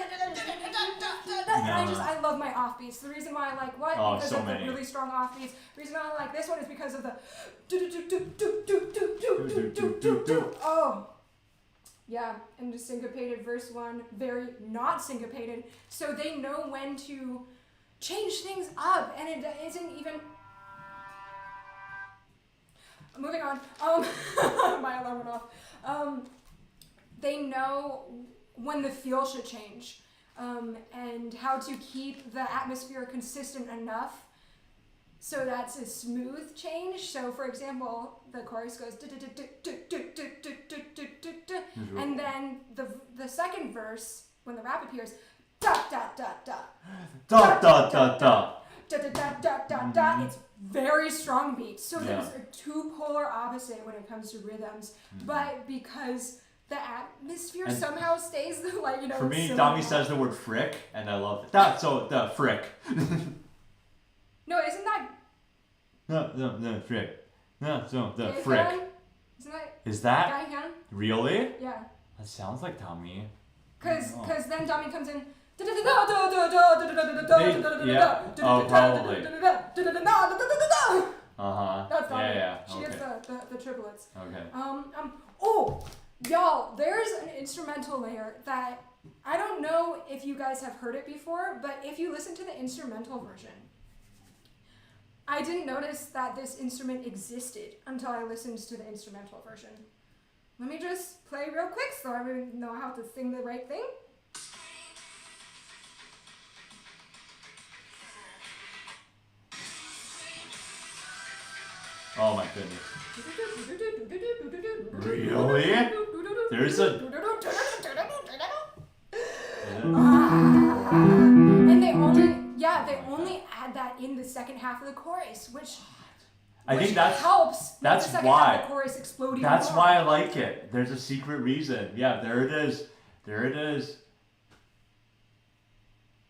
And I love my offbeats. The reason why I like what? Oh, because so of many. the really strong offbeats. The reason why I like this one is because of the oh. Yeah, and the syncopated verse 1, very not syncopated, so they know when to change things up, and it isn't even. Moving on. My alarm went off. They know when the feel should change, and how to keep the atmosphere consistent enough so that's a smooth change. So, for example, the chorus goes and then the second verse, when the rap appears, da da da da Da da da da. It's very strong beats. So there's a two polar opposite when it comes to rhythms, but because the atmosphere somehow stays like For me, similar. Dami says the word frick, and I love it. That so the frick. No, isn't that? No, frick. No, so the Gaehyun? frick. Isn't that? Is that Gaehyun? really? Yeah. That sounds like Dami. Cause then Dami comes in. Yeah. Oh, probably. That's Dami. Yeah. She Okay. has the triplets. Okay. Oh, y'all, there's an instrumental layer that I don't know if you guys have heard it before, but if you listen to the instrumental version, I didn't notice that this instrument existed until I listened to the instrumental version. Let me just play real quick so everyone know how to sing the right thing. Oh my goodness. Really? There's a. And they only add that in the second half of the chorus, which I which think that's helps. Make that's the second why. half of the chorus exploding. That's more. why I like it. There's a secret reason. Yeah, there it is. There it is.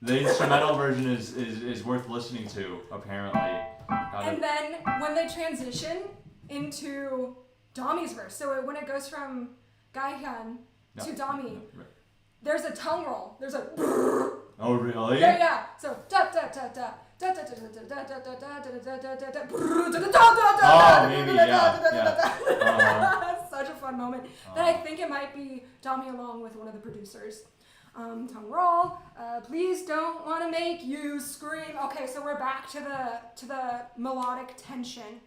The instrumental version is worth listening to, apparently. And then when they transition into Dami's verse, so when it goes from Gaihyun to Dami, there's a tongue roll. There's a oh really? yeah. So da da da da. Oh, maybe, yeah. That's such a fun moment. That I think it might be Dami along with one of the producers. Tongue roll. Please don't want to make you scream. Okay, so we're back to the melodic tension.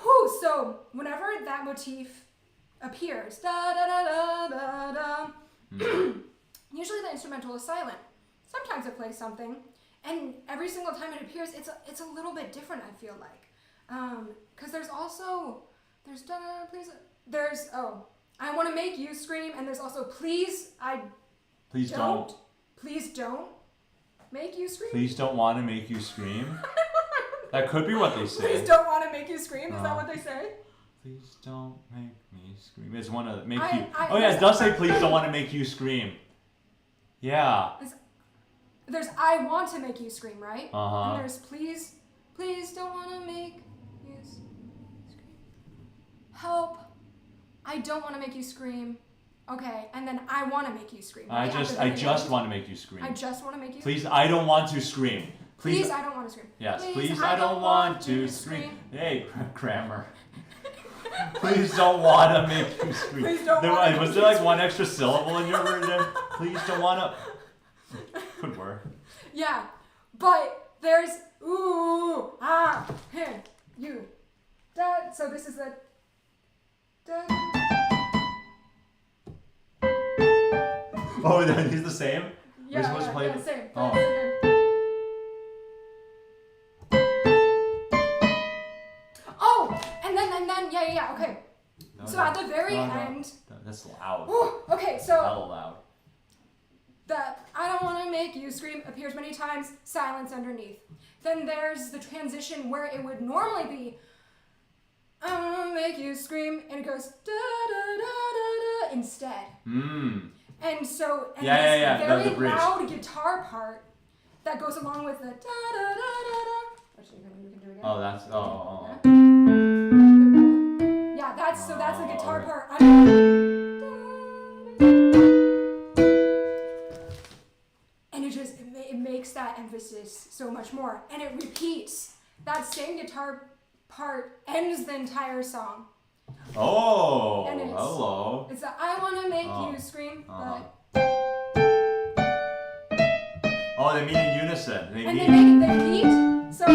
Whew, so whenever that motif appears, da da da da da da. Usually the instrumental is silent. Sometimes it plays something. And every single time it appears, it's a little bit different, I feel like. Because there's I want to make you scream, and there's also please don't make you scream. Please don't want to make you scream. That could be what they say. Please don't want to make you scream. Is that what they say? Please don't make me scream. It's one of it does say please don't want to make you scream. Yeah. There's I want to make you scream, right? Uh-huh. And there's please don't want to make you scream. Help. I don't want to make you scream. Okay, and then I want to make you scream. I just want to make you scream. I just want to make you Please, I don't want to scream. Please, I don't want to scream. Yes, please I don't want to scream. Hey, grammar. Please don't want to make you scream. Please don't Was there like one extra syllable in your version? Please don't want to. Could work. Yeah, but there's ooh, here, you. Da, so this is the da. Oh, he's the same? Yeah, We're supposed to play the same. Oh. Oh, and then, yeah, okay. No, so no, at the very no, end. That's loud. Ooh, okay, so. Hella loud. That I don't want to make you scream appears many times, silence underneath. Then there's the transition where it would normally be, I want to make you scream, and it goes da da da da da instead. And so, and this very loud guitar part that goes along with the da da da da da. Actually, we can do it again. Oh, that's Yeah, that's the guitar okay. part. And it makes that emphasis so much more, and it repeats. That same guitar part ends the entire song. Oh, and hello. It's a, I want to make you scream, but... Oh, they meet in unison. They meet. So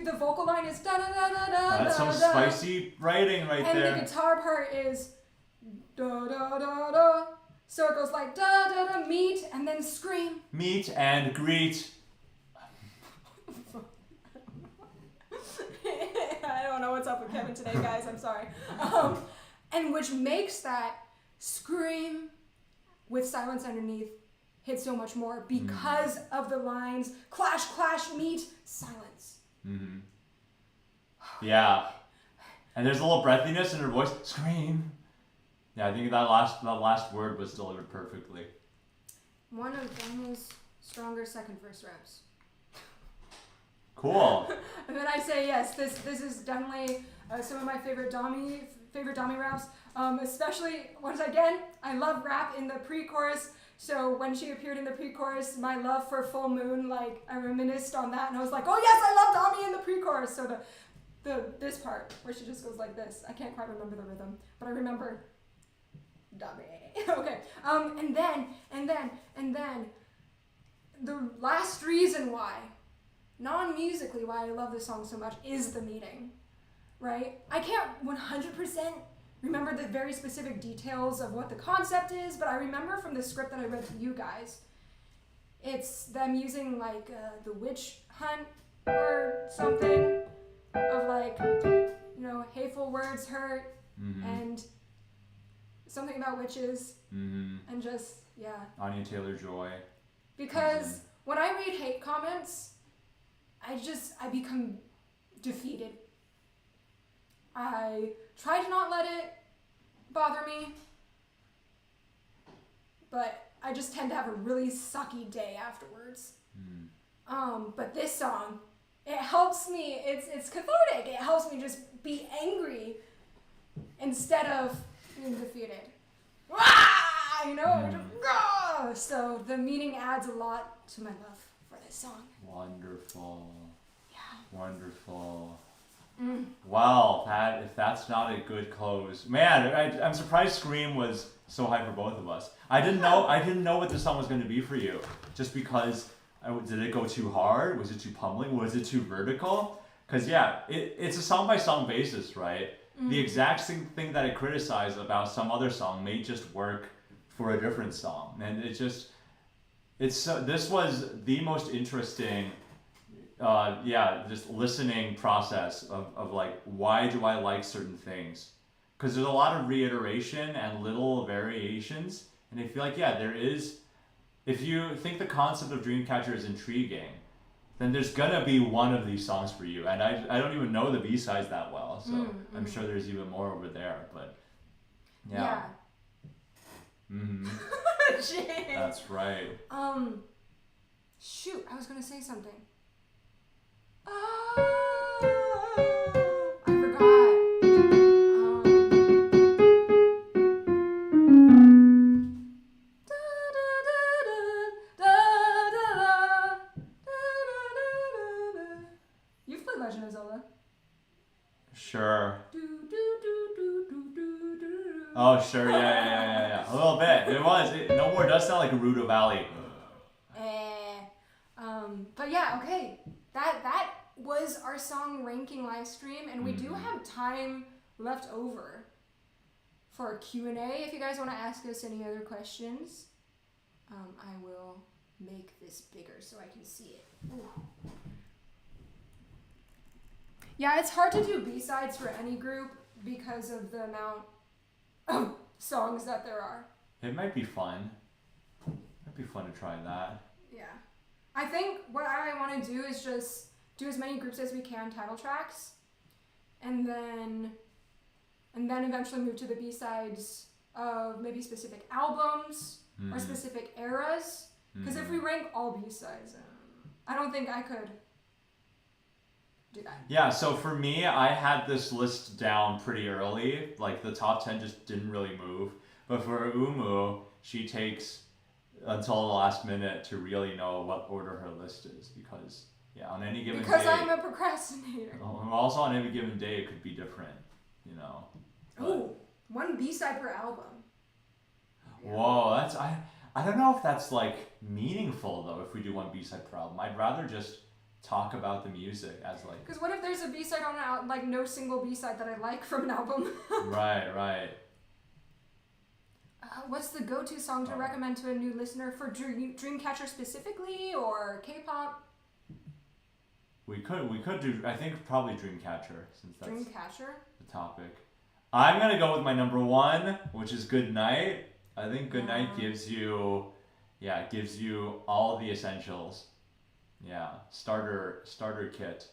the vocal line is da da da da da. That's some spicy writing right there. And the guitar part is da da da da. So it goes like da da da, meet, and then scream. Meet and greet. I don't know what's up with Kevin today, guys. I'm sorry. And which makes that scream with silence underneath hit so much more because of the lines clash, clash, meet, silence. Mm-hmm. Yeah. And there's a little breathiness in her voice. Scream. Yeah, I think that last word was delivered perfectly. One of Daniel's stronger second verse reps. Cool. And then I say yes. This is definitely some of my favorite Dami raps. Especially once again, I love rap in the pre-chorus. So when she appeared in the pre-chorus, my love for Full Moon, like I reminisced on that, and I was like, oh yes, I love Dami in the pre-chorus. So this part where she just goes like this, I can't quite remember the rhythm, but I remember Dami. Okay. And then the last reason why, non-musically, why I love this song so much is the meaning, right? I can't 100% remember the very specific details of what the concept is, but I remember from the script that I read to you guys, it's them using like the witch hunt or something of like, hateful words hurt and something about witches and just, yeah. Anya Taylor-Joy. Because when I read hate comments, I become defeated. I try to not let it bother me, but I just tend to have a really sucky day afterwards. But this song, it helps me. It's cathartic. It helps me just be angry instead of being defeated. You know, just, so the meaning adds a lot to my love for this song. Wonderful. Yeah. Wonderful. Well, if that's not a good close, man, I'm surprised Scream was so high for both of us. I didn't know what this song was going to be for you, just because. Did it go too hard? Was it too pummeling? Was it too vertical? Because it's a song by song basis, right? The exact same thing that I criticized about some other song may just work for a different song, and this was the most interesting, just listening process of like, why do I like certain things? Because there's a lot of reiteration and little variations, and I feel like there is. If you think the concept of Dreamcatcher is intriguing, then there's gonna be one of these songs for you. And I don't even know the B-sides that well, so I'm sure there's even more over there. But yeah. That's right. Shoot, I was gonna say something. I forgot. You've played Legend of Zelda. Sure. Oh, sure, yeah. A little bit. No More does sound like a Gerudo Valley. But yeah, okay. That was our song ranking live stream, and we do have time left over for a Q&A. If you guys want to ask us any other questions, I will make this bigger so I can see it. Ooh. Yeah, it's hard to do B-sides for any group because of the amount of songs that there are. It might be fun. It'd be fun to try that. Yeah. I think what I want to do is just do as many groups as we can, title tracks, and then eventually move to the B-sides of maybe specific albums or specific eras. Because if we rank all B-sides, I don't think I could do that. Yeah, so for me, I had this list down pretty early. Like, the top 10 just didn't really move. But for Umu, she takes until the last minute to really know what order her list is. Because, on any given day... Because I'm a procrastinator. Also, on any given day, it could be different, you know. Ooh, one B-side per album. Yeah. Whoa, that's... I don't know if that's, like, meaningful, though, if we do one B-side per album. I'd rather just talk about the music as, like... Because what if there's a B-side on an album, like, no single B-side that I like from an album? Right. What's the go-to song to recommend to a new listener for Dreamcatcher specifically, or K-pop? We could do, I think, probably Dreamcatcher, since that's Dreamcatcher? the topic. I'm going to go with my number one, which is Good Night. I think Good Night gives you all the essentials. Yeah, starter kit.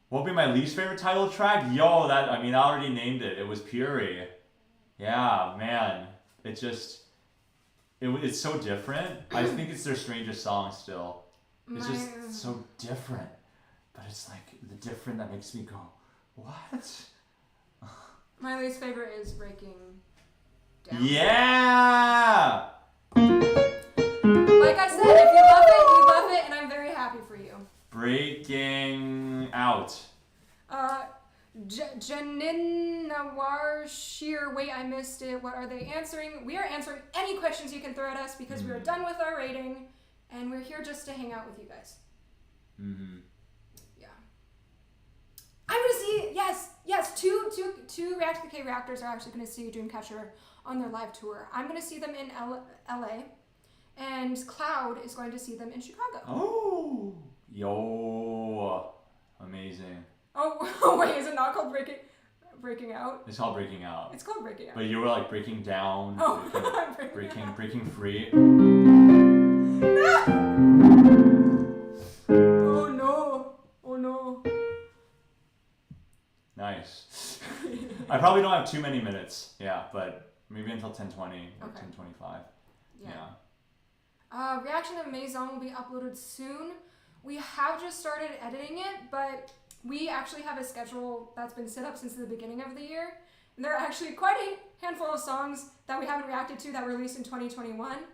What would be my least favorite title track? I already named it. It was Puri. Yeah, man. It's so different. I think it's their strangest song still. It's just so different. But it's like the different that makes me go, what? My least favorite is Breaking Down. Yeah! Like I said, if you love it, and I'm very happy for you. Breaking Out. Janin Nawarshir. Wait, I missed it. What are they answering? We are answering any questions you can throw at us because we are done with our rating, and we're here just to hang out with you guys. Yeah. I'm gonna see. Yes. Two React to the K reactors are actually gonna see Dreamcatcher on their live tour. I'm gonna see them in LA, and Cloud is going to see them in Chicago. Oh, yo, amazing. Oh wait, is it not called Breaking Out? It's called Breaking Out. It's called Breaking Out. But you were like breaking down. Oh, breaking free. Oh no. Nice. I probably don't have too many minutes. Yeah, but maybe until 10:20 or Okay. 10:25. Yeah. Yeah. Reaction of Maison will be uploaded soon. We have just started editing it, but we actually have a schedule that's been set up since the beginning of the year. And there are actually quite a handful of songs that we haven't reacted to that were released in 2021.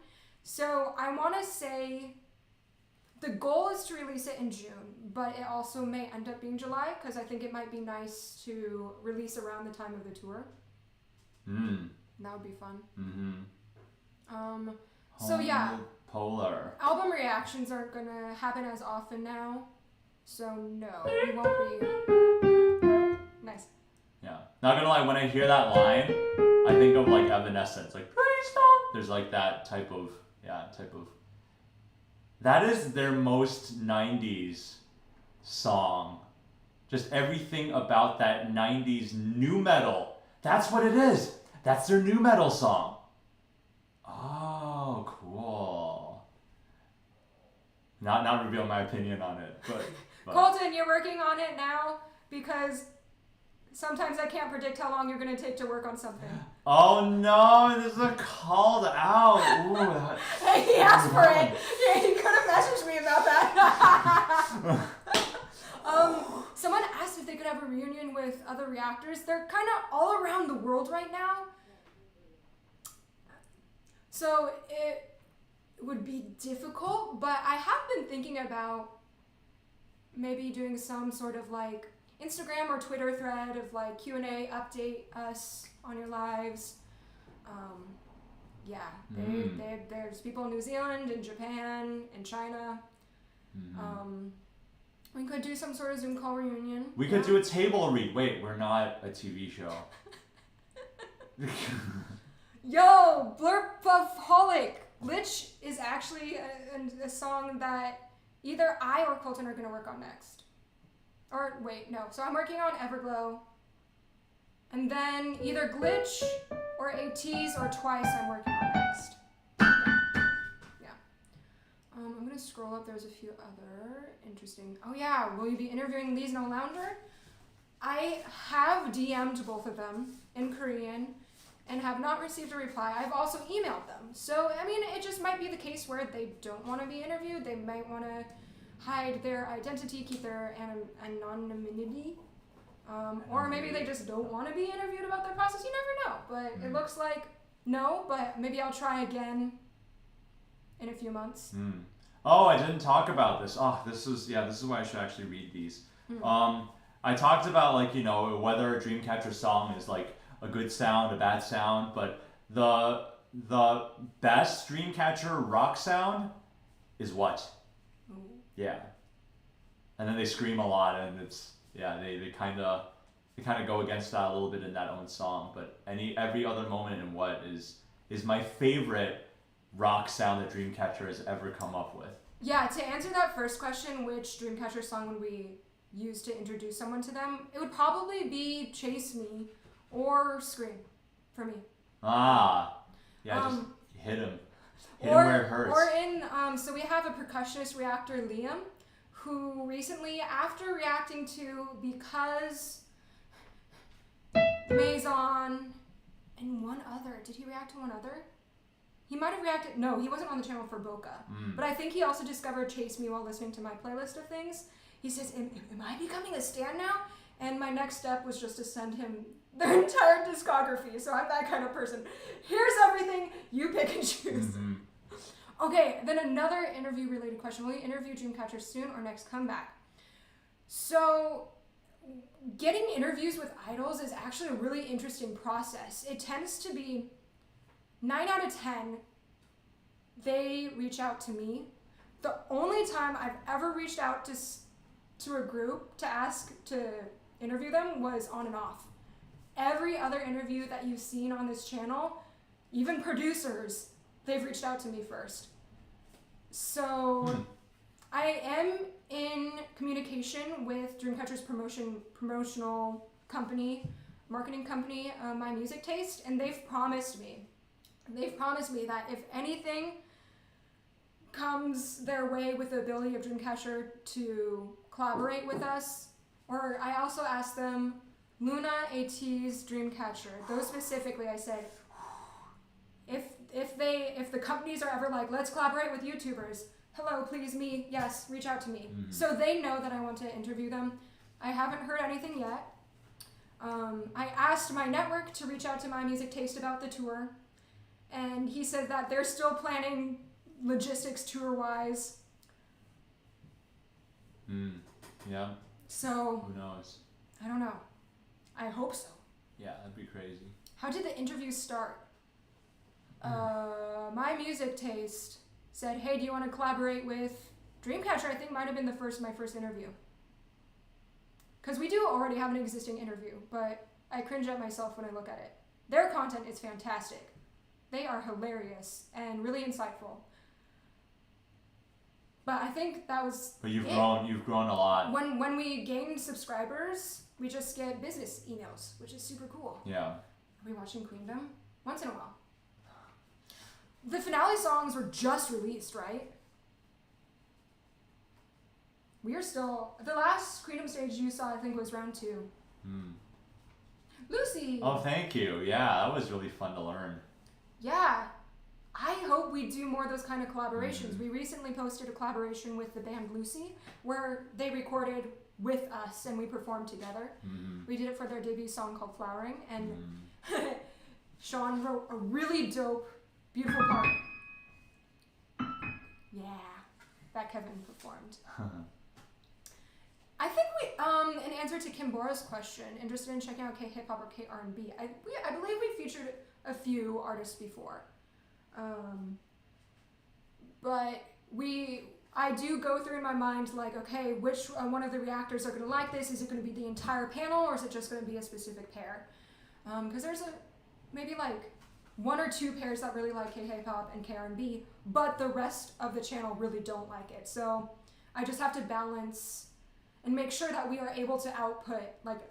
So I want to say the goal is to release it in June, but it also may end up being July because I think it might be nice to release around the time of the tour. That would be fun. So yeah, Polar. album reactions aren't gonna happen as often now, so no, we won't be. Nice. Yeah. Not gonna lie, when I hear that line, I think of like Evanescence, like please stop. There's like that type of. That is their most 90s song. Just everything about that 90s new metal. That's what it is. That's their new metal song. Oh, cool. Not reveal my opinion on it, but. Colton, you're working on it now because sometimes I can't predict how long you're gonna take to work on something. Oh no, this is a call out. Ooh, that, Hey, he asked for it. Yeah, he could have messaged me about that. Someone asked if they could have a reunion with other reactors. They're kind of all around the world right now. So it would be difficult, but I have been thinking about maybe doing some sort of like Instagram or Twitter thread of like Q&A, update us on your lives. There's people in New Zealand, in Japan, in China. We could do some sort of Zoom call reunion. We could do a table read. Wait, we're not a TV show. Yo, Blurpaholic. Glitch is actually a song that either I or Colton are going to work on next. Or wait, no. So I'm working on Everglow. And then either Glitch or ATs or Twice I'm working on next. Yeah. I'm going to scroll up. There's a few other interesting... Oh yeah, will you be interviewing Lee's No Lounder? I have DM'd both of them in Korean and have not received a reply. I've also emailed them. So, I mean, it just might be the case where they don't want to be interviewed. They might want to hide their identity, keep their anonymity. Or maybe they just don't want to be interviewed about their process. You never know. But it looks like no, but maybe I'll try again in a few months. Oh, I didn't talk about this. Oh, this is why I should actually read these. I talked about whether a Dreamcatcher song is like a good sound, a bad sound, but the best Dreamcatcher rock sound is what? Ooh. Yeah. And then they scream a lot, and it's they kind of go against that a little bit in that own song. But every other moment in what is my favorite rock sound that Dreamcatcher has ever come up with. Yeah, to answer that first question, which Dreamcatcher song would we use to introduce someone to them? It would probably be Chase Me or Scream for me. Just hit him. Hit him where it hurts. Or so we have a percussionist reactor, Liam, who recently, after reacting to Because, Maison, and one other. Did he react to one other? He might have reacted. No, he wasn't on the channel for Boca. But I think he also discovered Chase Me while listening to my playlist of things. He says, am I becoming a stan now? And my next step was just to send him their entire discography. So I'm that kind of person. Here's everything. You pick and choose. Okay, then another interview-related question. Will you interview Dreamcatcher soon or next comeback? So getting interviews with idols is actually a really interesting process. It tends to be 9 out of 10, they reach out to me. The only time I've ever reached out to a group to ask to interview them was on and off. Every other interview that you've seen on this channel, even producers, they've reached out to me first. So I am in communication with Dreamcatcher's promotional company, marketing company, My Music Taste, and they've promised me that if anything comes their way with the ability of Dreamcatcher to collaborate with us, or I also asked them Luna, AT's, Dreamcatcher. Those specifically, I said, if the companies are ever like, let's collaborate with YouTubers, hello, please, me, yes, reach out to me. So they know that I want to interview them. I haven't heard anything yet. I asked my network to reach out to My Music Taste about the tour, and he said that they're still planning logistics tour-wise. Yeah. So, who knows? I don't know. I hope so. Yeah, that'd be crazy. How did the interview start? My Music Taste said, hey, do you want to collaborate with Dreamcatcher? I think might have been my first interview. Because we do already have an existing interview, but I cringe at myself when I look at it. Their content is fantastic. They are hilarious and really insightful. But I think that was You've grown a lot. When we gain subscribers, we just get business emails, which is super cool. Yeah. Are we watching Queendom? Once in a while. The finale songs were just released, right? We are still... The last Queendom stage you saw, I think, was round 2. Lucy! Oh, thank you. Yeah, that was really fun to learn. Yeah. I hope we do more of those kind of collaborations. We recently posted a collaboration with the band Lucy, where they recorded with us and we performed together. We did it for their debut song called Flowering, and Sean wrote a really dope, beautiful part. Yeah, that Kevin performed. I think we, in answer to Kim Bora's question, interested in checking out K-hip-hop or K-R&B, I believe we featured a few artists before. But I do go through in my mind, like, okay, which one of the reactors are going to like this? Is it going to be the entire panel, or is it just going to be a specific pair? Because there's maybe like 1 or 2 pairs that really like K-hip-hop and K-R&B, but the rest of the channel really don't like it. So I just have to balance and make sure that we are able to output, like,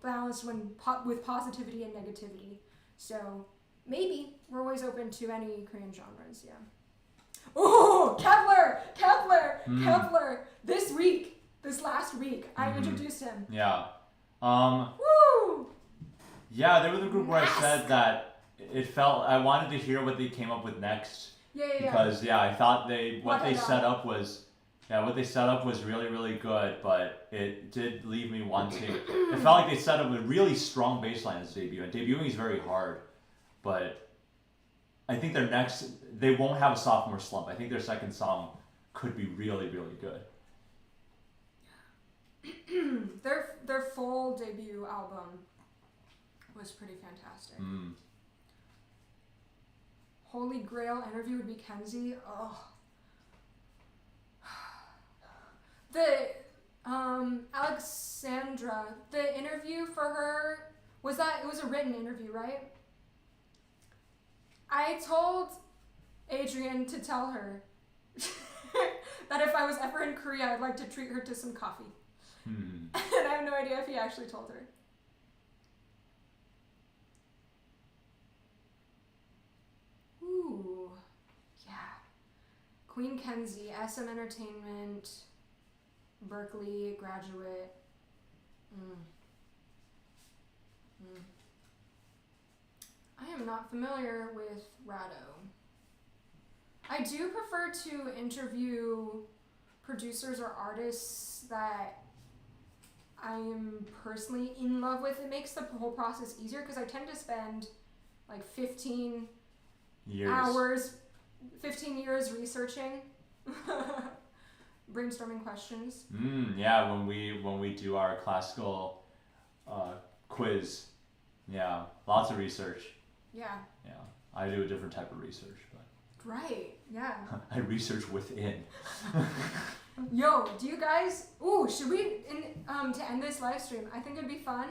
balanced with positivity and negativity. So maybe we're always open to any Korean genres, yeah. Oh, Kepler! This last week, I introduced him. Yeah. Woo! Yeah, there was a group where I said that it felt, I wanted to hear what they came up with next. Yeah. Because, I thought what they set up was really, really good, but it did leave me wanting. It felt like they set up a really strong baseline as debut, and debuting is very hard, but I think they won't have a sophomore slump. I think their second song could be really, really good. Their full debut album was pretty fantastic. Holy Grail interview would be Kenzie. Oh. The Alexandra, the interview for her it was a written interview, right? I told Adrian to tell her that if I was ever in Korea, I'd like to treat her to some coffee. And I have no idea if he actually told her. Ooh, yeah. Queen Kenzie, SM Entertainment, Berkeley, graduate. I am not familiar with Rado. I do prefer to interview producers or artists that I am personally in love with. It makes the whole process easier because I tend to spend like 15 years researching, brainstorming questions. Yeah, when we do our classical quiz, yeah, lots of research. Yeah. Yeah, I do a different type of research, but. Right. Yeah. I research within. Yo, do you guys? Ooh, should we to end this live stream? I think it'd be fun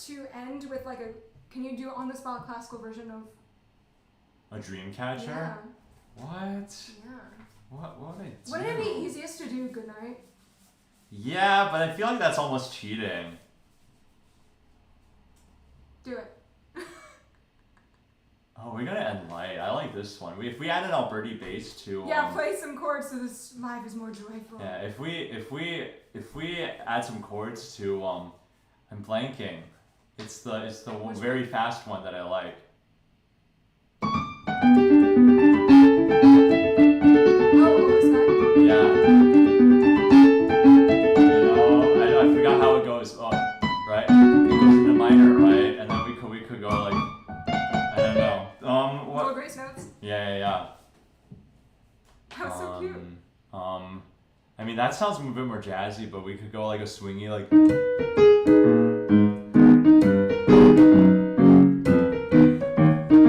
to end with like a. Can you do on the spot classical version of? A Dreamcatcher? Yeah. What? Yeah. What would I do? Wouldn't it be easiest to do Goodnight? Yeah, but I feel like that's almost cheating. Do it. Oh, we're gonna end light. I like this one. If we add an Alberti bass to play some chords so this live is more joyful. Yeah, if we add some chords to I'm blanking. It's the Which very fast one that I like. Oh, is that? Yeah. I forgot how it goes. Oh, right. It goes into minor, right? And then we could go like, I don't know. What? Little grace notes. Yeah. That's so cute. I mean that sounds a bit more jazzy, but we could go like a swingy like.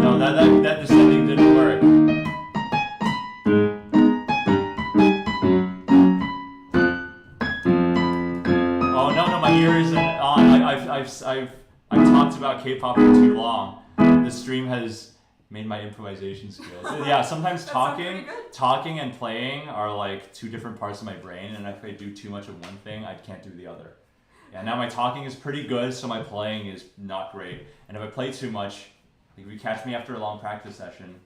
No, that descending didn't work. Oh no, my ear isn't on. I've talked about K-pop for too long. This stream has made my improvisation skills. Yeah, sometimes talking and playing are like two different parts of my brain, and if I do too much of one thing, I can't do the other. Yeah, now my talking is pretty good, so my playing is not great. And if I play too much, like if you catch me after a long practice session,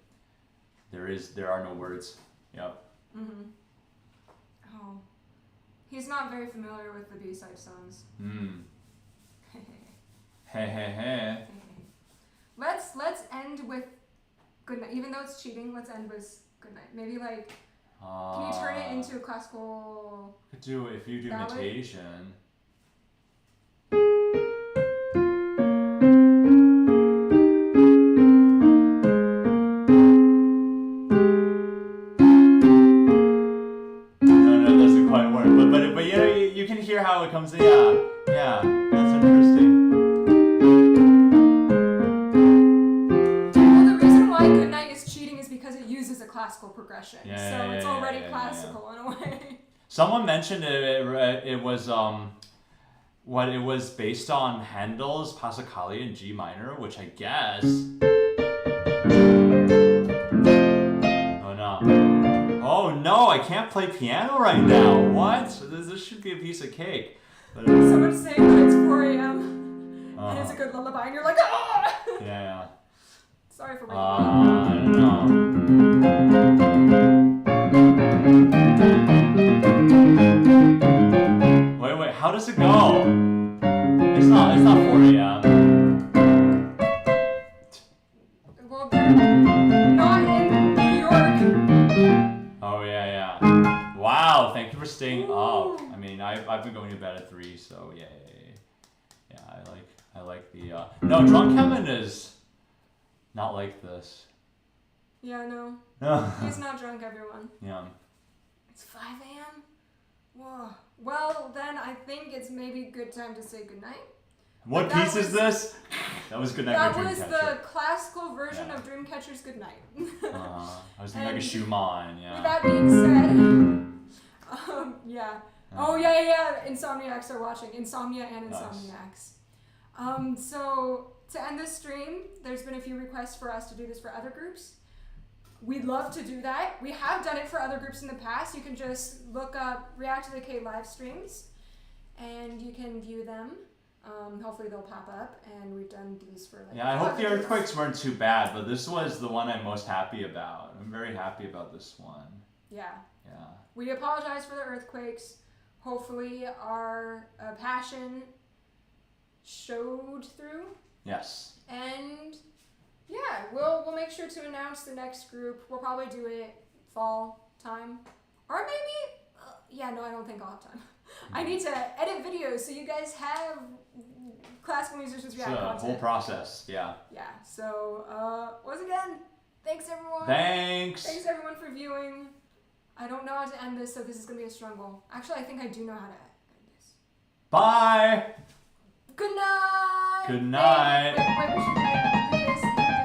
there are no words. Yep. Oh. He's not very familiar with the B-side songs. Hey. Let's end with good night. Even though it's cheating, let's end with good night. Maybe like, can you turn it into a classical? Could do if you do ballad? imitation. No, it doesn't quite work. But you can hear how it comes in. Yeah, that's interesting. Well, the reason why good night is cheating is because it uses a classical progression. So it's already classical in a way. Someone mentioned it was what it was based on Handel's Passacaglia in G minor, which I guess. Oh no, I can't play piano right now. What? This should be a piece of cake. But someone's saying that it's 4 a.m. and it's a good lullaby, and you're like, ah! Yeah. Sorry for waking I don't know. Wait, how does it go? It's not 4 a.m. Well, they're not in New York. Oh yeah. Wow, thank you for staying up. I mean, I've been going to bed at 3, so yeah. I like the no, drunk Kevin is not like this. Yeah, no. He's not drunk, everyone. Yeah. It's 5 a.m. Whoa. Well, then I think it's maybe a good time to say goodnight. What piece is this? That was Goodnight by Dreamcatcher. That was the classical version of Dreamcatcher's Goodnight. I was thinking like a Schumann, yeah. With that being said, yeah. Oh, yeah. Insomniacs are watching. Insomnia and Insomniacs. So, to end this stream, there's been a few requests for us to do this for other groups. We'd love to do that. We have done it for other groups in the past. You can just look up React to the K live streams, and you can view them. Hopefully they'll pop up, and we've done these for like. Yeah, I hope the earthquakes weren't too bad, but this was the one I'm most happy about. I'm very happy about this one. Yeah. Yeah. We apologize for the earthquakes. Hopefully our passion showed through. Yes. And yeah, we'll make sure to announce the next group. We'll probably do it fall time, or maybe. I don't think I'll have time. I need to edit videos so you guys have classical musicians react content. It's a whole process, yeah. Yeah, so once again, thanks everyone. Thanks everyone for viewing. I don't know how to end this, so this is going to be a struggle. Actually, I think I do know how to end this. Bye! Good night! Good night! Wait, we should do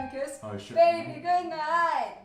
the kiss. Oh, sure. Baby, good night!